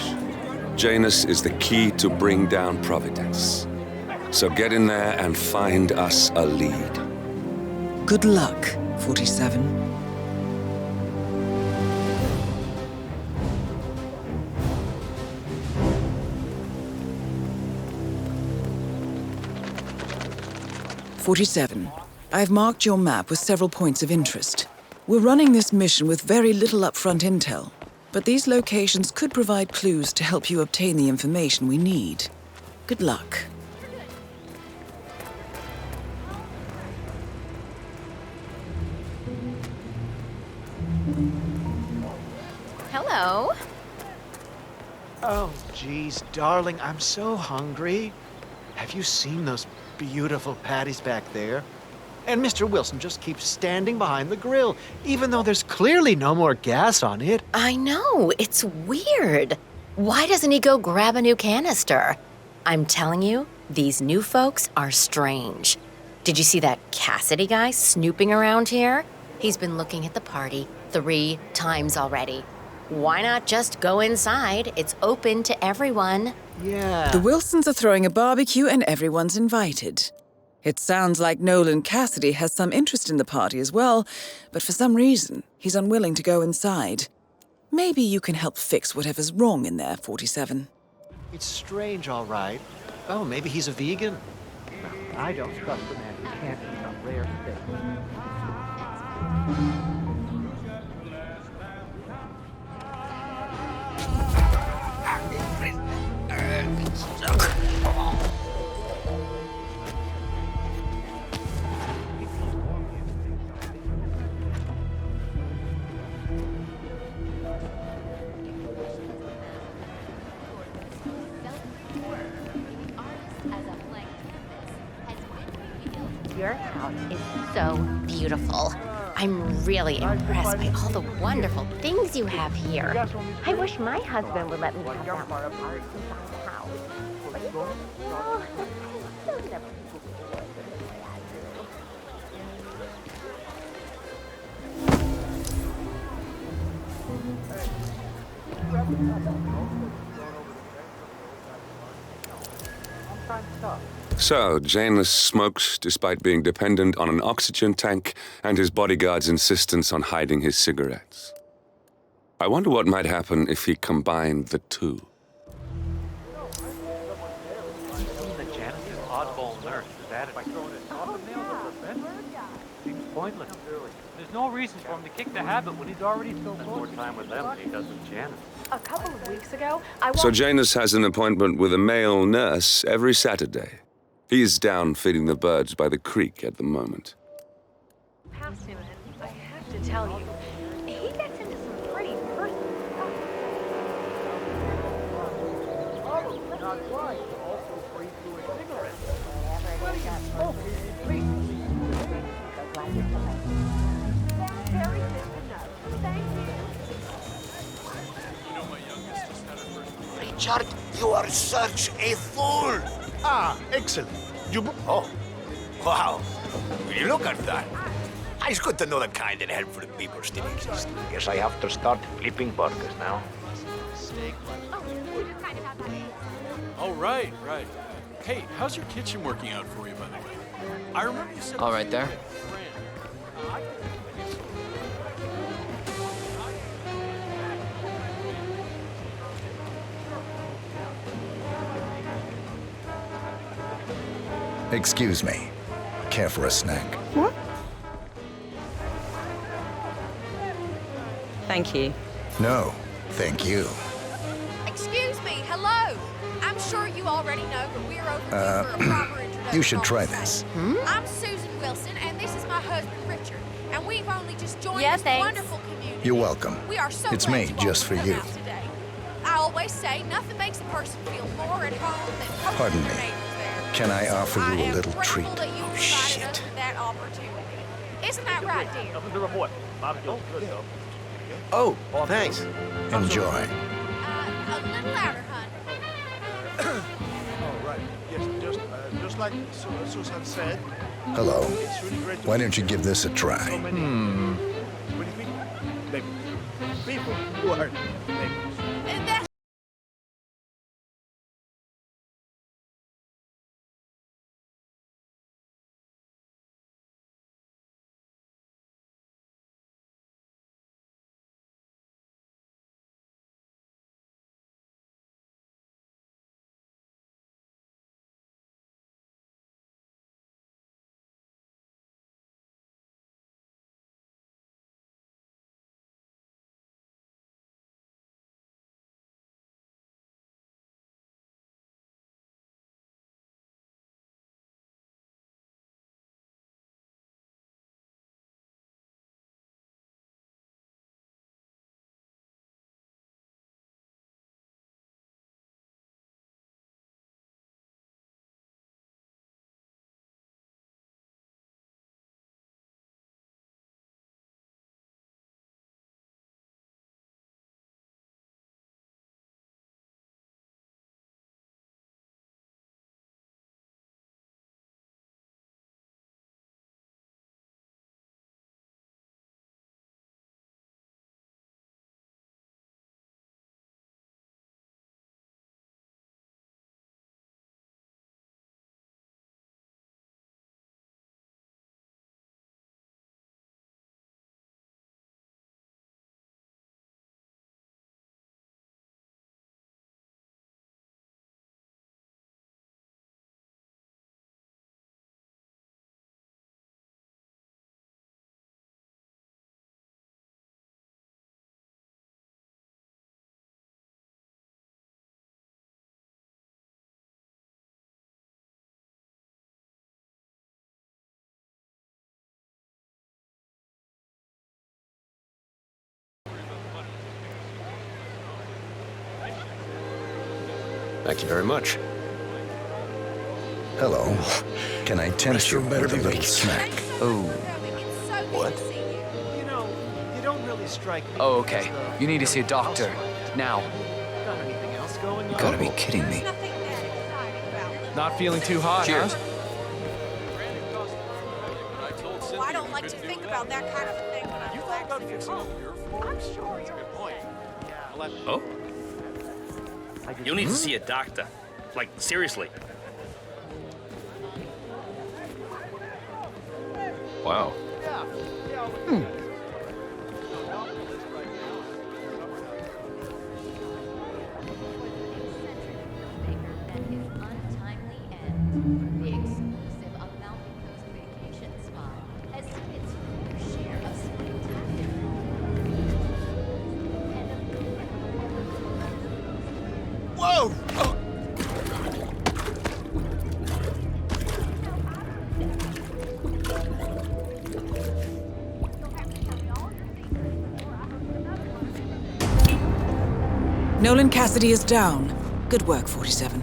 Janus is the key to bring down Providence. So get in there and find us a lead. Good luck, 47. I've marked your map with several points of interest. We're running this mission with very little upfront intel, but these locations could provide clues to help you obtain the information we need. Good luck. Hello. Oh, geez, darling, I'm so hungry. Have you seen those beautiful patties back there? And Mr. Wilson just keeps standing behind the grill, even though there's clearly no more gas on it. I know, it's weird. Why doesn't he go grab a new canister? I'm telling you, these new folks are strange. Did you see that Cassidy guy snooping around here? He's been looking at the party 3 times already. Why not just go inside? It's open to everyone. Yeah. The Wilsons are throwing a barbecue and everyone's invited. It sounds like Nolan Cassidy has some interest in the party as well, but for some reason, he's unwilling to go inside. Maybe you can help fix whatever's wrong in there, 47. It's strange, all right. Oh, maybe he's a vegan. I don't trust a man who can't eat a rare thing. Your house is so beautiful. I'm really impressed by all the wonderful things you have here. I wish my husband would let me have that part inside the house. But, well, those never people the way I do. So, Janus smokes despite being dependent on an oxygen tank and his bodyguard's insistence on hiding his cigarettes. I wonder what might happen if he combined the two. The janitor's oddball nurse is added by throwing his coffin nails over the fence. Seems pointless. There's no reason for him to kick the habit when he's already so close. More time with them than he does with Janice. A couple of weeks ago, I So Janus has an appointment with a male nurse every Saturday. He's down feeding the birds by the creek at the moment. past him, and I have to tell you, he gets into some pretty personal stuff. Probably not wise to also breathe through a cigarette. What are you smoking? Please. Very good enough. Thank you. Richard, you are such a fool! Ah, excellent. Oh, wow. Will you look at that? It's good to know the kind and helpful people still exist. Guess I have to start flipping burgers now. Oh, right. Hey, how's your kitchen working out for you, by the way? I remember you said... All right there. Excuse me. Care for a snack? What? Thank you. No, thank you. Excuse me, hello. I'm sure you already know, but we're overdue for a proper introduction. You should on try this. this. I'm Susan Wilson, and this is my husband, Richard. And we've only just joined Yeah, this thanks. wonderful community. You're welcome. We are so It's glad made you all just could for come you. out today. I always say nothing makes a person feel more at home than hosting Pardon their me. neighbors there. Can I offer I you a am little grateful treat? that you provided us with that opportunity. Isn't that right, dear? Nothing to report. Barbecue's good, though. Oh, thanks. Enjoy. A little louder, hon. Oh, right. Yes, just like Susan said. Hello. It's really great to Why meet don't you give this a try? so many people who are neighbors. Thank you very much. Hello. Can I tempt you with a little snack? Oh. What? You know, you don't really strike me. Oh, okay. You need to see a doctor. Now. Got anything else going You on? gotta be kidding me. Not feeling too hot, Cheers. huh? Oh, I don't like to think about that kind of thing when I'm relaxing at home. I'm sure you're right. Oh? You'll need to see a doctor. Like, seriously. Wow. The exclusive Amalfi Coast vacation spot has tickets for your share of spectacular. Whoa! Nolan Cassidy is down. Good work, 47.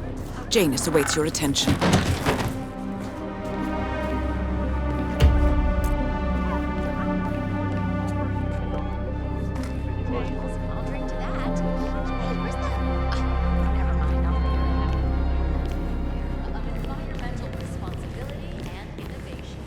Janus awaits your attention. Environmental responsibility and innovation.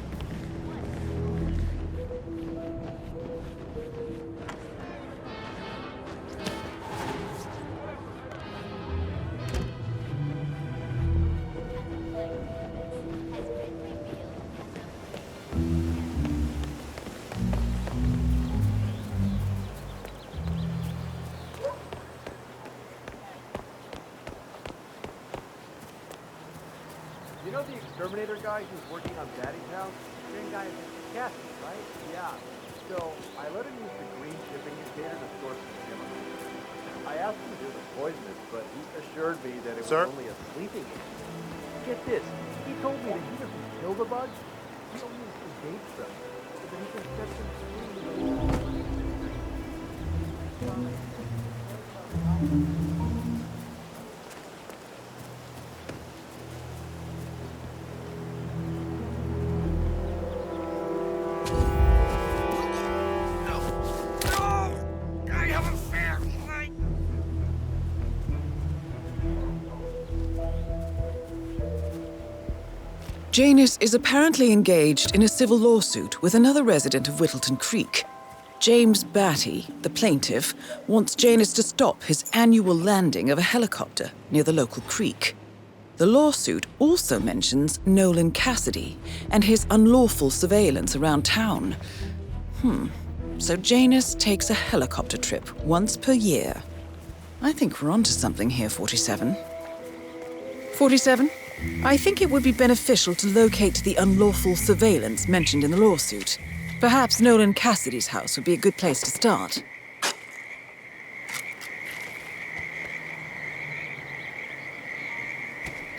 You know the exterminator guy who's working on Daddy's house? Same guy as Mr. Cassie, right? Yeah. So I let him use the green shipping container to store some skimmer. I asked him if it was poisonous, but he assured me that it was only a sleeping agent. Get this, he told me that he doesn't kill the bugs, he only sedates them, so that he can set them free. I have a fair fight. Janus is apparently engaged in a civil lawsuit with another resident of Whittleton Creek. James Batty, the plaintiff, wants Janus to stop his annual landing of a helicopter near the local creek. The lawsuit also mentions Nolan Cassidy and his unlawful surveillance around town. So Janus takes a helicopter trip once per year. I think we're onto something here, 47. 47? I think it would be beneficial to locate the unlawful surveillance mentioned in the lawsuit. Perhaps Nolan Cassidy's house would be a good place to start.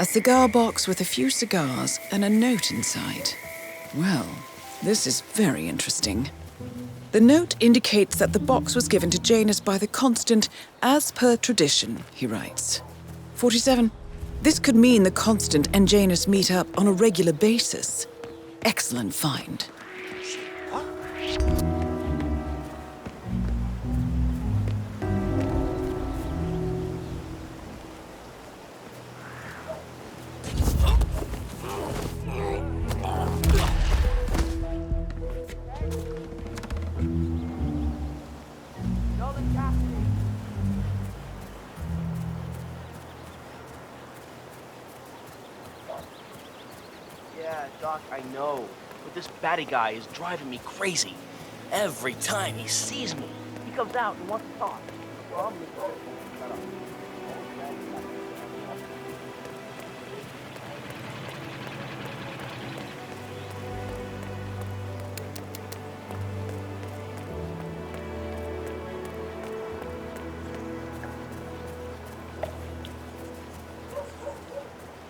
A cigar box with a few cigars and a note inside. Well, this is very interesting. The note indicates that the box was given to Janus by the Constant as per tradition, he writes. 47. This could mean the Constant and Janus meet up on a regular basis. Excellent find. Yeah, Doc, I know. But this batty guy is driving me crazy. Every time he sees me, he comes out and wants to talk. The problem is shut up.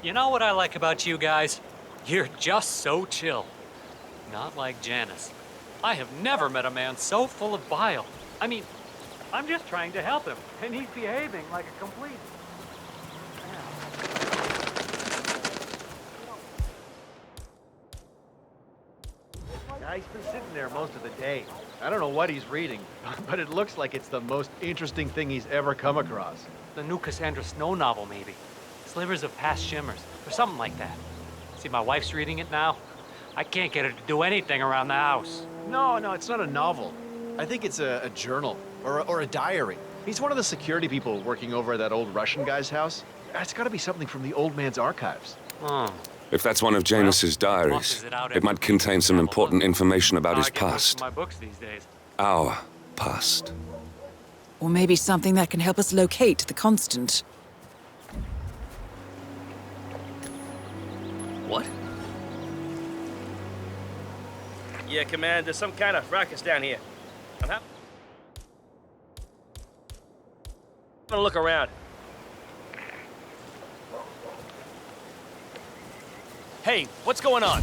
You know what I like about you guys? You're just so chill. Not like Janus. I have never met a man so full of bile. I mean, I'm just trying to help him, and he's behaving like a complete... he's been sitting there most of the day. I don't know what he's reading, but it looks like it's the most interesting thing he's ever come across. The new Cassandra Snow novel, maybe. Slivers of Past Shimmers, or something like that. See, my wife's reading it now. I can't get her to do anything around the house. No, it's not a novel. I think it's a journal, or a diary. He's one of the security people working over at that old Russian guy's house. It's gotta be something from the old man's archives. Oh. If that's one of Janus's diaries, it might contain some important information about his past. My books these days. Our past. Or maybe something that can help us locate the Constant. What? Yeah, Command, there's some kind of ruckus down here. I'm having a look around. Hey, what's going on?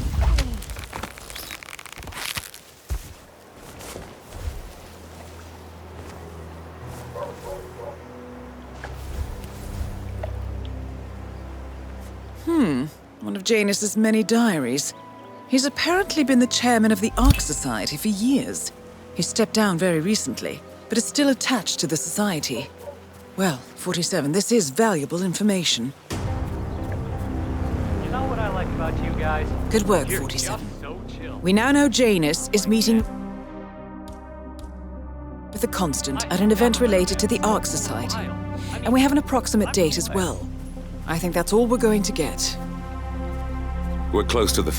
One of Janus's many diaries. He's apparently been the chairman of the Ark Society for years. He stepped down very recently, but is still attached to the society. Well, 47, this is valuable information. You know what I like about you guys? Good work, You're 47. just so chill. We now know Janus is meeting with the Constant at an event related to the Ark Society. And we have an approximate date as well. I think that's all we're going to get. We're close to the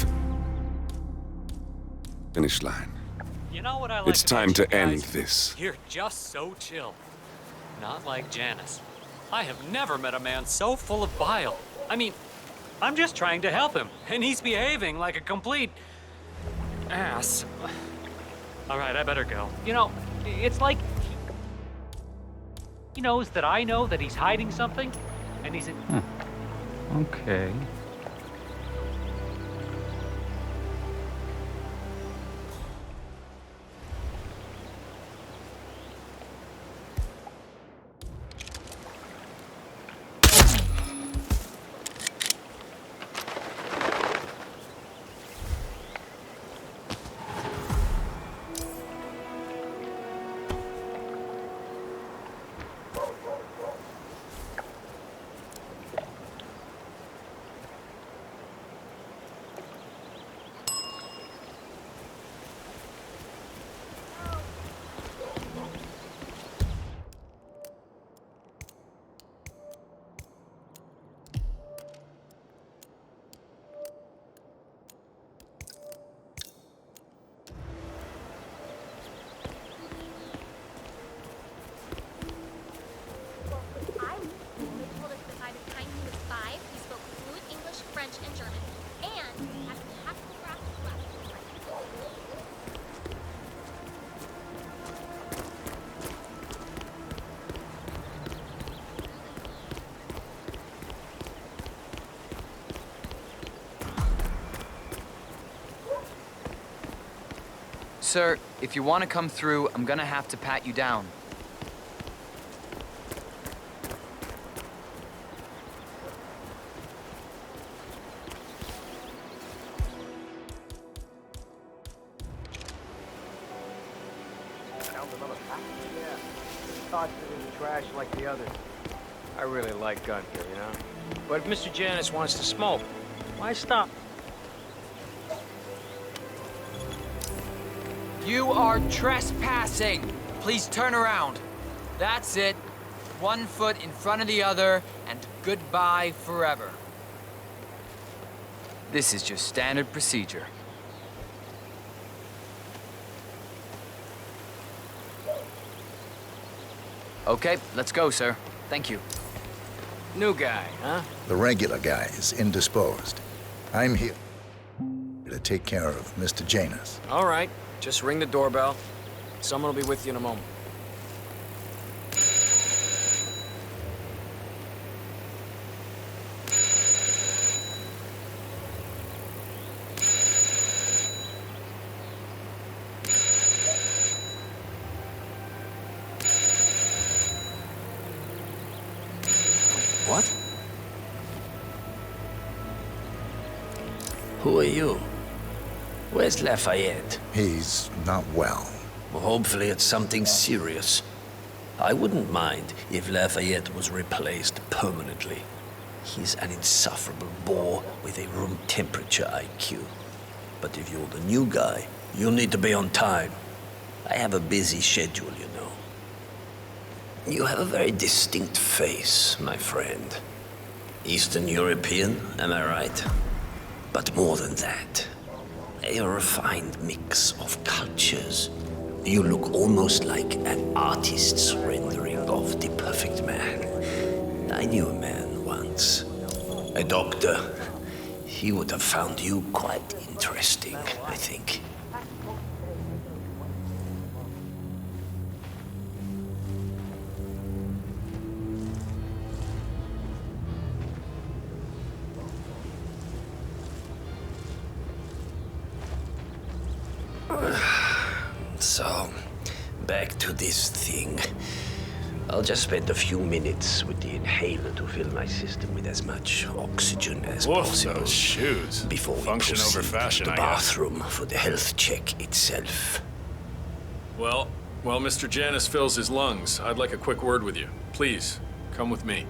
finish line. You know what I like It's time about to you end guys? this. You're just so chill. Not like Janus. I have never met a man so full of bile. I mean, I'm just trying to help him, and he's behaving like a complete ass. All right, I better go. You know, it's like he knows that I know that he's hiding something, and he's in... Okay. Sir, if you want to come through, I'm gonna have to pat you down. Found another pack? Yeah. Tossed it in the trash like the others. I really like gun here, you know? But if Mr. Janus wants to smoke, why stop? You are trespassing. Please turn around. That's it. 1 foot in front of the other, and goodbye forever. This is just standard procedure. Okay, let's go, sir. Thank you. New guy, huh? The regular guy is indisposed. I'm here to take care of Mr. Janus. All right, just ring the doorbell. Someone will be with you in a moment. What? Who are you? Where's Lafayette? He's not well. Well, hopefully it's something serious. I wouldn't mind if Lafayette was replaced permanently. He's an insufferable bore with a room temperature IQ. But if you're the new guy, you'll need to be on time. I have a busy schedule, you know. You have a very distinct face, my friend. Eastern European, am I right? But more than that, a refined mix of cultures. You look almost like an artist's rendering of the perfect man. I knew a man once, a doctor. He would have found you quite interesting, I think. So, back to this thing. I'll just spend a few minutes with the inhaler to fill my system with as much oxygen as possible. Those shoes. Before we Function proceed over fashion, to the I guess. bathroom for the health check itself. Well, while Mr. Janus fills his lungs, I'd like a quick word with you. Please, come with me.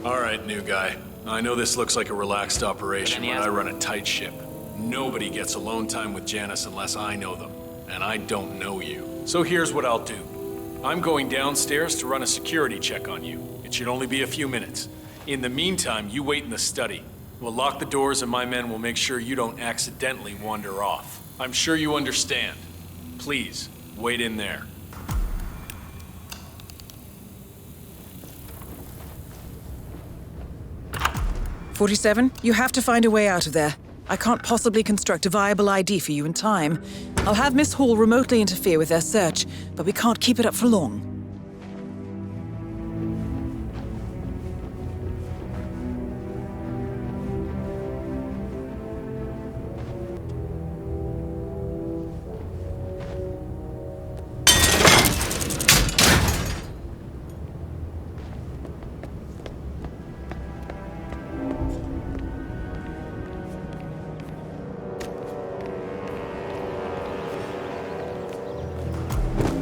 All right, new guy. I know this looks like a relaxed operation, but I run a tight ship. Nobody gets alone time with Janus unless I know them, and I don't know you. So here's what I'll do. I'm going downstairs to run a security check on you. It should only be a few minutes. In the meantime, you wait in the study. We'll lock the doors and my men will make sure you don't accidentally wander off. I'm sure you understand. Please, wait in there. "47, you have to find a way out of there. I can't possibly construct a viable ID for you in time. I'll have Miss Hall remotely interfere with their search, but we can't keep it up for long."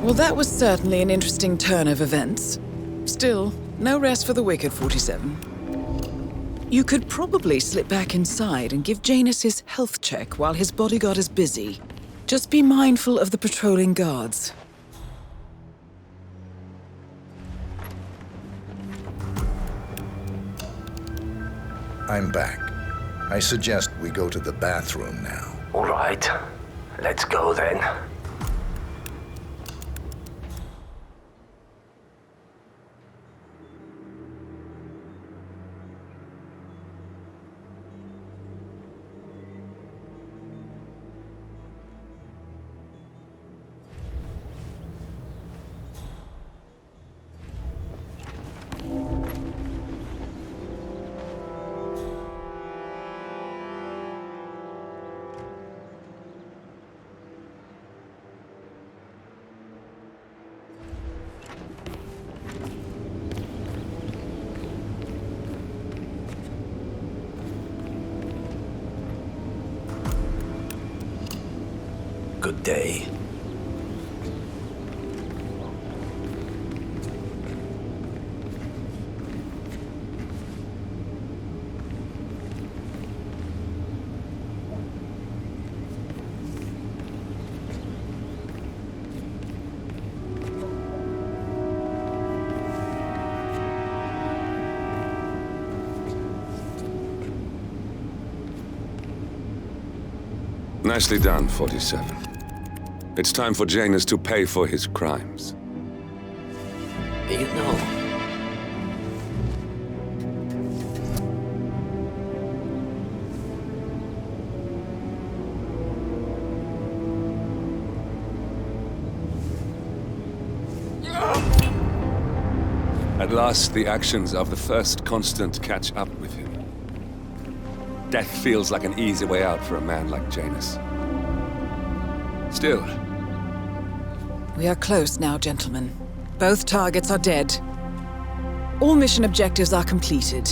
Well, that was certainly an interesting turn of events. Still, no rest for the wicked, 47. You could probably slip back inside and give Janus his health check while his bodyguard is busy. Just be mindful of the patrolling guards. I'm back. I suggest we go to the bathroom now. All right, let's go then. Good day. Nicely done, 47. It's time for Janus to pay for his crimes. You know, At last, the actions of the first constant catch up with him. Death feels like an easy way out for a man like Janus. Still, We are close now, gentlemen. Both targets are dead. All mission objectives are completed.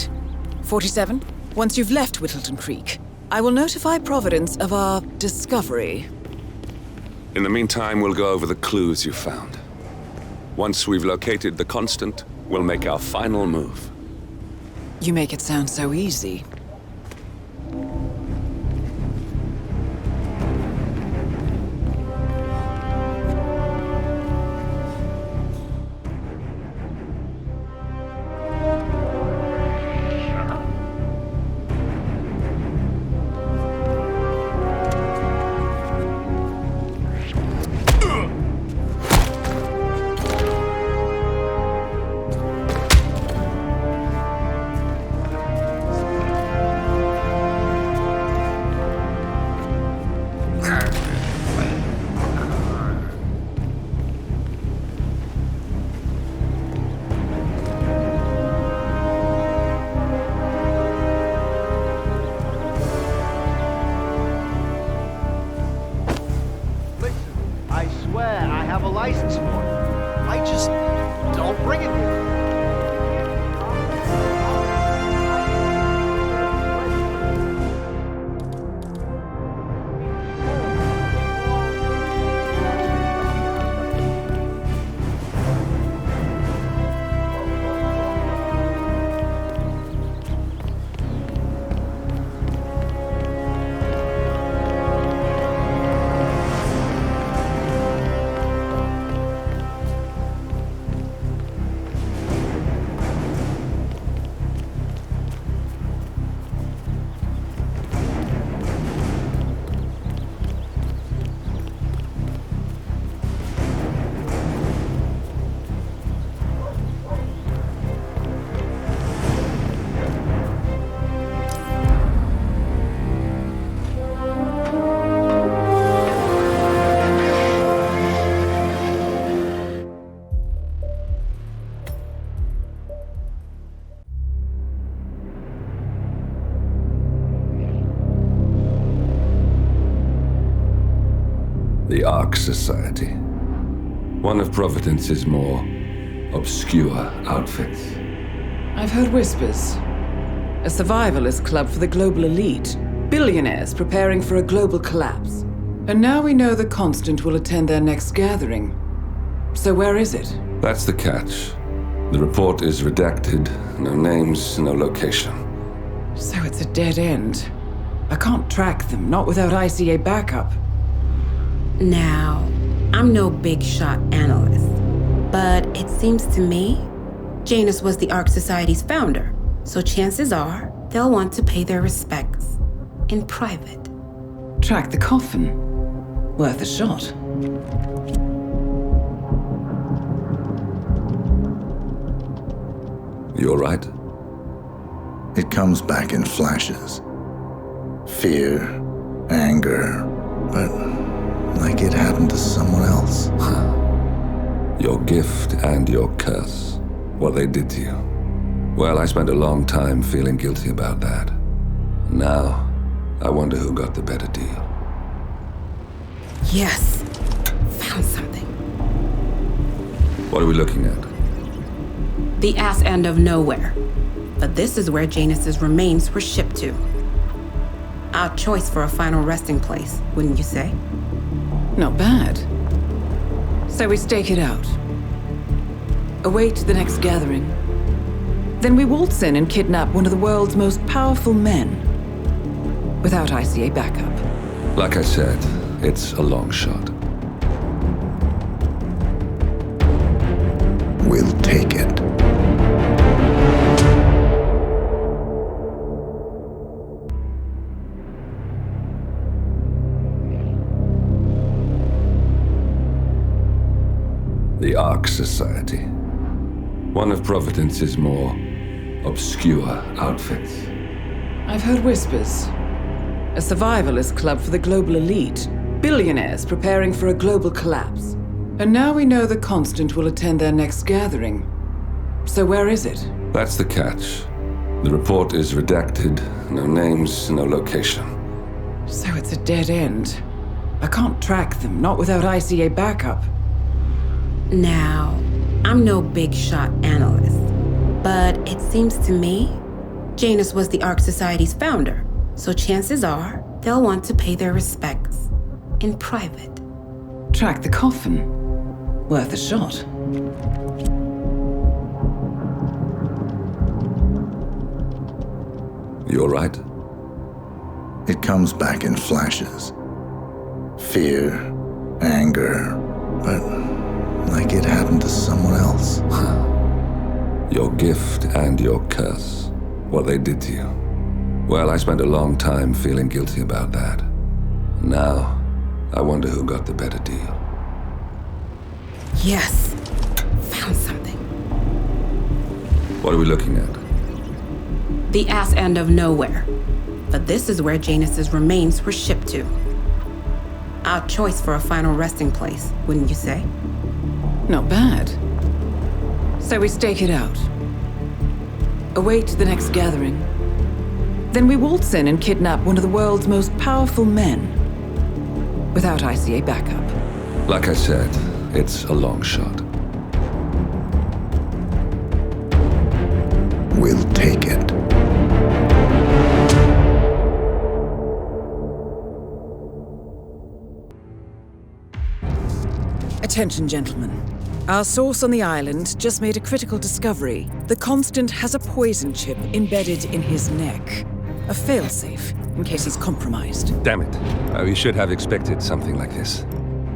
47, once you've left Whittleton Creek, I will notify Providence of our discovery. In the meantime, we'll go over the clues you found. Once we've located the Constant, we'll make our final move. You make it sound so easy. I swear I have a license for it. I just don't bring it here. The Ark Society. One of Providence's more obscure outfits. I've heard whispers. A survivalist club for the global elite. Billionaires preparing for a global collapse. And now we know the Constant will attend their next gathering. So where is it? That's the catch. The report is redacted. No names, no location. So it's a dead end. I can't track them, not without ICA backup. Now, I'm no big shot analyst, but it seems to me Janus was the Ark Society's founder, so chances are they'll want to pay their respects in private. Track the coffin. Worth a shot. You all right? It comes back in flashes. Fear, anger, but like it happened to someone else. Your gift and your curse. What they did to you. Well, I spent a long time feeling guilty about that. Now, I wonder who got the better deal. Yes, found something. What are we looking at? The ass end of nowhere. But this is where Janus's remains were shipped to. Our choice for a final resting place, wouldn't you say? Not bad. So we stake it out. Await the next gathering. Then we waltz in and kidnap one of the world's most powerful men. Without ICA backup. Like I said, it's a long shot. We'll take it. The Ark Society. One of Providence's more obscure outfits. I've heard whispers. A survivalist club for the global elite. Billionaires preparing for a global collapse. And now we know the Constant will attend their next gathering. So where is it? That's the catch. The report is redacted. No names, no location. So it's a dead end. I can't track them, not without ICA backup. Now, I'm no big shot analyst, but it seems to me Janus was the Ark Society's founder, so chances are they'll want to pay their respects in private. Track the coffin. Worth a shot. You're right. It comes back in flashes. Fear, anger, but like it happened to someone else. Your gift and your curse. What they did to you. Well, I spent a long time feeling guilty about that. Now, I wonder who got the better deal. Yes. Found something. What are we looking at? The ass end of nowhere. But this is where Janus's remains were shipped to. Our choice for a final resting place, wouldn't you say? Not bad. So we stake it out. Await the next gathering. Then we waltz in and kidnap one of the world's most powerful men. Without ICA backup. Like I said, it's a long shot. We'll take it. Attention, gentlemen. Our source on the island just made a critical discovery. The Constant has a poison chip embedded in his neck. A failsafe, in case he's compromised. Damn it. We should have expected something like this.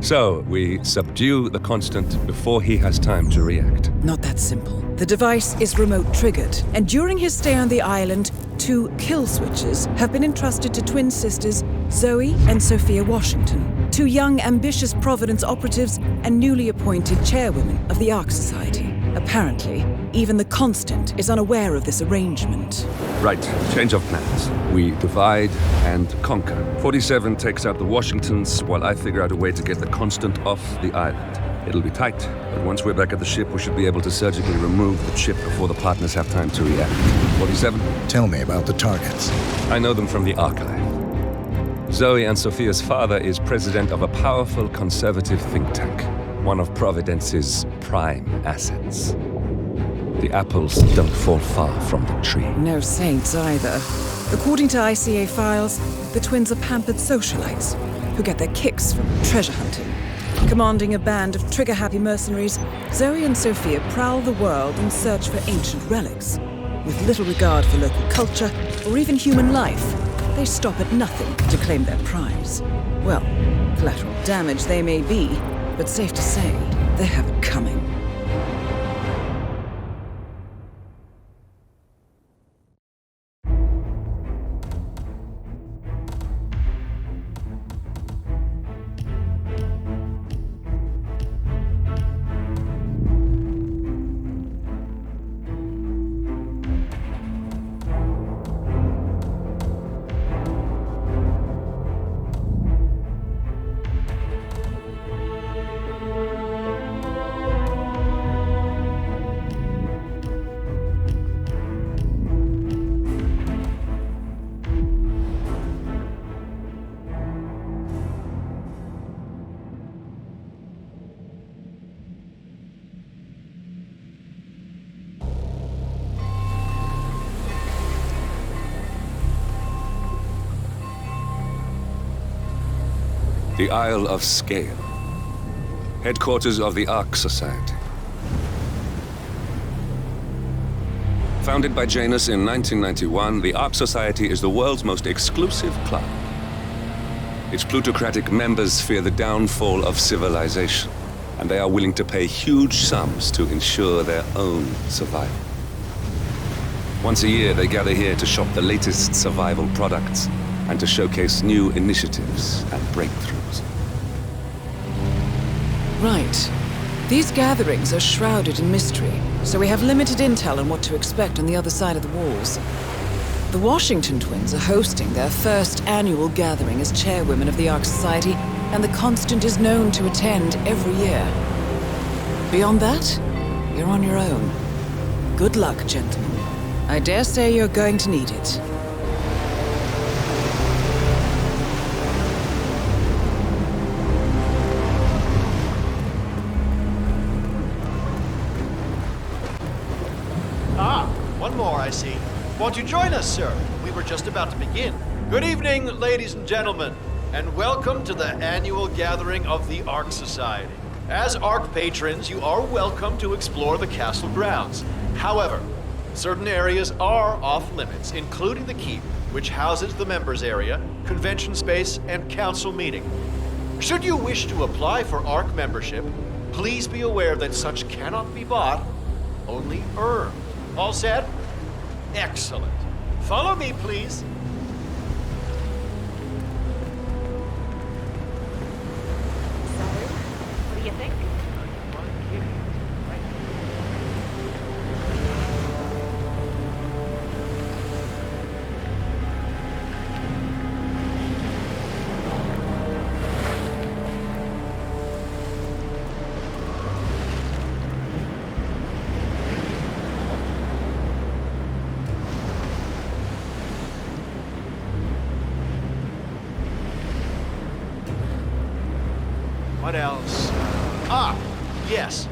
So, we subdue the Constant before he has time to react. Not that simple. The device is remote triggered, and during his stay on the island, 2 kill switches have been entrusted to twin sisters Zoe and Sophia Washington, 2 young, ambitious Providence operatives and newly appointed chairwomen of the Ark Society. Apparently, even the Constant is unaware of this arrangement. Right, change of plans. We divide and conquer. 47 takes out the Washingtons, while I figure out a way to get the Constant off the island. It'll be tight, but once we're back at the ship, we should be able to surgically remove the chip before the partners have time to react. 47? Tell me about the targets. I know them from the archive. Zoe and Sophia's father is president of a powerful conservative think tank, one of Providence's prime assets. The apples don't fall far from the tree. No saints either. According to ICA files, the twins are pampered socialites who get their kicks from treasure hunting. Commanding a band of trigger-happy mercenaries, Zoe and Sophia prowl the world in search for ancient relics. With little regard for local culture or even human life, they stop at nothing to claim their prize. Well, collateral damage they may be, but safe to say, they have it coming. The Isle of Scale, headquarters of the Ark Society. Founded by Janus in 1991, the Ark Society is the world's most exclusive club. Its plutocratic members fear the downfall of civilization, and they are willing to pay huge sums to ensure their own survival. Once a year, they gather here to shop the latest survival products and to showcase new initiatives and breakthroughs. Right. These gatherings are shrouded in mystery, so we have limited intel on what to expect on the other side of the walls. The Washington twins are hosting their first annual gathering as chairwomen of the Ark Society, and the Constant is known to attend every year. Beyond that, you're on your own. Good luck, gentlemen. I dare say you're going to need it. I see. Won't you join us, sir? We were just about to begin. Good evening, ladies and gentlemen, and welcome to the annual gathering of the Ark Society. As Ark patrons, you are welcome to explore the castle grounds. However, certain areas are off limits, including the keep, which houses the members area, convention space, and council meeting. Should you wish to apply for Ark membership, please be aware that such cannot be bought, only earned. All set? Excellent. Follow me, please. What do you think? What else? Yes.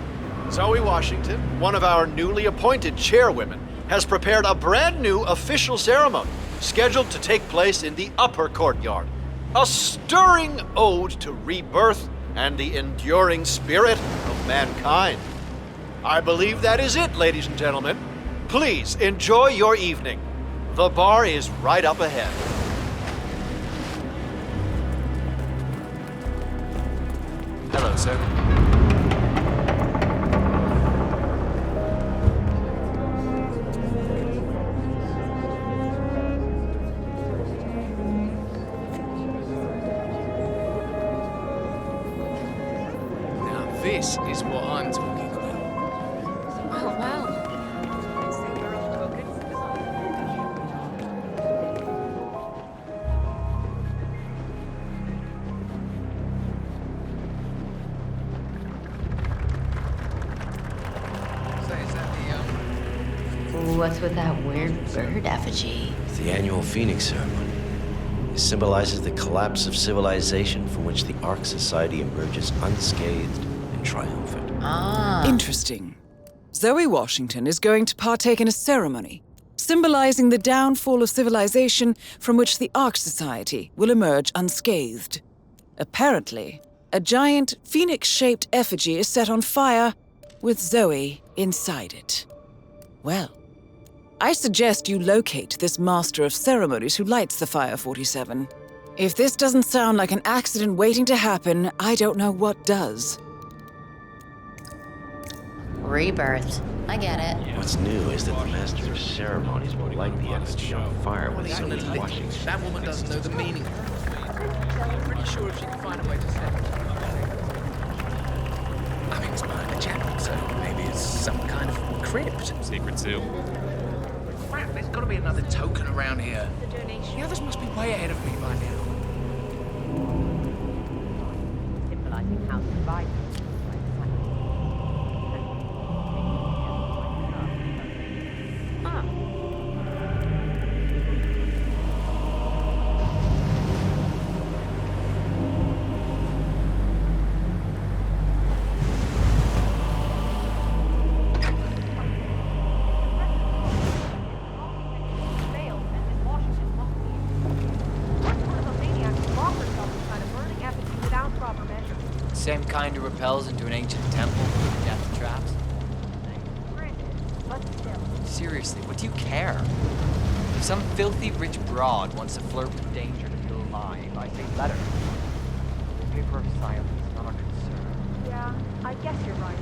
Zoe Washington, one of our newly appointed chairwomen, has prepared a brand new official ceremony scheduled to take place in the upper courtyard. A stirring ode to rebirth and the enduring spirit of mankind. I believe that is it, ladies and gentlemen. Please enjoy your evening. The bar is right up ahead. Hello, sir. Now this is what I'm talking about. Oh, wow. What's with that weird bird effigy? It's the annual Phoenix ceremony. It symbolizes the collapse of civilization from which the Ark Society emerges unscathed and triumphant. Interesting. Zoe Washington is going to partake in a ceremony symbolizing the downfall of civilization from which the Ark Society will emerge unscathed. Apparently, a giant phoenix-shaped effigy is set on fire with Zoe inside it. Well, I suggest you locate this master of ceremonies who lights the Fire 47. If this doesn't sound like an accident waiting to happen, I don't know what does. Rebirth. I get it. What's new is that the Master of Ceremonies will light the effigy on fire with Zoe Washington. That woman doesn't know the meaning. I'm pretty sure if she can find a way to set it. I mean, it's behind a chapel, so maybe it's some kind of crypt. Secret zoo. Crap, there's got to be another token around here. The others must be way ahead of me by now. Symbolizing how survivors. Same kind who repels into an ancient temple with death traps. Seriously, what do you care? If some filthy rich broad wants to flirt with danger to feel alive, I say let her. The paper of silence, not our concern. Yeah, I guess you're right.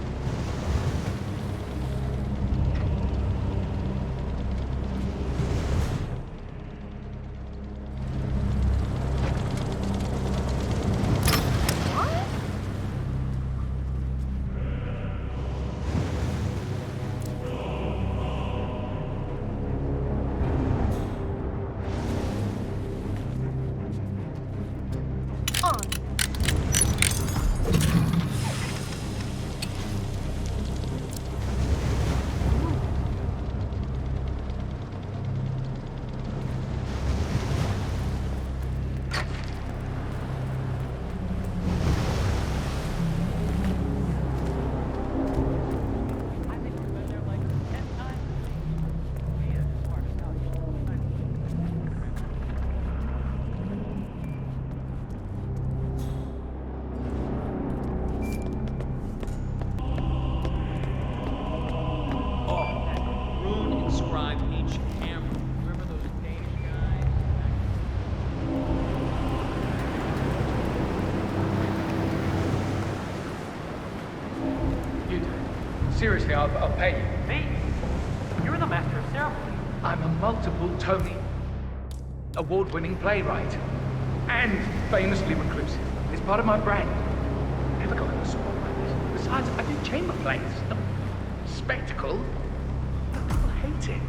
Seriously, I'll pay you. Me? You're the master of ceremony. I'm a multiple Tony award-winning playwright. And famously reclusive. It's part of my brand. Never got in a spot like this. Besides, I do chamber plays. Spectacle. People hate it.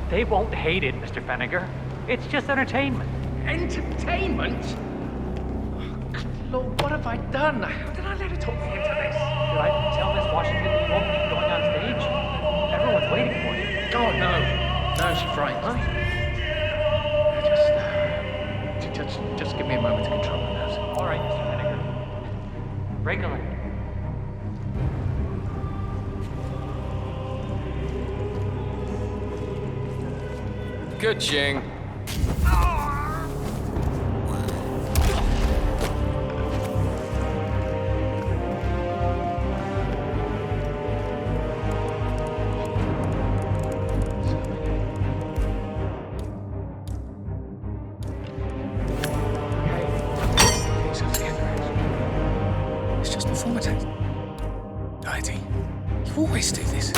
They won't hate it, Mr. Fenniger. It's just entertainment. Entertainment? Oh, good Lord, what have I done? How did I let her talk me into this? Did I tell Miss Washington that you won't be going on stage? Everyone's waiting for you. God, no. No, she frightened me. Just give me a moment to control my nerves. All right, Mr. Fenniger. Break a leg. Good, Jing. It's just a formatting. ID. You always do this.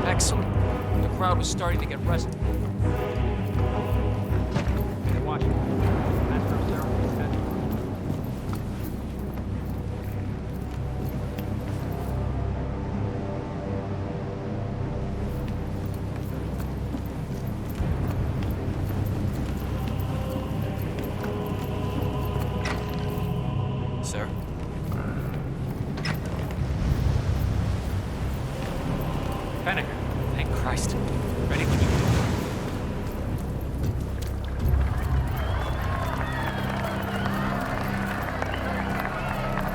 Excellent. The crowd was starting to get restless. Hey, Washington. Master of ceremony is headed. Sir? Fenniger, thank Christ. Ready when you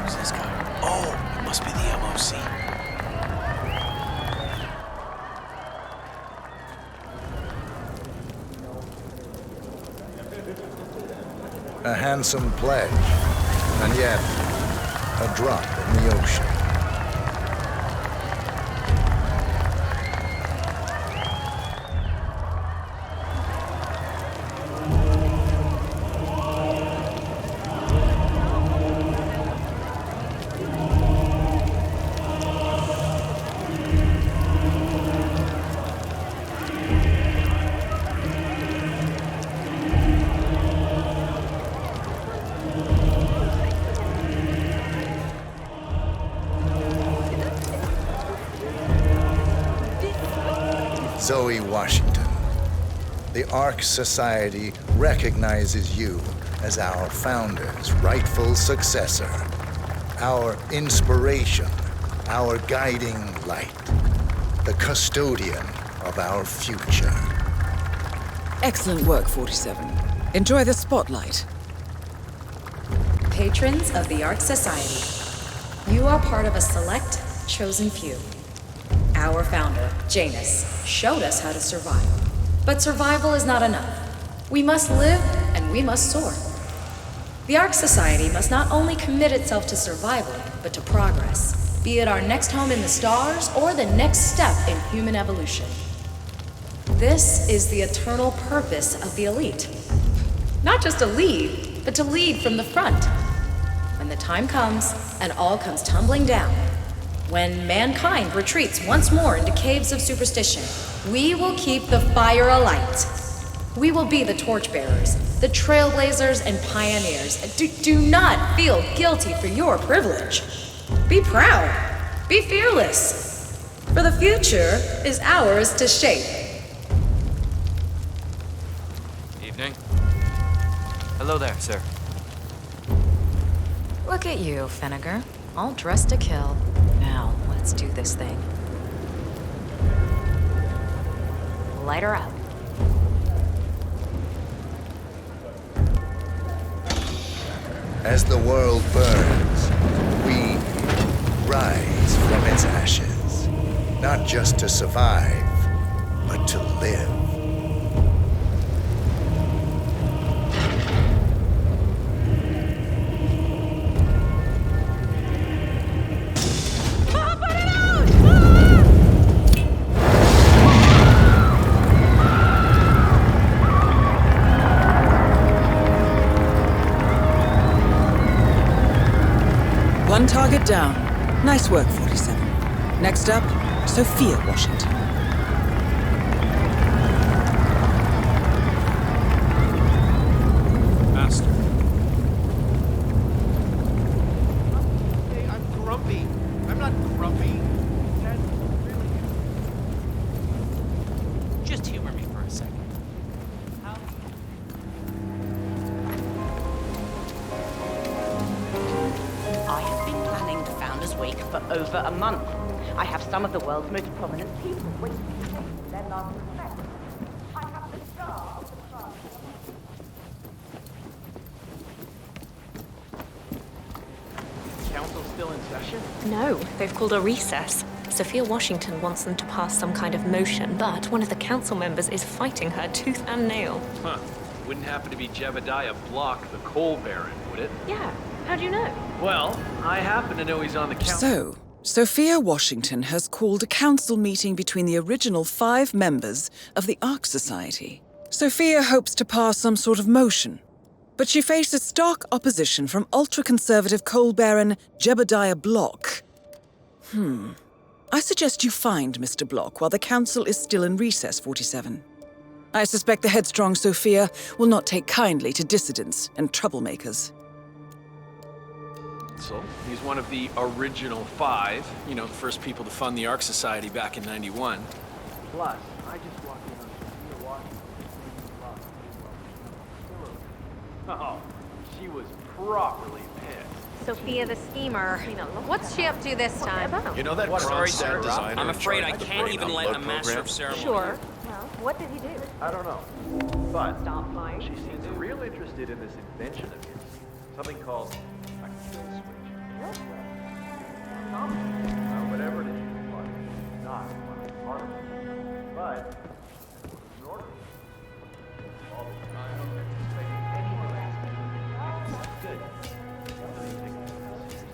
Who's this guy? Oh, it must be the MOC. A handsome pledge, and yet a drop in the ocean. Zoe Washington, the Ark Society recognizes you as our founder's rightful successor, our inspiration, our guiding light, the custodian of our future. Excellent work, 47. Enjoy the spotlight. Patrons of the Ark Society, you are part of a select, chosen few. Our founder, Janus, showed us how to survive. But survival is not enough. We must live and we must soar. The Ark Society must not only commit itself to survival, but to progress, be it our next home in the stars or the next step in human evolution. This is the eternal purpose of the elite. Not just to lead, but to lead from the front. When the time comes and all comes tumbling down, When mankind retreats once more into caves of superstition, we will keep the fire alight. We will be the torchbearers, the trailblazers and pioneers. Do not feel guilty for your privilege. Be proud. Be fearless. For the future is ours to shape. Evening. Hello there, sir. Look at you, Finnegar. All dressed to kill. Now, let's do this thing. Light her up. As the world burns, we rise from its ashes. Not just to survive, but to live. One target down. Nice work, 47. Next up, Sophia Washington. Master. Hey, I'm grumpy. I'm not grumpy. That's really... Just humor me for a second. I have been planning the Founders Week for over a month. I have some of the world's most prominent people waiting to pay their last respect. I have the star of the class. Council's still in session? No, they've called a recess. Sophia Washington wants them to pass some kind of motion, but one of the council members is fighting her tooth and nail. Huh. Wouldn't happen to be Jebediah Block, the coal baron, would it? Yeah, how'd you know? Well, I happen to know he's on the council. So, Sophia Washington has called a council meeting between the original 5 members of the Ark Society. Sophia hopes to pass some sort of motion, but she faces stark opposition from ultra-conservative coal baron Jebediah Block. I suggest you find Mr. Block while the council is still in recess, 47. I suspect the headstrong Sophia will not take kindly to dissidents and troublemakers. So, he's one of the original 5. You know, the first people to fund the Ark Society back in '91. Plus, I just walked in on Sophia Washington. Oh, she was properly pissed. Sophia the schemer. What's she up to this time? You know that Sorry, set sir. designer I'm in afraid charge I of the can't brain even let upload a master program? of ceremony. Sure. Well, what did he do? I don't know. But Stop lying. she seems real interested in this invention of his. Something called a kill switch. Whatever it is you want. Not one of the part of it. But in order all the time anticipating any harassment. Good. Let me take this seriously.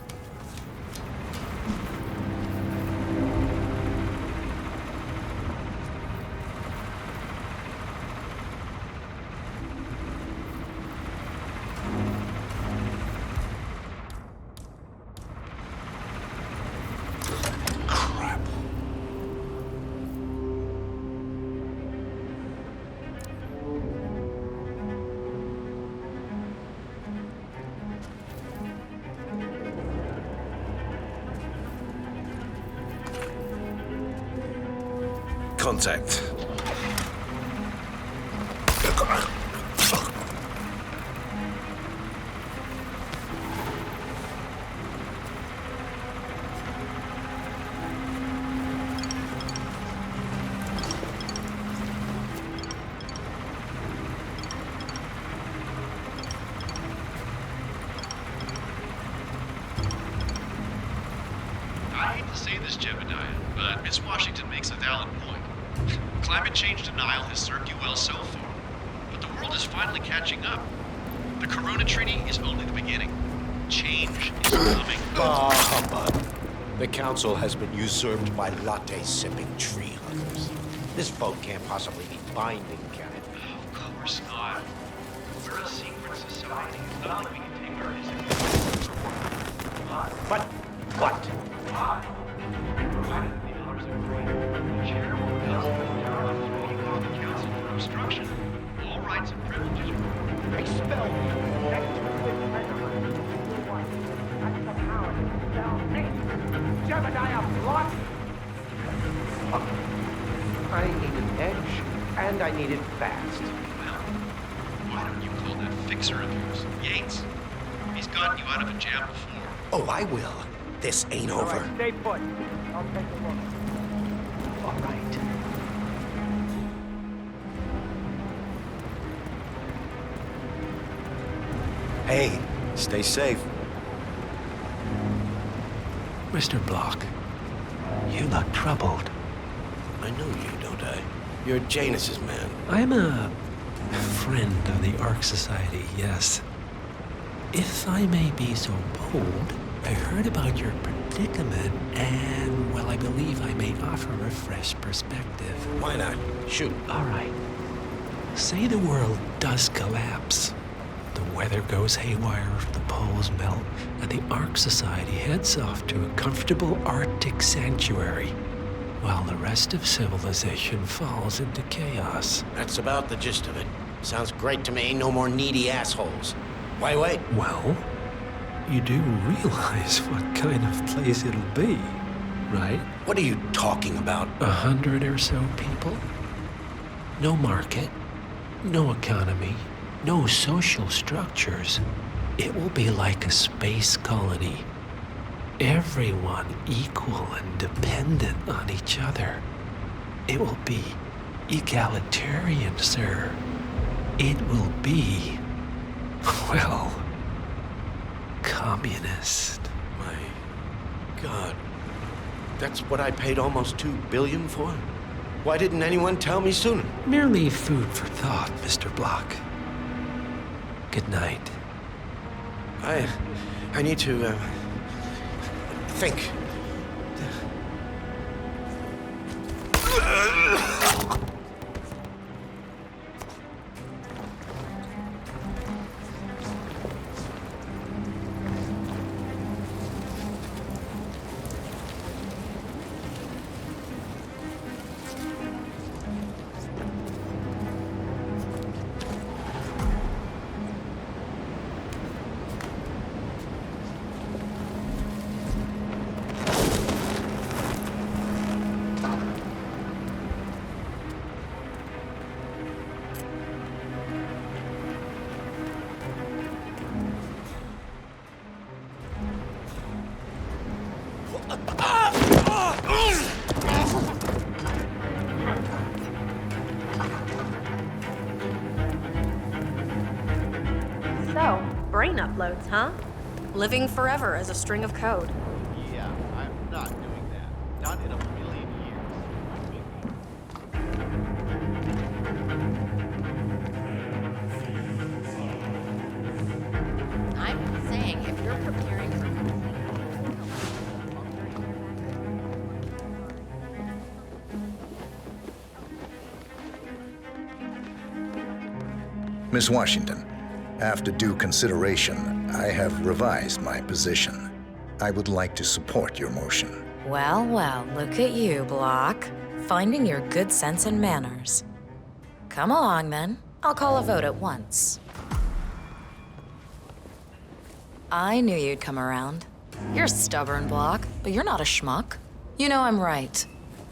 Contact. I hate to say this, Jebediah, but Miss Washington makes a valid point. Climate change denial has served you well so far, but the world is finally catching up. The Corona Treaty is only the beginning. Change is coming. Humbug. The council has been usurped by latte-sipping tree huggers. This vote can't possibly be binding, can it? Of course not. We're a secret society. It's not like we can take our disagreements. But what? Why? Provided the others agree, the chair will thus be charged with voting on the council for obstruction. All rights and privileges. Expel me. Next to this measurement. That's the power to expel me. Jebediah Block. I need an edge, and I need it fast. Well, why don't you call that fixer of yours, Yates? He's gotten you out of a jam before. Oh, I will. This ain't All over. right, stay put. I'll take a look. All right. Hey, stay safe. Mr. Block, you look troubled. I know you, don't I? You're Janus's man. I'm a friend of the Ark Society, yes. If I may be so bold, I heard about your predicament, and, well, I believe I may offer a fresh perspective. Why not? Shoot. All right. Say the world does collapse. The weather goes haywire, the poles melt, and the Ark Society heads off to a comfortable Arctic sanctuary, while the rest of civilization falls into chaos. That's about the gist of it. Sounds great to me. No more needy assholes. Why wait? Well, you do realize what kind of place it'll be, right? What are you talking about? 100 or so people? No market, no economy, no social structures. It will be like a space colony. Everyone equal and dependent on each other. It will be egalitarian, sir. It will be, well, communist. My God. That's what I paid almost $2 billion for? Why didn't anyone tell me sooner? Merely food for thought, Mr. Block. Good night. I need to, think. So, brain uploads, huh? Living forever as a string of code. Yeah, I'm not doing that. Not in a million I'm saying if you're preparing for Miss Washington, after due consideration, I have revised my position. I would like to support your motion. Well, well, look at you, Block. Finding your good sense and manners. Come along, then. I'll call a vote at once. I knew you'd come around. You're stubborn, Block, but you're not a schmuck. You know I'm right.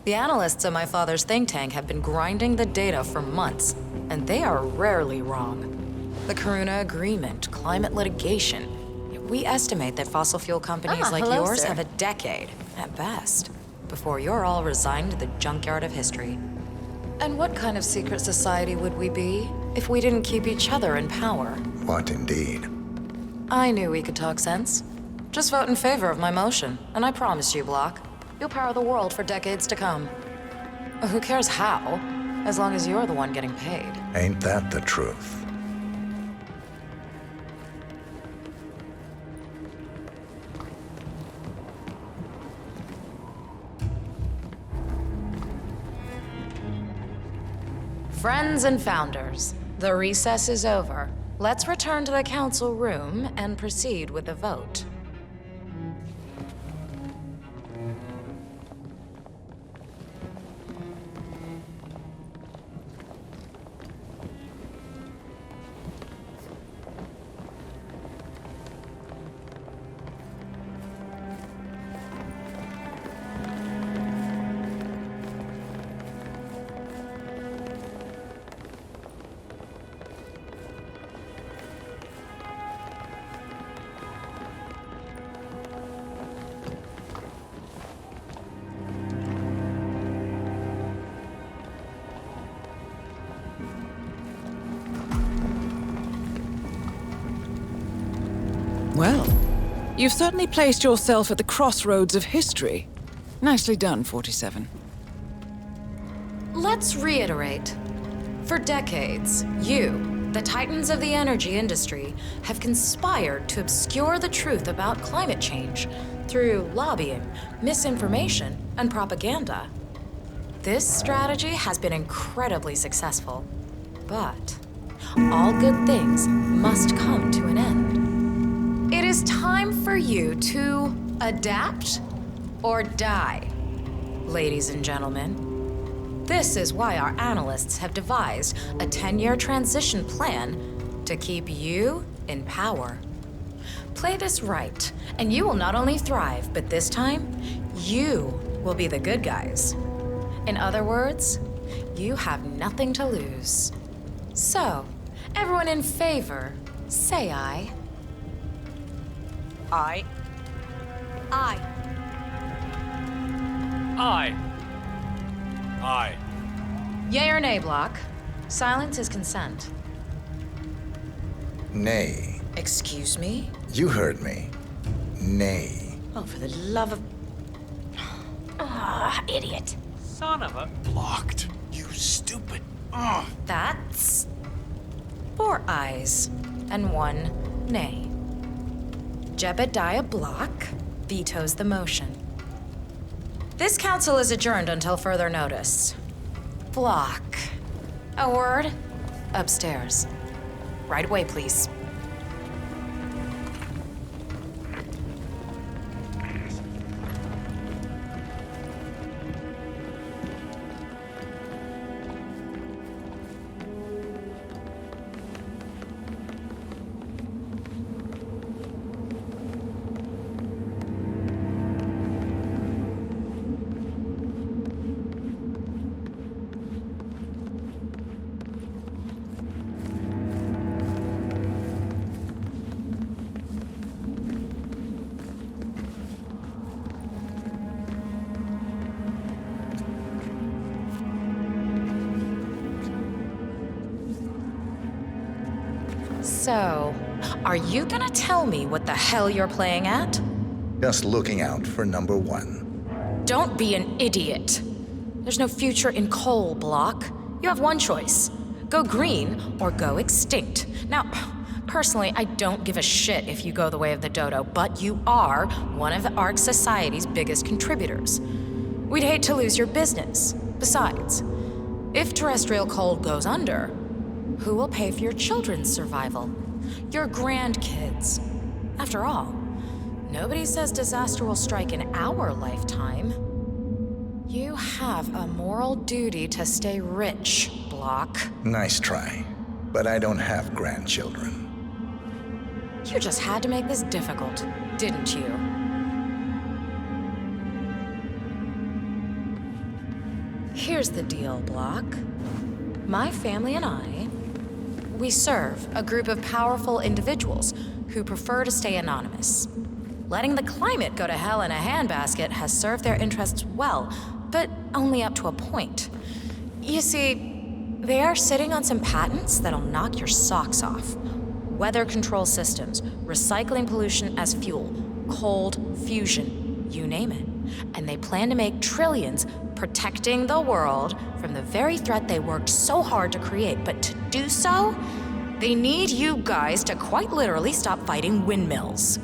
The analysts at my father's think tank have been grinding the data for months, and they are rarely wrong. The Karuna Agreement, climate litigation. We estimate that fossil fuel companies like hello, yours sir. have a decade, at best, before you're all resigned to the junkyard of history. And what kind of secret society would we be if we didn't keep each other in power? What indeed? I knew we could talk sense. Just vote in favor of my motion, and I promise you, Block, you'll power the world for decades to come. Who cares how, as long as you're the one getting paid? Ain't that the truth? Friends and founders, the recess is over. Let's return to the council room and proceed with the vote. You've certainly placed yourself at the crossroads of history. Nicely done, 47. Let's reiterate. For decades, you, the titans of the energy industry, have conspired to obscure the truth about climate change through lobbying, misinformation, and propaganda. This strategy has been incredibly successful, but all good things must come to an end. It is time for you to adapt or die, ladies and gentlemen. This is why our analysts have devised a 10-year transition plan to keep you in power. Play this right, and you will not only thrive, but this time, you will be the good guys. In other words, you have nothing to lose. So, everyone in favor, say aye. Aye. Aye. Aye. Aye. Yay or nay, Block? Silence is consent. Nay. Excuse me? You heard me. Nay. Oh, for the love of... Ah, idiot. Son of a... Blocked. You stupid. That's 4 ayes and 1 nay. Jebediah Block vetoes the motion. This council is adjourned until further notice. Block. A word? Upstairs. Right away, please. So, are you gonna tell me what the hell you're playing at? Just looking out for number 1. Don't be an idiot. There's no future in coal, Block. You have one choice. Go green or go extinct. Now, personally, I don't give a shit if you go the way of the dodo, but you are one of the Ark Society's biggest contributors. We'd hate to lose your business. Besides, if terrestrial coal goes under, who will pay for your children's survival? Your grandkids. After all, nobody says disaster will strike in our lifetime. You have a moral duty to stay rich, Block. Nice try. But I don't have grandchildren. You just had to make this difficult, didn't you? Here's the deal, Block. My family and I, we serve a group of powerful individuals who prefer to stay anonymous. Letting the climate go to hell in a handbasket has served their interests well, but only up to a point. You see, they are sitting on some patents that'll knock your socks off. Weather control systems, recycling pollution as fuel, cold fusion, you name it. And they plan to make trillions protecting the world from the very threat they worked so hard to create. But to do so, they need you guys to quite literally stop fighting windmills.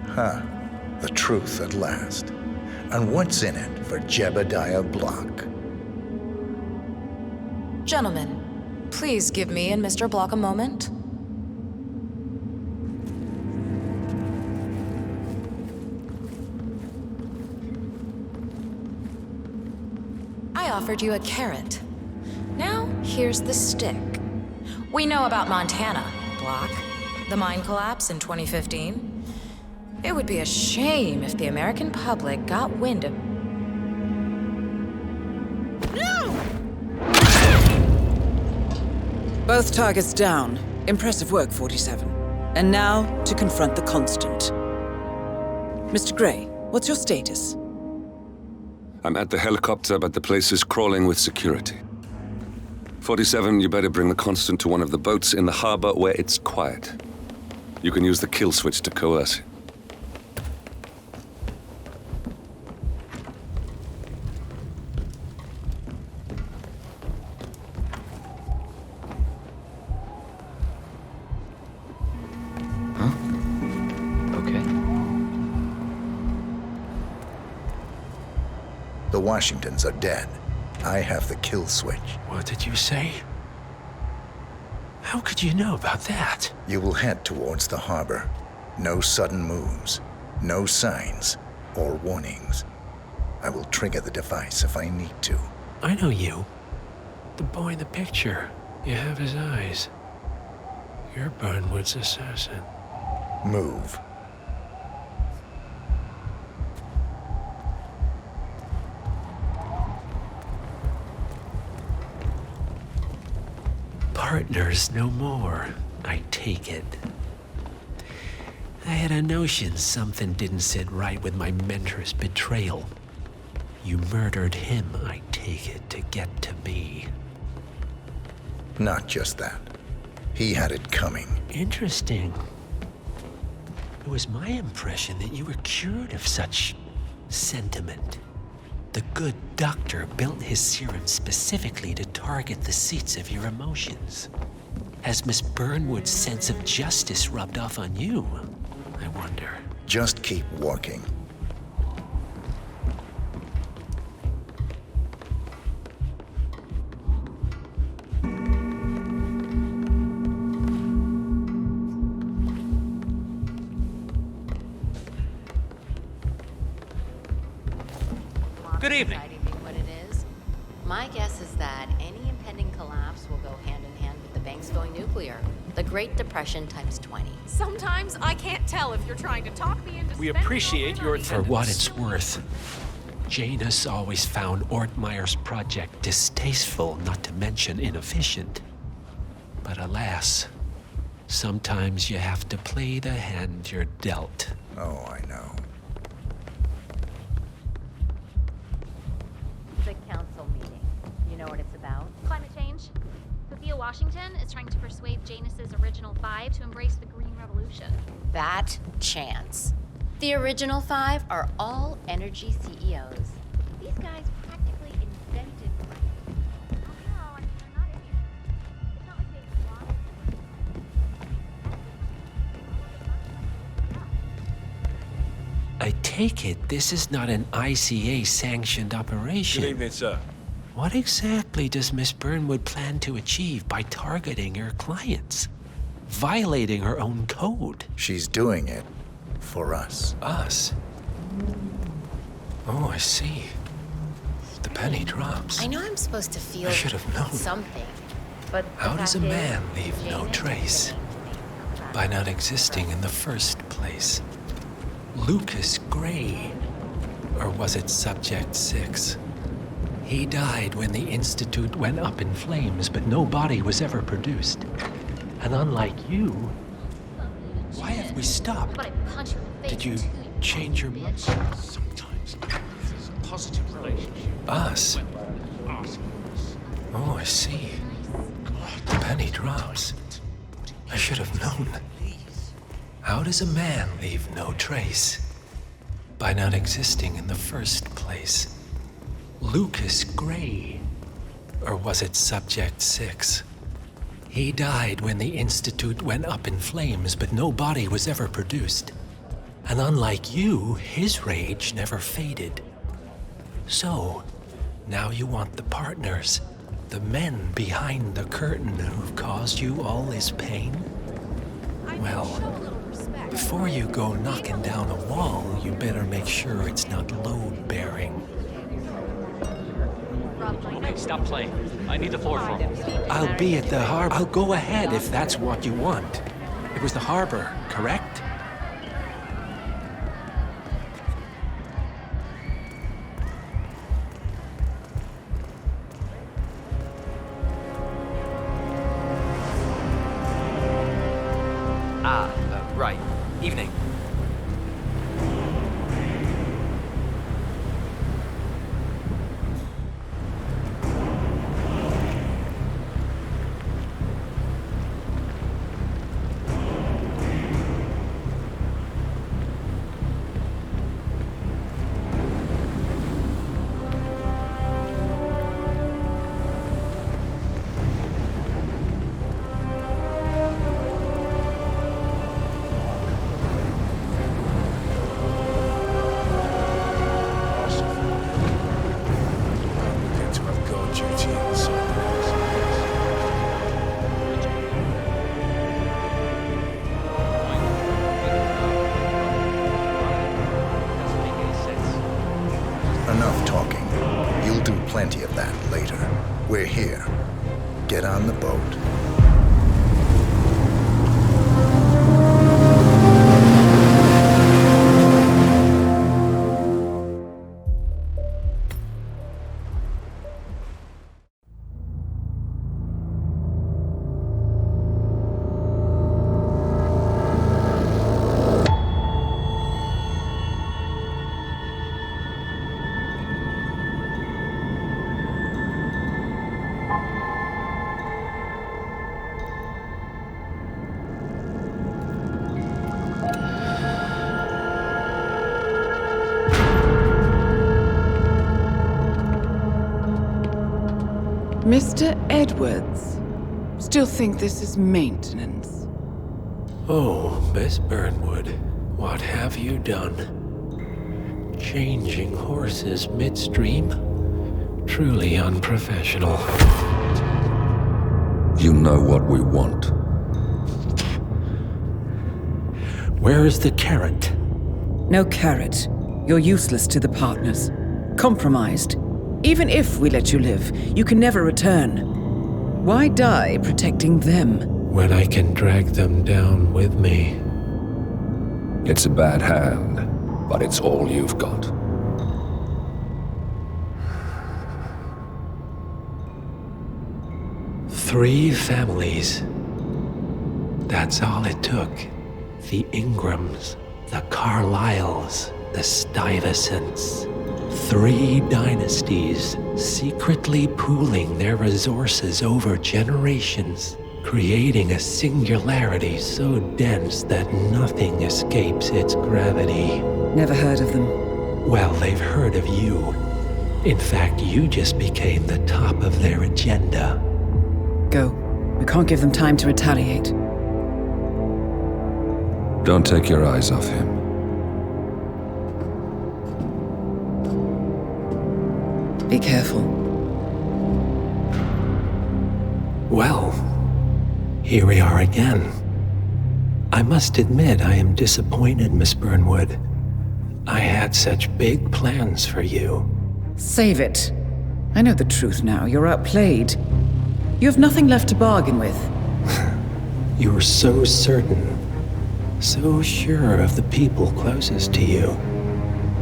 Huh. The truth at last. And what's in it for Jebediah Block? Gentlemen, please give me and Mr. Block a moment. I offered you a carrot. Now, here's the stick. We know about Montana, Block. The mine collapse in 2015. It would be a shame if the American public got wind of... Both targets down. Impressive work, 47. And now, to confront the Constant. Mr. Gray, what's your status? I'm at the helicopter, but the place is crawling with security. 47, you better bring the Constant to one of the boats in the harbor where it's quiet. You can use the kill switch to coerce it. The Washingtons are dead. I have the kill switch. What did you say? How could you know about that? You will head towards the harbor. No sudden moves, no signs or warnings. I will trigger the device if I need to. I know you. The boy in the picture. You have his eyes. You're Burnwood's assassin. Move. Partners no more, I take it. I had a notion something didn't sit right with my mentor's betrayal. You murdered him, I take it, to get to me. Not just that. He had it coming. Interesting. It was my impression that you were cured of such sentiment. The good doctor built his serum specifically to target the seats of your emotions. Has Miss Burnwood's sense of justice rubbed off on you, I wonder? Just keep walking. Good evening. What it is. My guess is that any impending collapse will go hand in hand with the banks going nuclear. The Great Depression times 20. Sometimes I can't tell if you're trying to talk me into We spending appreciate your For attendance. what it's worth, Janus always found Ortmeyer's project distasteful, not to mention inefficient. But alas, sometimes you have to play the hand you're dealt. Oh, I know. The council meeting. You know what it's about? Climate change. Sophia Washington is trying to persuade Janus's original five to embrace the Green Revolution. That chance. The original five are all energy CEOs. These guys practically invented green. I take it this is not an ICA-sanctioned operation. Good evening, sir. What exactly does Miss Burnwood plan to achieve by targeting her clients? Violating her own code? She's doing it for us. Us? Oh, I see. The penny drops. I know I'm supposed to feel I should have known. something, but How does a man leave no trace? By not existing in the first place. Lucas Gray. Or was it Subject 6? He died when the Institute went up in flames, but no body was ever produced. And unlike you, why have we stopped? But I punch you in the face. Did you change your mind? Sometimes this is a positive relationship. Us? Ask us. Oh, I see. The penny drops. I should have known. How does a man leave no trace? By not existing in the first place. Lucas Gray. Or was it Subject 6? He died when the Institute went up in flames, but no body was ever produced. And unlike you, his rage never faded. So, now you want the partners, the men behind the curtain who've caused you all this pain? Well, before you go knocking down a wall, you better make sure it's not load-bearing. Okay, stop playing. I need the floor for him. I'll be at the harbor. I'll go ahead if that's what you want. It was the harbor, correct? Right. Evening. enough talking. You'll do plenty of that later. We're here. Get on the boat. Mr. Edwards, still think this is maintenance? Oh, Miss Burnwood, what have you done? Changing horses midstream? Truly unprofessional. You know what we want. Where is the carrot? No carrot. You're useless to the partners. Compromised. Even if we let you live, you can never return. Why die protecting them? When I can drag them down with me. It's a bad hand, but it's all you've got. Three families. That's all it took. The Ingrams, the Carlyles, the Stuyvesants. 3 dynasties secretly pooling their resources over generations, creating a singularity so dense that nothing escapes its gravity. Never heard of them. Well, they've heard of you. In fact, you just became the top of their agenda. Go. We can't give them time to retaliate. Don't take your eyes off him. Be careful. Well, here we are again. I must admit I am disappointed, Miss Burnwood. I had such big plans for you. Save it. I know the truth now. You're outplayed. You have nothing left to bargain with. You were so certain, so sure of the people closest to you.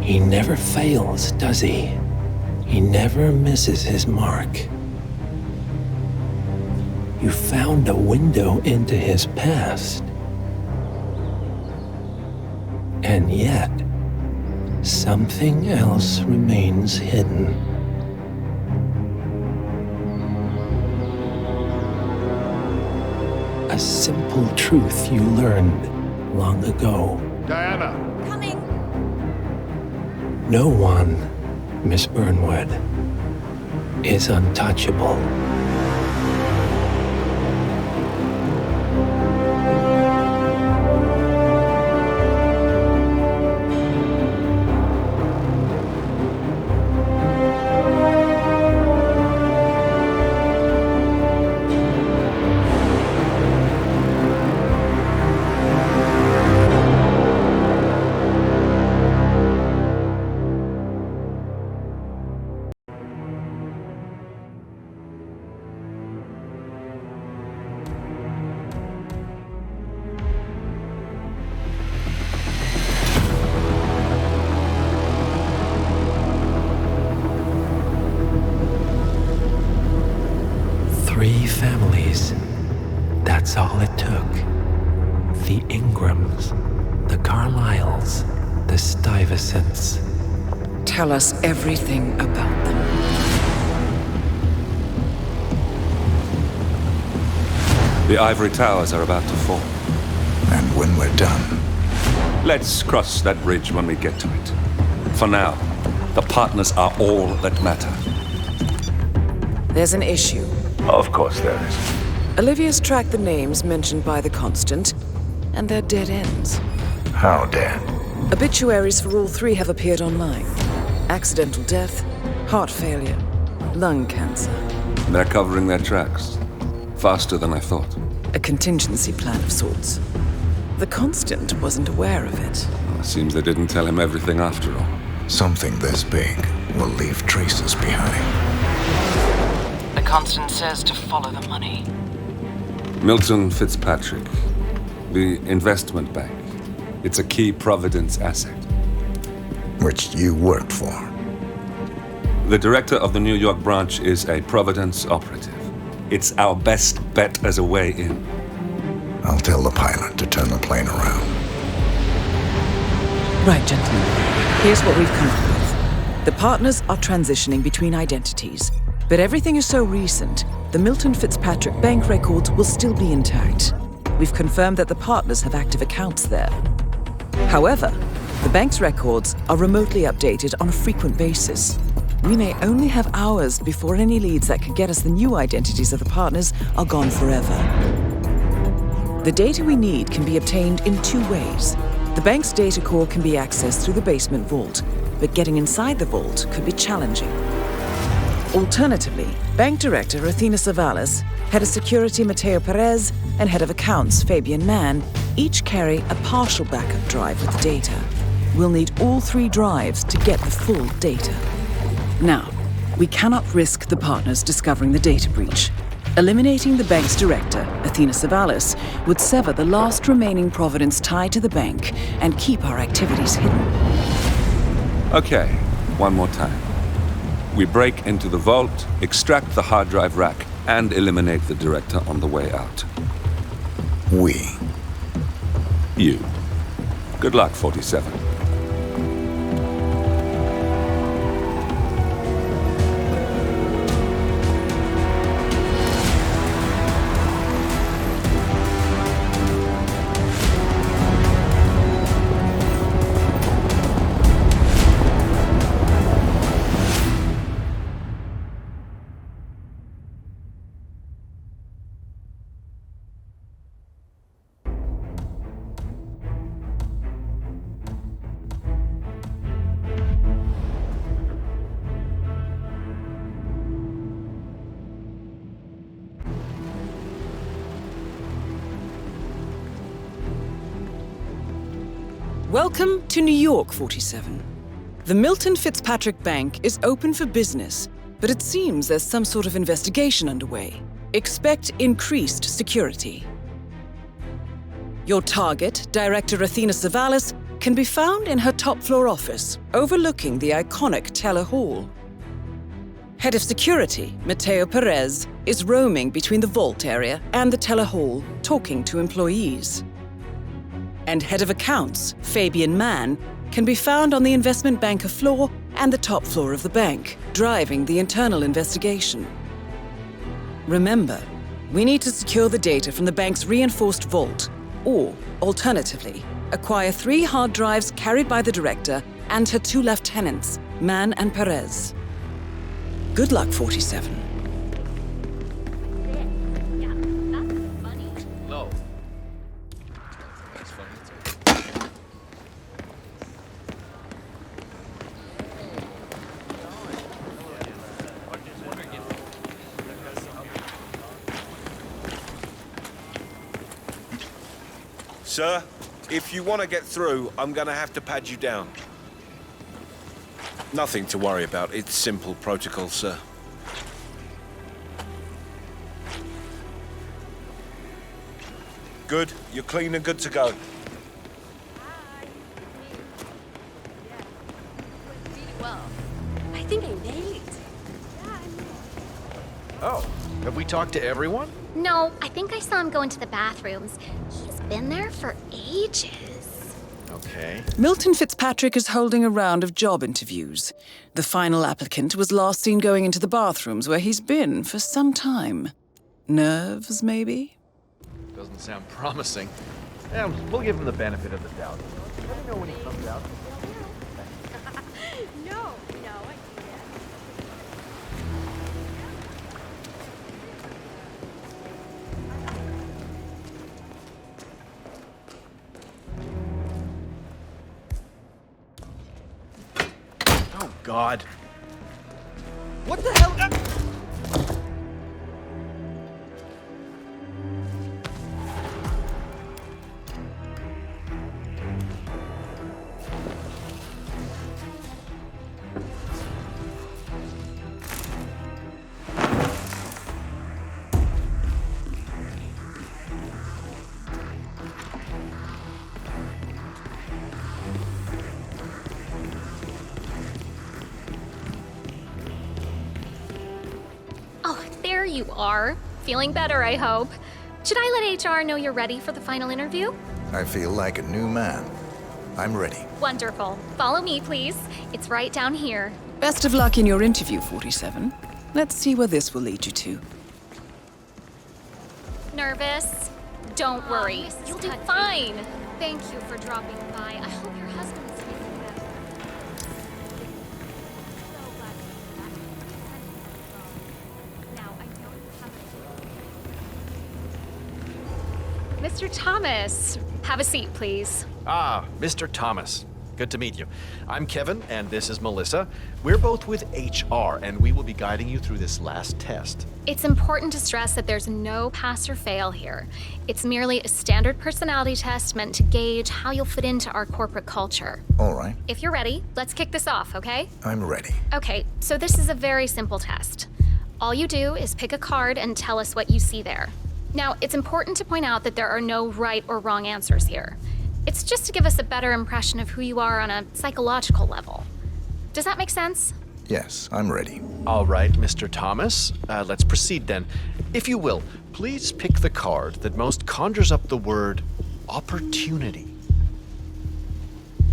He never fails, does he? He never misses his mark. You found a window into his past. And yet, something else remains hidden. A simple truth you learned long ago. Diana! Coming! No one, Miss Burnwood, is untouchable. Three families. That's all it took. The Ingrams, the Carlyles, the Stuyvesants. Tell us everything about them. The ivory towers are about to fall. And when we're done... Let's cross that bridge when we get to it. For now, the partners are all that matter. There's an issue. Of course there is. Olivia's tracked the names mentioned by the Constant, and they're dead ends. How dead? Obituaries for all 3 have appeared online. Accidental death, heart failure, lung cancer. They're covering their tracks. Faster than I thought. A contingency plan of sorts. The Constant wasn't aware of it. Seems they didn't tell him everything after all. Something this big will leave traces behind. The Constant says to follow the money. Milton Fitzpatrick, the investment bank. It's a key Providence asset. Which you worked for. The director of the New York branch is a Providence operative. It's our best bet as a way in. I'll tell the pilot to turn the plane around. Right, gentlemen. Here's what we've come up with. The partners are transitioning between identities, but everything is so recent, the Milton Fitzpatrick bank records will still be intact. We've confirmed that the partners have active accounts there. However, the bank's records are remotely updated on a frequent basis. We may only have hours before any leads that could get us the new identities of the partners are gone forever. The data we need can be obtained in two ways. The bank's data core can be accessed through the basement vault, but getting inside the vault could be challenging. Alternatively, Bank Director Athena Savalas, Head of Security Mateo Perez, and Head of Accounts Fabian Mann each carry a partial backup drive with the data. We'll need all three drives to get the full data. Now, we cannot risk the partners discovering the data breach. Eliminating the bank's director, Athena Savalas, would sever the last remaining Providence tie to the bank and keep our activities hidden. Okay, one more time. We break into the vault, extract the hard drive rack, and eliminate the director on the way out. We. You. Good luck, 47. Welcome to New York, 47. The Milton Fitzpatrick Bank is open for business, but it seems there's some sort of investigation underway. Expect increased security. Your target, Director Athena Savalas, can be found in her top-floor office, overlooking the iconic Teller Hall. Head of Security, Mateo Perez, is roaming between the vault area and the Teller Hall, talking to employees. And Head of Accounts, Fabian Mann, can be found on the investment banker floor and the top floor of the bank, driving the internal investigation. Remember, we need to secure the data from the bank's reinforced vault, or, alternatively, acquire 3 hard drives carried by the director and her 2 lieutenants, Mann and Perez. Good luck, 47. No. Sir, if you want to get through, I'm going to have to pad you down. Nothing to worry about. It's simple protocol, sir. Good. You're clean and good to go. I think I nailed it. Oh, have we talked to everyone? No, I think I saw him go into the bathrooms. He's been there for ages. Okay. Milton Fitzpatrick is holding a round of job interviews. The final applicant was last seen going into the bathrooms where he's been for some time. Nerves, maybe? Doesn't sound promising. Yeah, we'll give him the benefit of the doubt. Let me know when he comes out. No, I can't. Oh, God. What the hell? There you are. Feeling better, I hope. Should I let HR know you're ready for the final interview? I feel like a new man. I'm ready. Wonderful. Follow me, please. It's right down here. Best of luck in your interview, 47. Let's see where this will lead you to. Nervous? Don't worry. You'll do fine. Thank you for dropping by. I hope your husband's feeling better. So glad to be back. Now, I know you have Mr. Thomas, have a seat, please. Ah, Mr. Thomas. Good to meet you. I'm Kevin, and this is Melissa. We're both with HR, and we will be guiding you through this last test. It's important to stress that there's no pass or fail here. It's merely a standard personality test meant to gauge how you'll fit into our corporate culture. All right. If you're ready, let's kick this off, okay? I'm ready. Okay, so this is a very simple test. All you do is pick a card and tell us what you see there. Now, it's important to point out that there are no right or wrong answers here. It's just to give us a better impression of who you are on a psychological level. Does that make sense? Yes, I'm ready. All right, Mr. Thomas. Let's proceed then. If you will, please pick the card that most conjures up the word opportunity.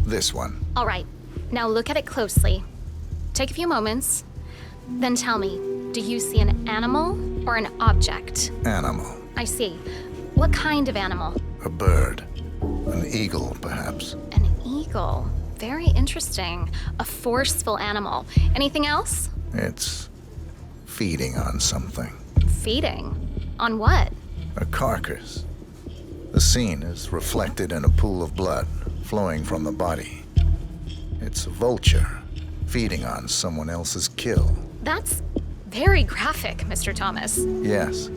This one. All right, now look at it closely. Take a few moments, then tell me, do you see an animal or an object? Animal. I see. What kind of animal? A bird. An eagle, perhaps. An eagle. Very interesting. A forceful animal. Anything else? It's feeding on something. Feeding? On what? A carcass. The scene is reflected in a pool of blood flowing from the body. It's a vulture feeding on someone else's kill. That's very graphic, Mr. Thomas. Yes,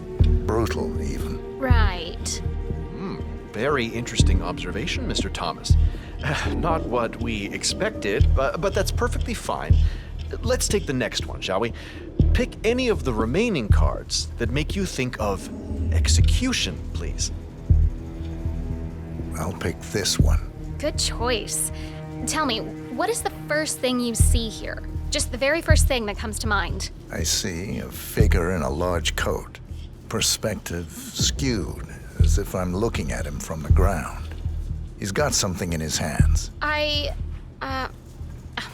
brutal even. Right. Very interesting observation, Mr. Thomas. Not what we expected, but that's perfectly fine. Let's take the next one, shall we? Pick any of the remaining cards that make you think of execution, please. I'll pick this one. Good choice. Tell me, what is the first thing you see here? Just the very first thing that comes to mind. I see a figure in a large coat, perspective skewed, as if I'm looking at him from the ground. He's got something in his hands.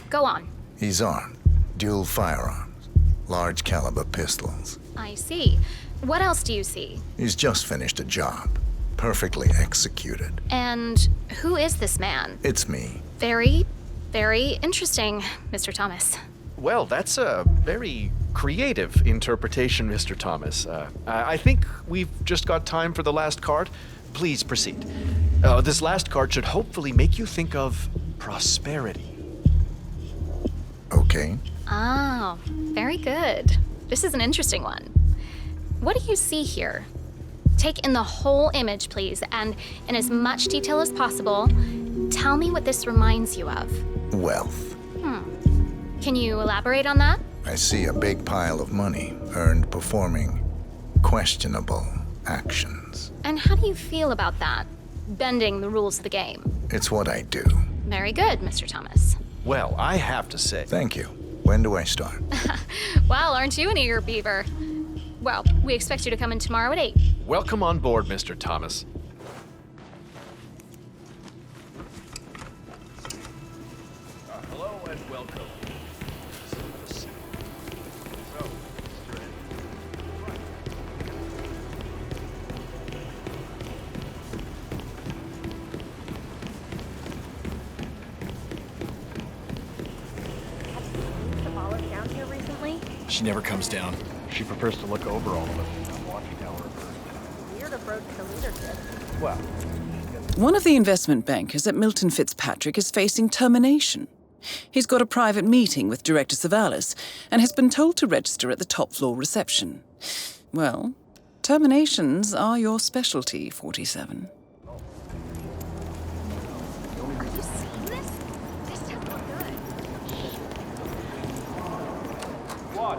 Go on. He's armed. Dual firearms. Large caliber pistols. I see. What else do you see? He's just finished a job. Perfectly executed. And who is this man? It's me. Very, very interesting, Mr. Thomas. Well, that's a very creative interpretation, Mr. Thomas. I think we've just got time for the last card. Please proceed. This last card should hopefully make you think of prosperity. Okay. Oh, very good. This is an interesting one. What do you see here? Take in the whole image, please, and in as much detail as possible, tell me what this reminds you of. Wealth. Can you elaborate on that? I see a big pile of money earned performing questionable actions. And how do you feel about that? Bending the rules of the game. It's what I do. Very good, Mr. Thomas. Well, I have to say... Thank you. When do I start? Well, aren't you an eager beaver? Well, we expect you to come in tomorrow at 8. Welcome on board, Mr. Thomas. Hello and welcome. Down here recently? She never comes down. She prefers to look over all of us. I'm watching our Weird approach to leadership. Well, One of the investment bankers at Milton Fitzpatrick is facing termination. He's got a private meeting with Director Savalas and has been told to register at the top floor reception. Well, terminations are your specialty, 47. Are you seeing this? This doesn't look good. What?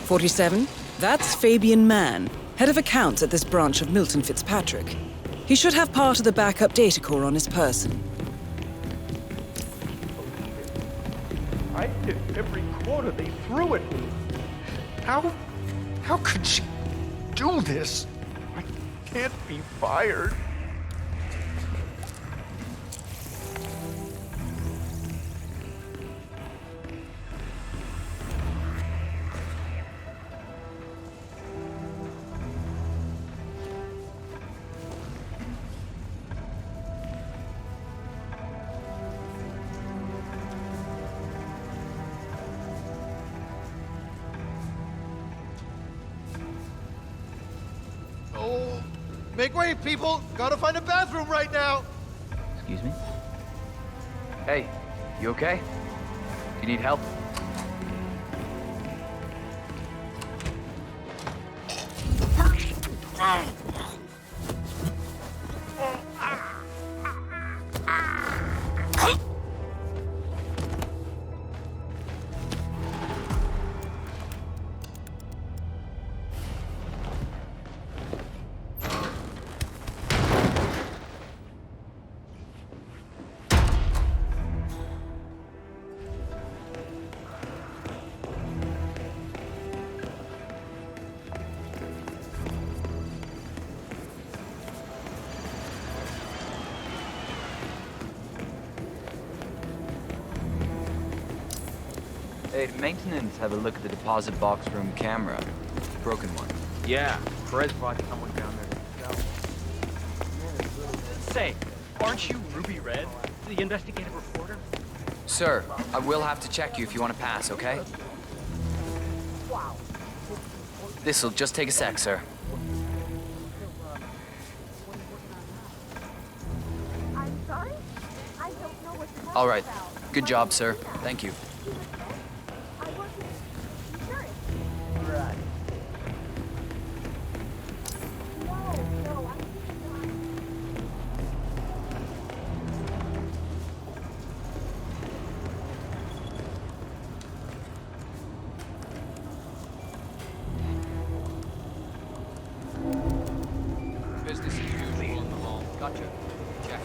47, that's Fabian Mann, head of accounts at this branch of Milton Fitzpatrick. He should have part of the backup data core on his person. I hit every quota they threw at me. How could she do this? I can't be fired. Oh, make way, people! Gotta find a bathroom right now! Excuse me? Hey, you okay? You need help? Hey, maintenance have a look at the deposit box room camera. Broken one. Yeah, Perez brought someone down there to sell. Say, aren't you Ruby Red, the investigative reporter? Sir, I will have to check you if you want to pass, okay? This'll just take a sec, sir. I'm sorry? I don't know what you're All right. Good job, sir. Thank you. Business as usual in the hall. Gotcha. Check.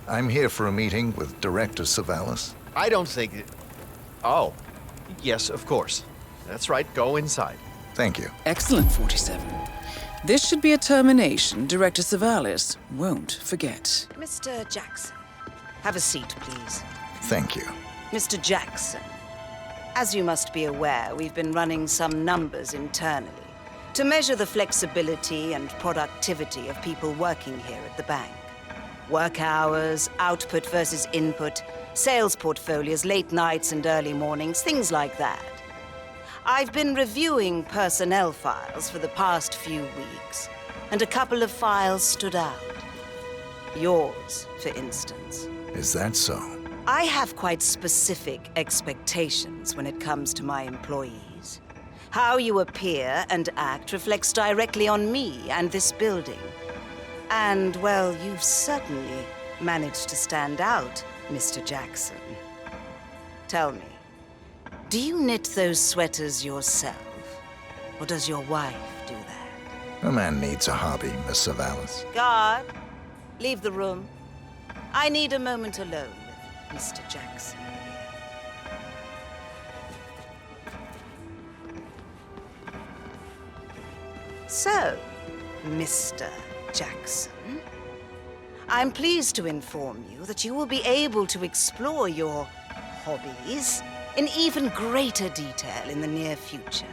I'm here for a meeting with Director Savalas. I don't think it... Oh. Yes, of course. That's right, go inside. Thank you. Excellent, 47. This should be a termination Director Savalas won't forget. Mr. Jackson, have a seat, please. Thank you. Mr. Jackson, as you must be aware, we've been running some numbers internally to measure the flexibility and productivity of people working here at the bank. Work hours, output versus input, sales portfolios, late nights and early mornings, things like that. I've been reviewing personnel files for the past few weeks, and a couple of files stood out. Yours, for instance. Is that so? I have quite specific expectations when it comes to my employees. How you appear and act reflects directly on me and this building. And, well, you've certainly managed to stand out, Mr. Jackson. Tell me, do you knit those sweaters yourself? Or does your wife do that? A man needs a hobby, Miss Savalas. Guard, leave the room. I need a moment alone with Mr. Jackson. So, Mr. Jackson, I'm pleased to inform you that you will be able to explore your hobbies in even greater detail in the near future.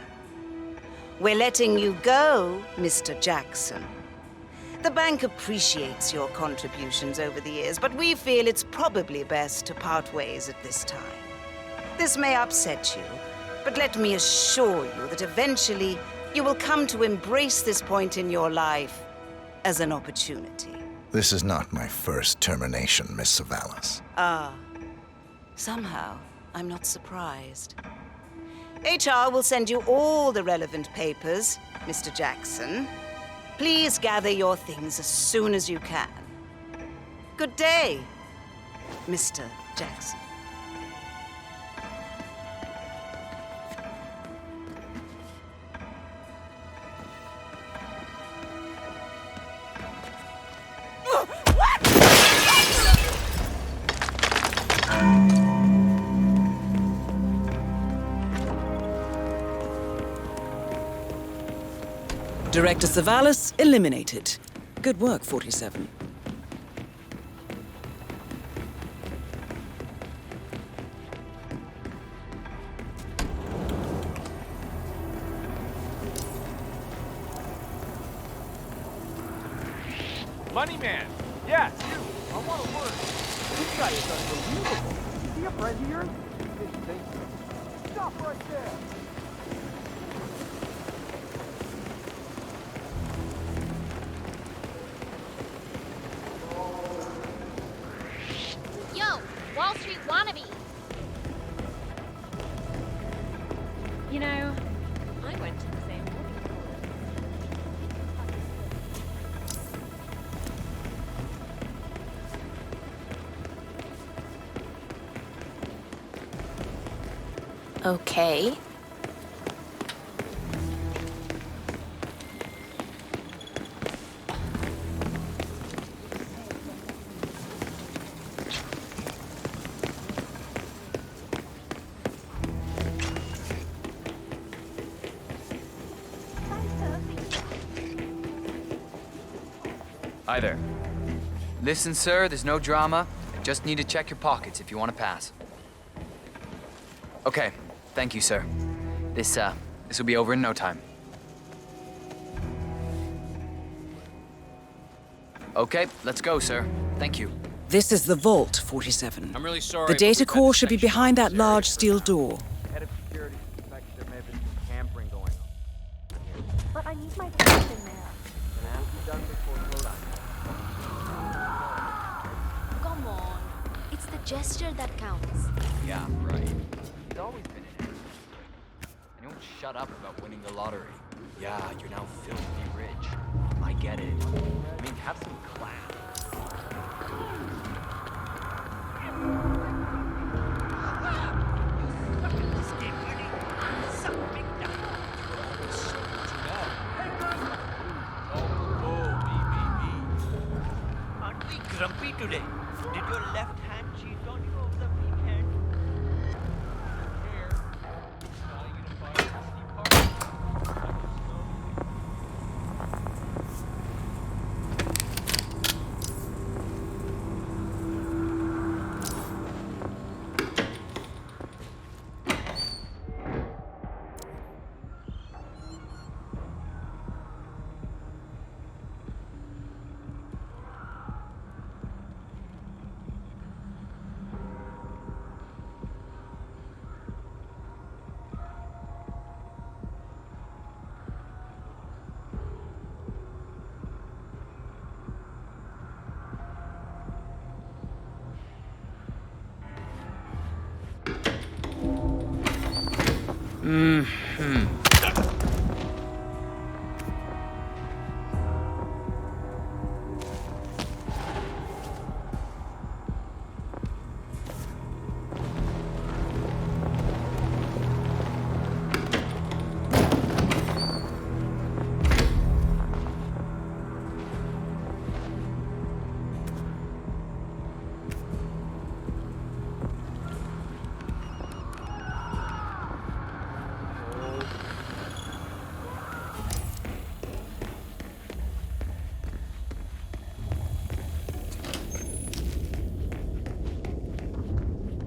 We're letting you go, Mr. Jackson. The bank appreciates your contributions over the years, but we feel it's probably best to part ways at this time. This may upset you, but let me assure you that eventually you will come to embrace this point in your life as an opportunity. This is not my first termination, Miss Savalas. Ah, somehow I'm not surprised. HR will send you all the relevant papers, Mr. Jackson. Please gather your things as soon as you can. Good day, Mr. Jackson. Director Savalas eliminated. Good work, 47. Money Man! Yes, you! I want to work. This guy is unbelievable. Is he a friend of yours? Didn't think so. Stop right there! Yo, Wall Street wannabe! You know, I went to the same one. Okay. Hi there. Listen, sir, there's no drama. Just need to check your pockets if you want to pass. Okay, thank you, sir. This will be over in no time. Okay, let's go, sir. Thank you. This is the vault, 47. I'm really sorry. The data core should be behind that large steel door. Head of security suspects there may have been some tampering going on. But I need my device in there. And will be done before showdown. Come on. It's the gesture that counts. Yeah, right. He's always been in it. And you won't shut up about winning the lottery. Yeah, you're now filthy rich. I get it. I mean, have some class. Aren't we grumpy today? Did your left hand cheat on you over the weekend?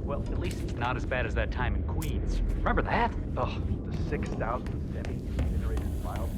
Well, at least it's not as bad as that time in Queens. Remember that? Oh, the 6,000 semi-generated files.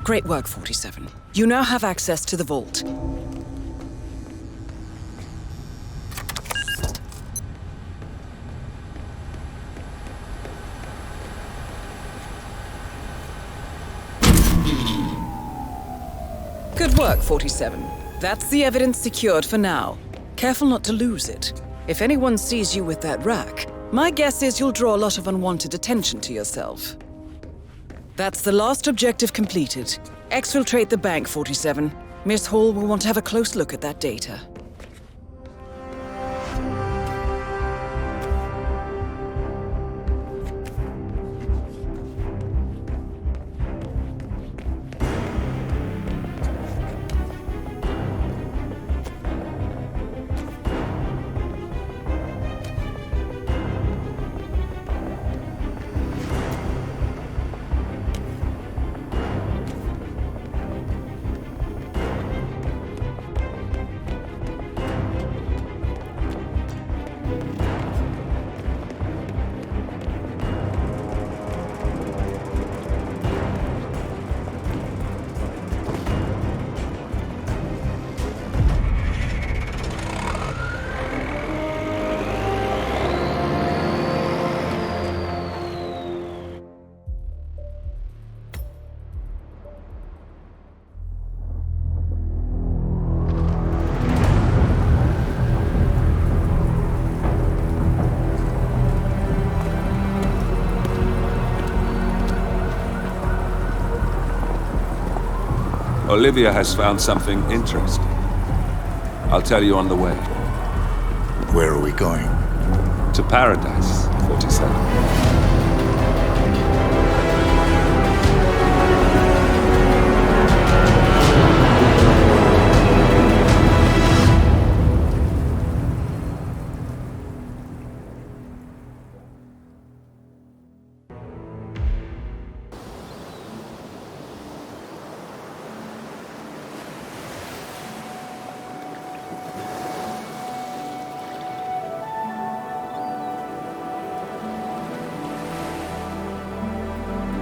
Great work, 47. You now have access to the vault. Good work, 47. That's the evidence secured for now. Careful not to lose it. If anyone sees you with that rack, my guess is you'll draw a lot of unwanted attention to yourself. That's the last objective completed. Exfiltrate the bank, 47. Miss Hall will want to have a close look at that data. Olivia has found something interesting. I'll tell you on the way. Where are we going? To paradise, 47.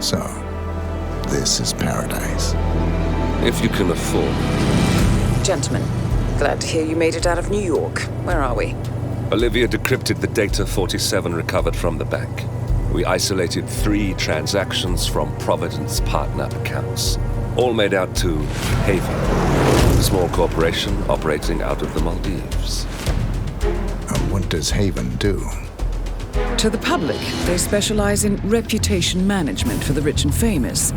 So, this is paradise. If you can afford. Gentlemen, glad to hear you made it out of New York. Where are we? Olivia decrypted the data 47 recovered from the bank. We isolated 3 transactions from Providence partner accounts, all made out to Haven, a small corporation operating out of the Maldives. And what does Haven do? To the public, they specialize in reputation management for the rich and famous.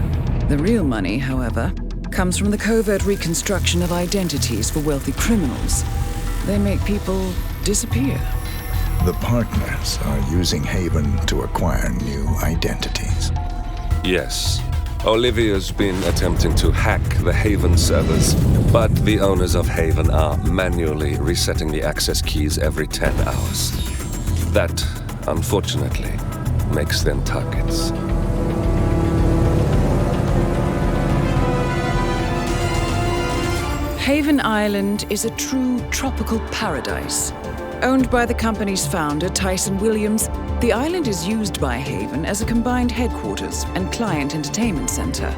The real money, however, comes from the covert reconstruction of identities for wealthy criminals. They make people disappear. The partners are using Haven to acquire new identities. Yes. Olivia's been attempting to hack the Haven servers, but the owners of Haven are manually resetting the access keys every 10 hours. That, unfortunately, makes them targets. Haven Island is a true tropical paradise. Owned by the company's founder, Tyson Williams, the island is used by Haven as a combined headquarters and client entertainment center.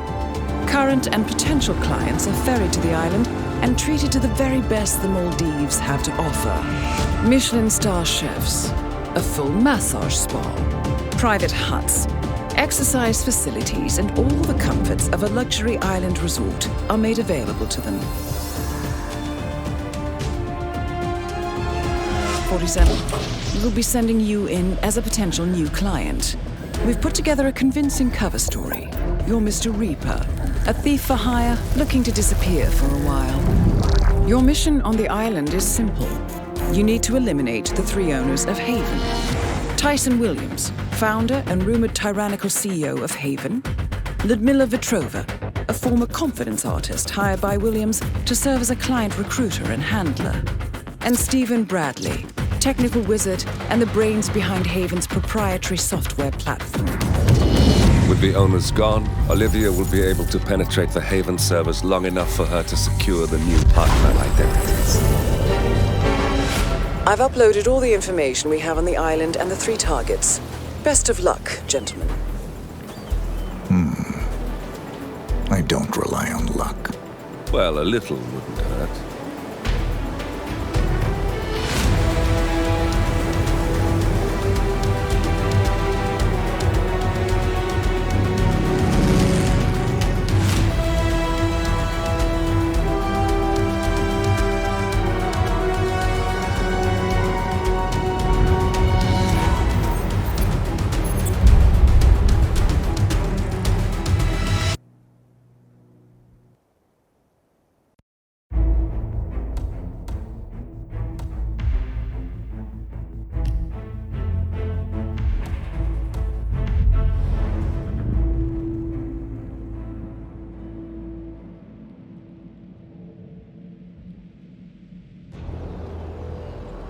Current and potential clients are ferried to the island and treated to the very best the Maldives have to offer. Michelin star chefs, a full massage spa, private huts, exercise facilities, and all the comforts of a luxury island resort are made available to them. 47. We'll be sending you in as a potential new client. We've put together a convincing cover story. You're Mr. Reaper, a thief for hire looking to disappear for a while. Your mission on the island is simple. You need to eliminate the 3 owners of Haven. Tyson Williams, founder and rumored tyrannical CEO of Haven. Ludmila Vetrova, a former confidence artist hired by Williams to serve as a client recruiter and handler. And Stephen Bradley, technical wizard and the brains behind Haven's proprietary software platform. With the owners gone, Olivia will be able to penetrate the Haven servers long enough for her to secure the new partner identities. I've uploaded all the information we have on the island and the 3 targets. Best of luck, gentlemen. I don't rely on luck. Well, a little wouldn't hurt.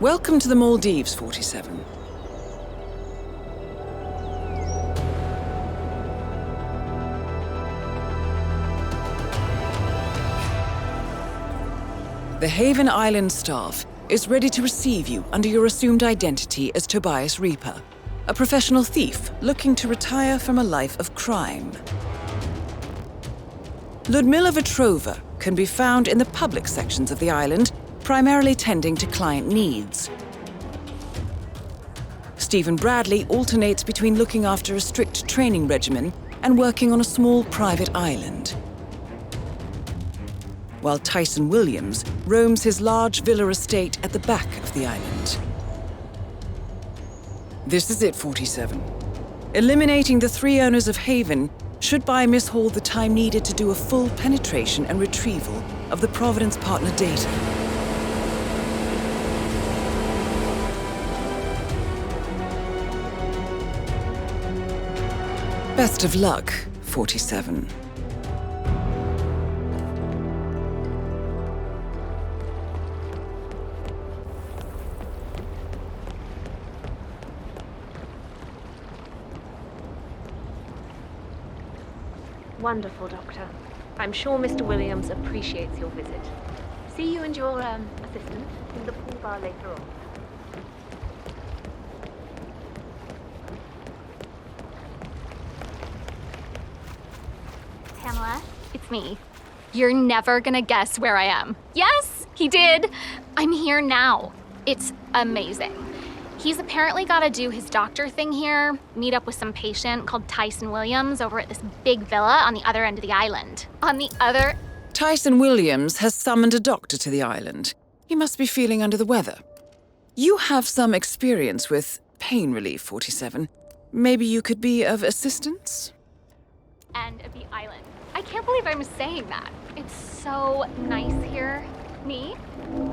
Welcome to the Maldives, 47. The Haven Island staff is ready to receive you under your assumed identity as Tobias Reaper, a professional thief looking to retire from a life of crime. Ludmila Vetrova can be found in the public sections of the island, primarily tending to client needs. Stephen Bradley alternates between looking after a strict training regimen and working on a small private island, while Tyson Williams roams his large villa estate at the back of the island. This is it, 47. Eliminating the 3 owners of Haven should buy Miss Hall the time needed to do a full penetration and retrieval of the Providence partner data. Best of luck, 47. Wonderful, Doctor. I'm sure Mr. Williams appreciates your visit. See you and your, assistant in the pool bar later on. Pamela, it's me. You're never gonna guess where I am. Yes, he did. I'm here now. It's amazing. He's apparently got to do his doctor thing here, meet up with some patient called Tyson Williams over at this big villa on the other end of the island. Tyson Williams has summoned a doctor to the island. He must be feeling under the weather. You have some experience with pain relief, 47. Maybe you could be of assistance? End of the island. I can't believe I'm saying that. It's so nice here. Me?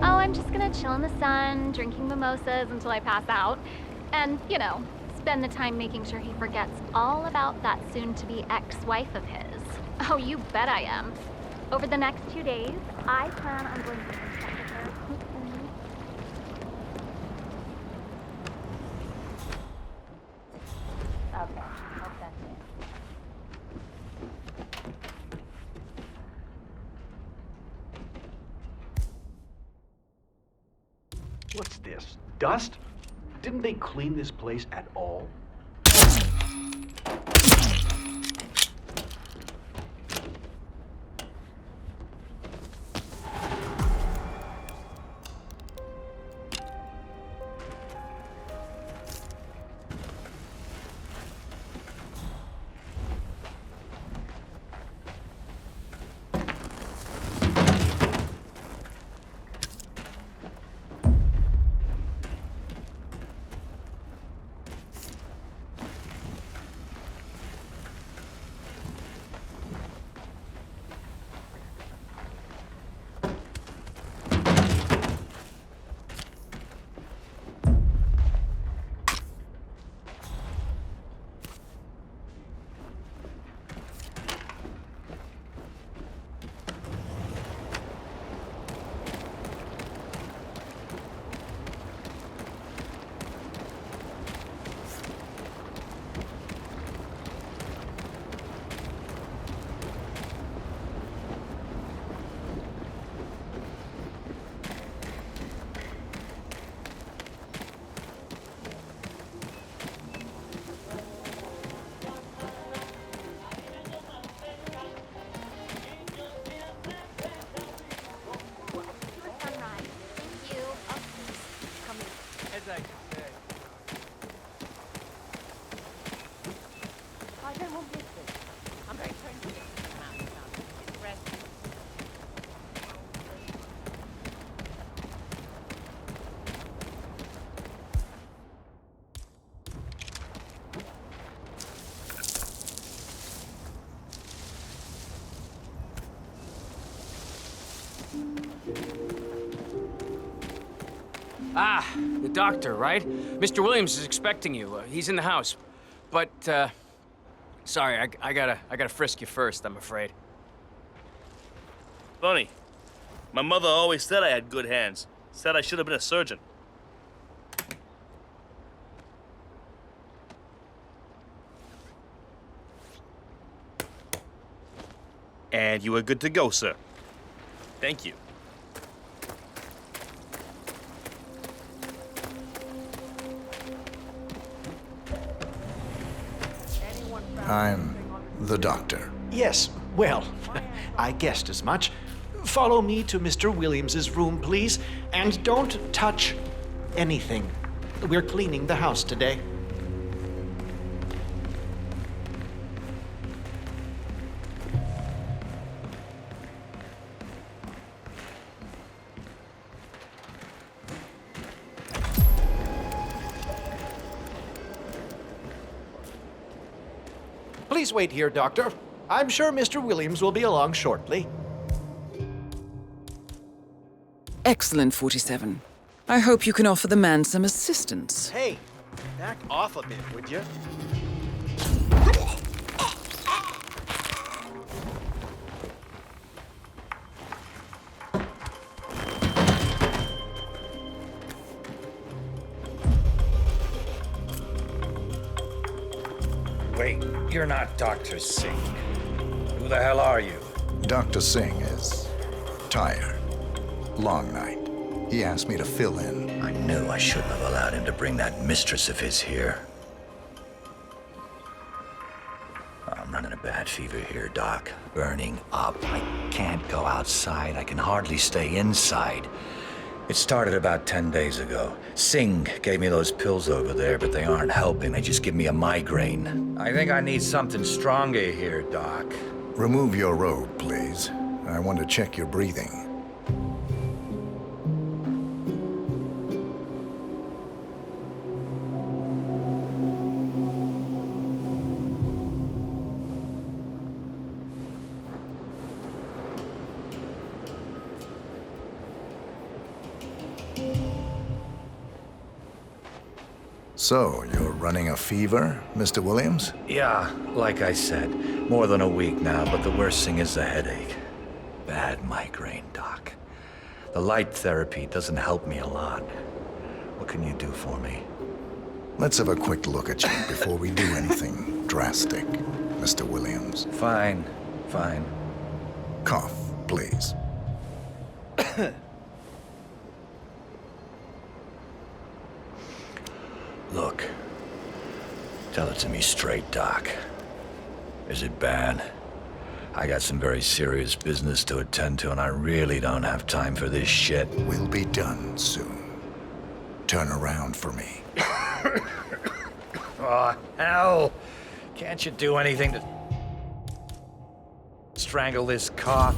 Oh, I'm just gonna chill in the sun, drinking mimosas until I pass out. And, you know, spend the time making sure he forgets all about that soon-to-be ex-wife of his. Oh, you bet I am. Over the next 2 days, I plan on going to check with her. Okay, I'll send it. What's this? Dust? Didn't they clean this place at all? Ah, the doctor, right? Mr. Williams is expecting you. He's in the house. But, sorry, I gotta frisk you first, I'm afraid. Funny. My mother always said I had good hands. Said I should have been a surgeon. And you are good to go, sir. Thank you. I'm the doctor. Yes, well, I guessed as much. Follow me to Mr. Williams's room, please, and don't touch anything. We're cleaning the house today. Please wait here, Doctor. I'm sure Mr. Williams will be along shortly. Excellent, 47. I hope you can offer the man some assistance. Hey, back off a bit, would you? Wait, you're not Dr. Singh. Who the hell are you? Dr. Singh is tired. Long night. He asked me to fill in. I knew I shouldn't have allowed him to bring that mistress of his here. I'm running a bad fever here, Doc. Burning up. I can't go outside. I can hardly stay inside. It started about 10 days ago. Singh gave me those pills over there, but they aren't helping. They just give me a migraine. I think I need something stronger here, Doc. Remove your robe, please. I want to check your breathing. So, you're running a fever, Mr. Williams? Yeah, like I said, more than a week now, but the worst thing is the headache. Bad migraine, Doc. The light therapy doesn't help me a lot. What can you do for me? Let's have a quick look at you before we do anything drastic, Mr. Williams. Fine, fine. Cough, please. Look, tell it to me straight, Doc. Is it bad? I got some very serious business to attend to, and I really don't have time for this shit. We'll be done soon. Turn around for me. Oh, hell! Can't you do anything to strangle this cock?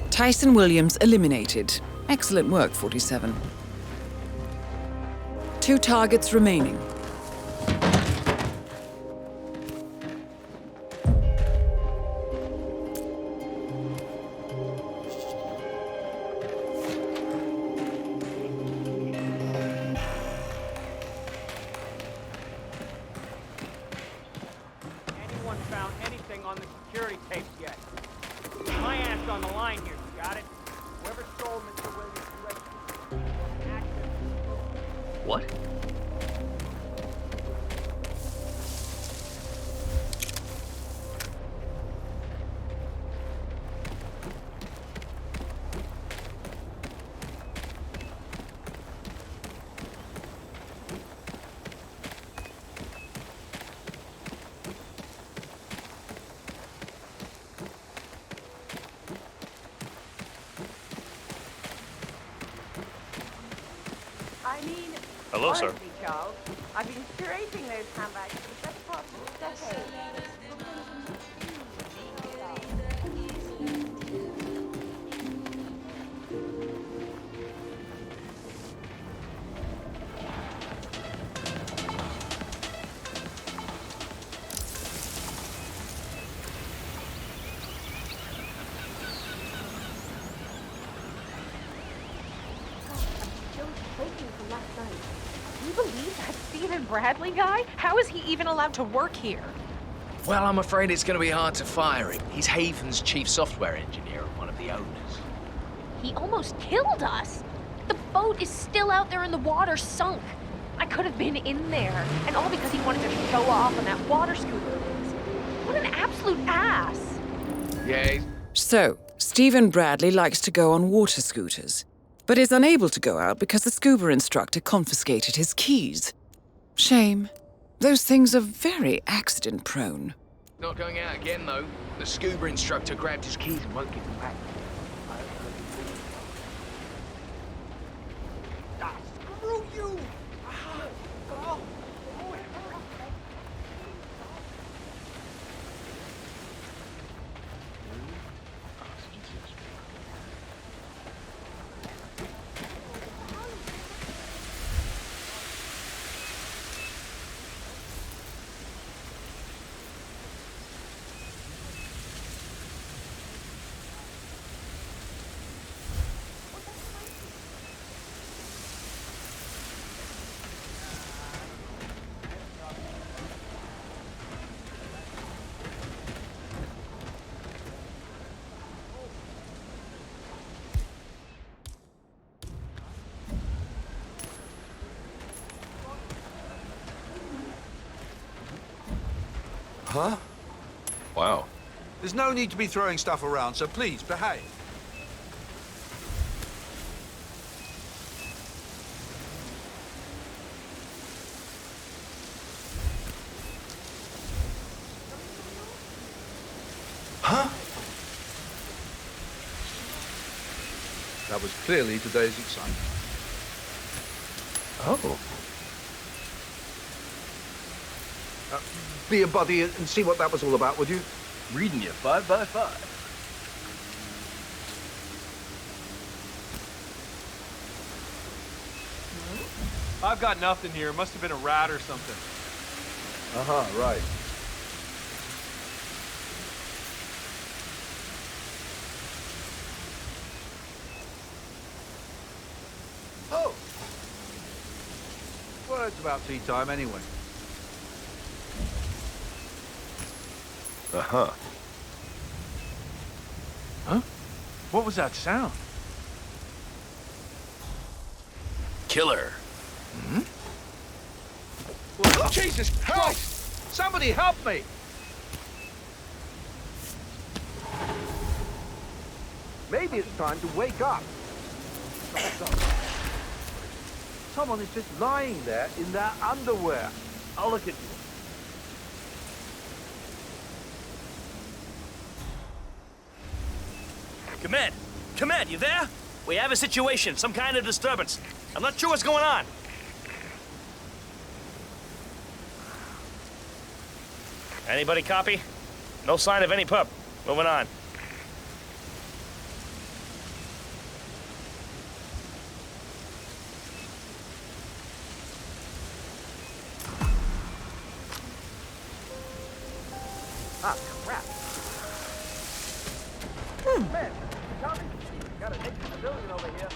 Tyson Williams eliminated. Excellent work, 47. 2 targets remaining. Anyone found anything on the security tapes yet? My ass on the line here, you got it? Whoever stole Mr. Williams' USB access. What? I mean, Hello, sir. honestly, Charles, I've been curating those handbags for the better part of a decade. From last night. Can you believe that Stephen Bradley guy? How is he even allowed to work here? Well, I'm afraid it's going to be hard to fire him. He's Haven's chief software engineer and one of the owners. He almost killed us. The boat is still out there in the water, sunk. I could have been in there, and all because he wanted to show off on that water scooter of his. What an absolute ass. Yeah. So, Stephen Bradley likes to go on water scooters, but is unable to go out because the scuba instructor confiscated his keys. Shame. Those things are very accident-prone. Not going out again, though. The scuba instructor grabbed his keys and won't give them back. Screw you! Huh? Wow. There's no need to be throwing stuff around, so please, behave. Huh? That was clearly today's excitement. Oh. Be a buddy and see what that was all about, would you? Reading you 5 by 5. I've got nothing here. Must have been a rat or something. Uh-huh, right. Oh! Well, it's about tea time anyway. Uh-huh. Huh? What was that sound? Killer. Hmm? Well, Jesus Christ! Somebody help me! Maybe it's time to wake up. someone is just lying there in their underwear. I'll look at you. Command! Command, you there? We have a situation, some kind of disturbance. I'm not sure what's going on. Anybody copy? No sign of any pup. Moving on. Ah, crap. Man, Tommy, got a naked civilian over here.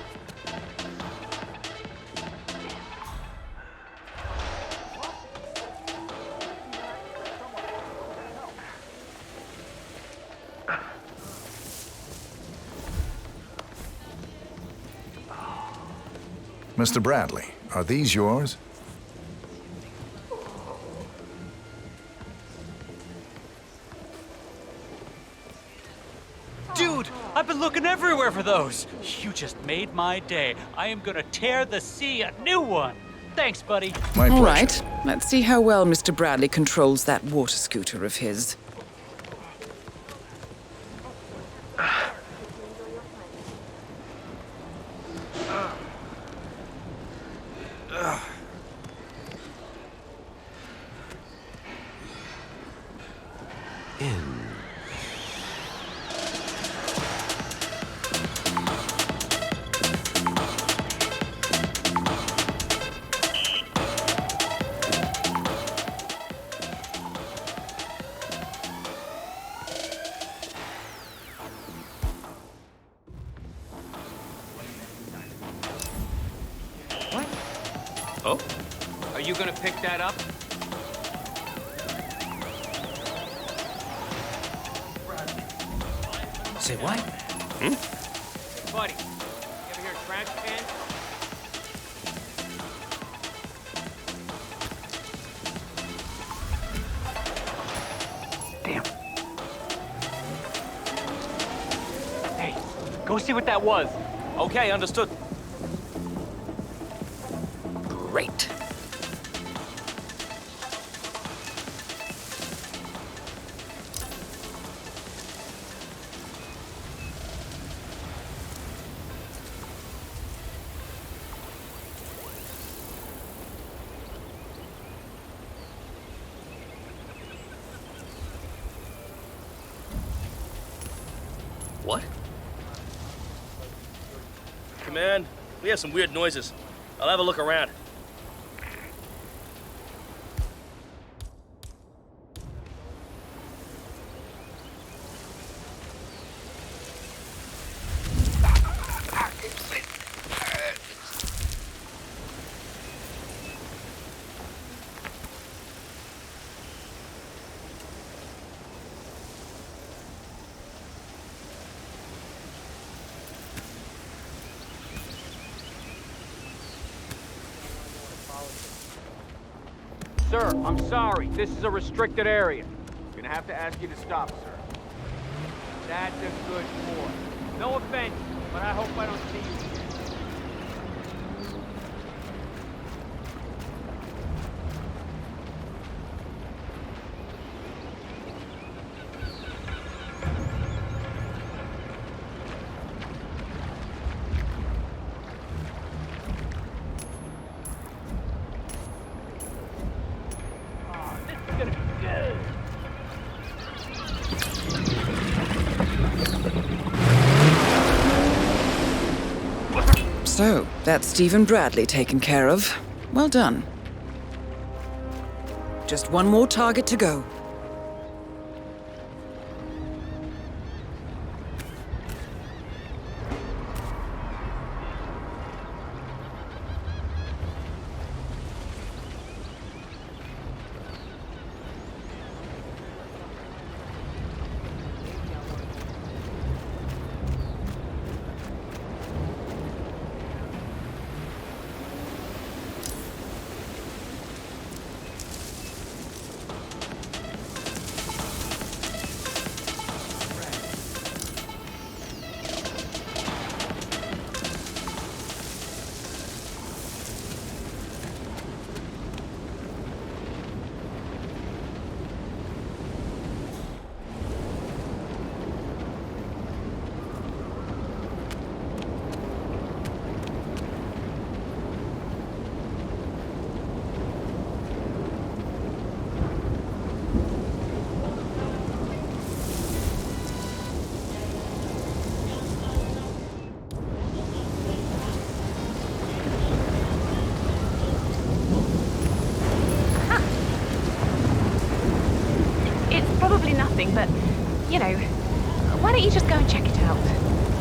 Mr. Bradley, are these yours? Dude, I've been looking everywhere for those. You just made my day. I am gonna tear the sea a new one. Thanks, buddy. All right, let's see how well Mr. Bradley controls that water scooter of his. Oh? Are you gonna pick that up? Say what? Hey, buddy, you ever hear of trash can? Damn. Hey, go see what that was. Okay, understood. Great. What? Command, we have some weird noises. I'll have a look around. Sir, I'm sorry. This is a restricted area. I'm gonna have to ask you to stop, sir. That's a good boy. No offense, but I hope I don't see you again. So, that's Stephen Bradley taken care of. Well done. Just one more target to go. evening, but, you know, why don't you just go and check it out?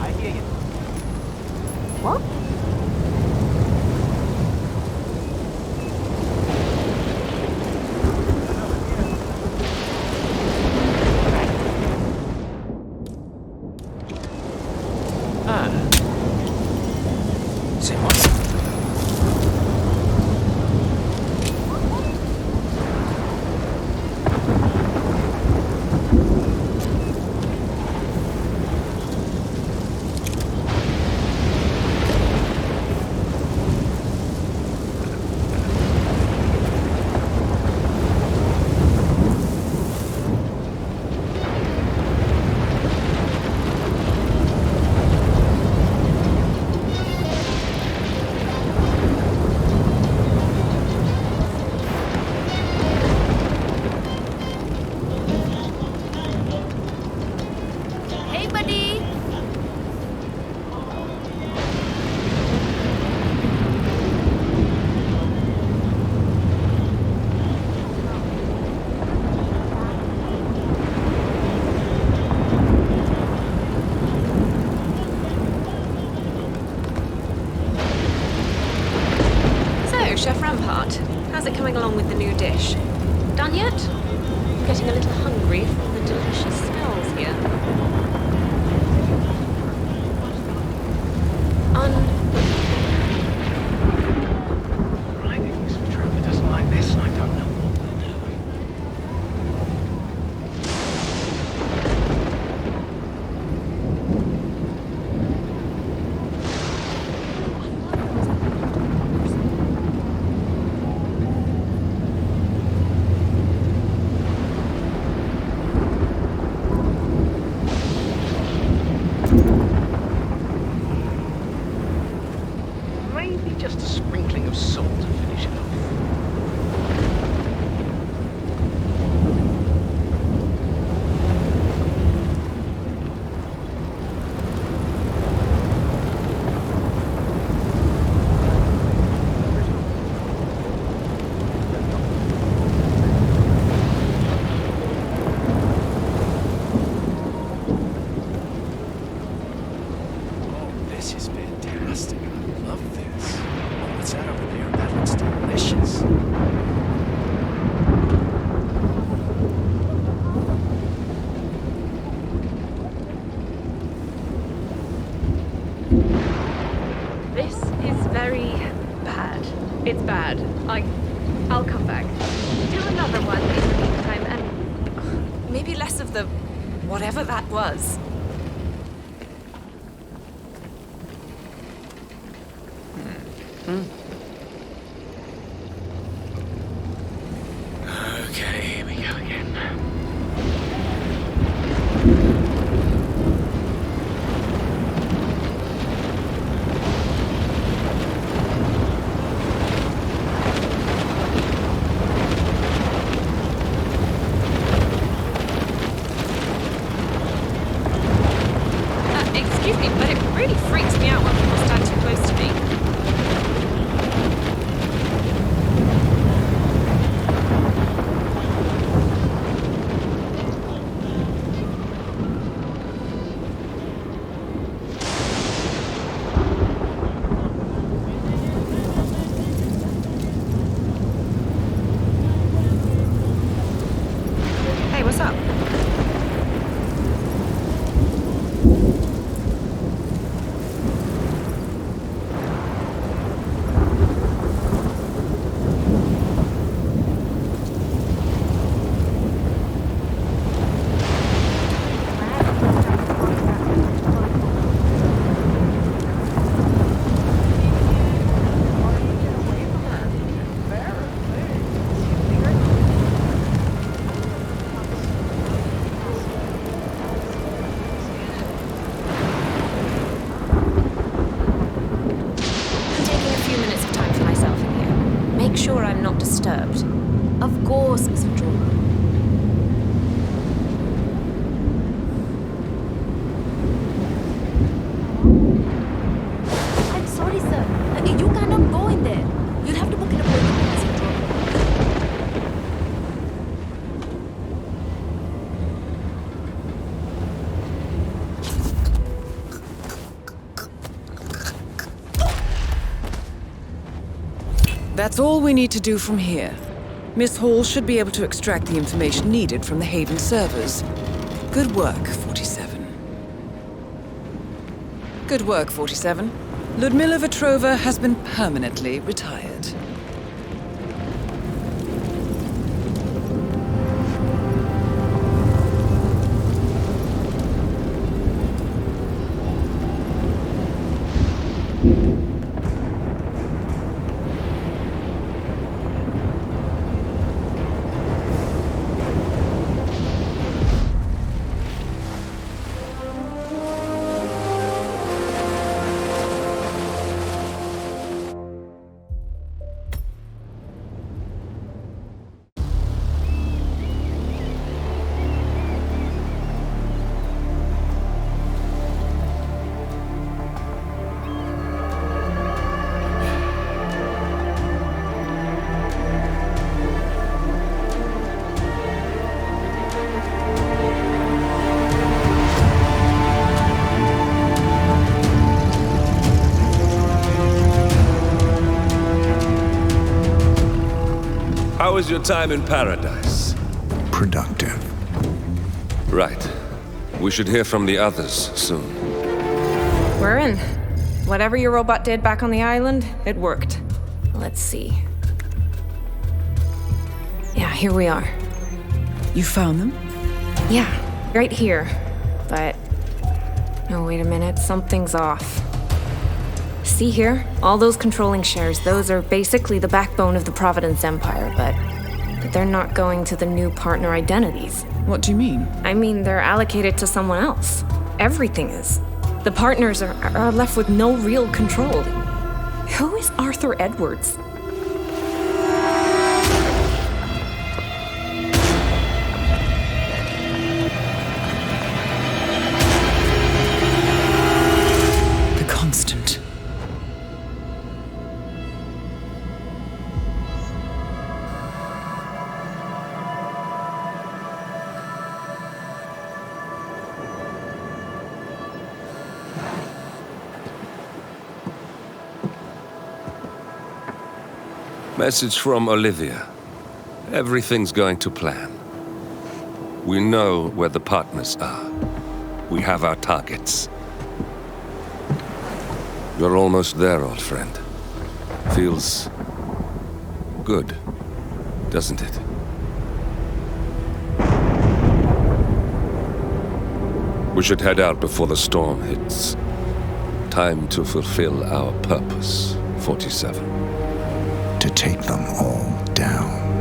I hear you. What? Say what? Hey, buddy! So, Chef Rampart, how's it coming along with the new dish? Done yet? I'm getting a little hungry from the delicious smells here. Writings, Trevor doesn't like this, I don't know what we'll do. Maybe just a sprinkling of salt to finish it off. This is fantastic. I love this. What's that over there? That looks delicious. This is very bad. It's bad. I'll come back. Do another one in the meantime, and maybe less of the whatever that was. Okay, here we go again. Excuse me, but it really freaks me out when people stand too close to me. Hey, what's up? Make sure I'm not disturbed. Of course, Miss Patrol. I'm sorry, sir. You cannot go in there. You'll have to book an appointment, Miss Patrol. That's all we need to do from here. Miss Hall should be able to extract the information needed from the Haven servers. Good work, 47. Good work, 47. Ludmila Vetrova has been permanently retired. How was your time in paradise? Productive. Right. We should hear from the others soon. We're in. Whatever your robot did back on the island, it worked. Let's see. Yeah, here we are. You found them? Yeah, right here. But... oh, wait a minute. Something's off. See here? All those controlling shares, those are basically the backbone of the Providence Empire, but they're not going to the new partner identities. What do you mean? I mean, they're allocated to someone else. Everything is. The partners are left with no real control. Who is Arthur Edwards? The Constant. Message from Olivia. Everything's going to plan. We know where the partners are. We have our targets. You're almost there, old friend. Feels good, doesn't it? We should head out before the storm hits. Time to fulfill our purpose, 47. To take them all down.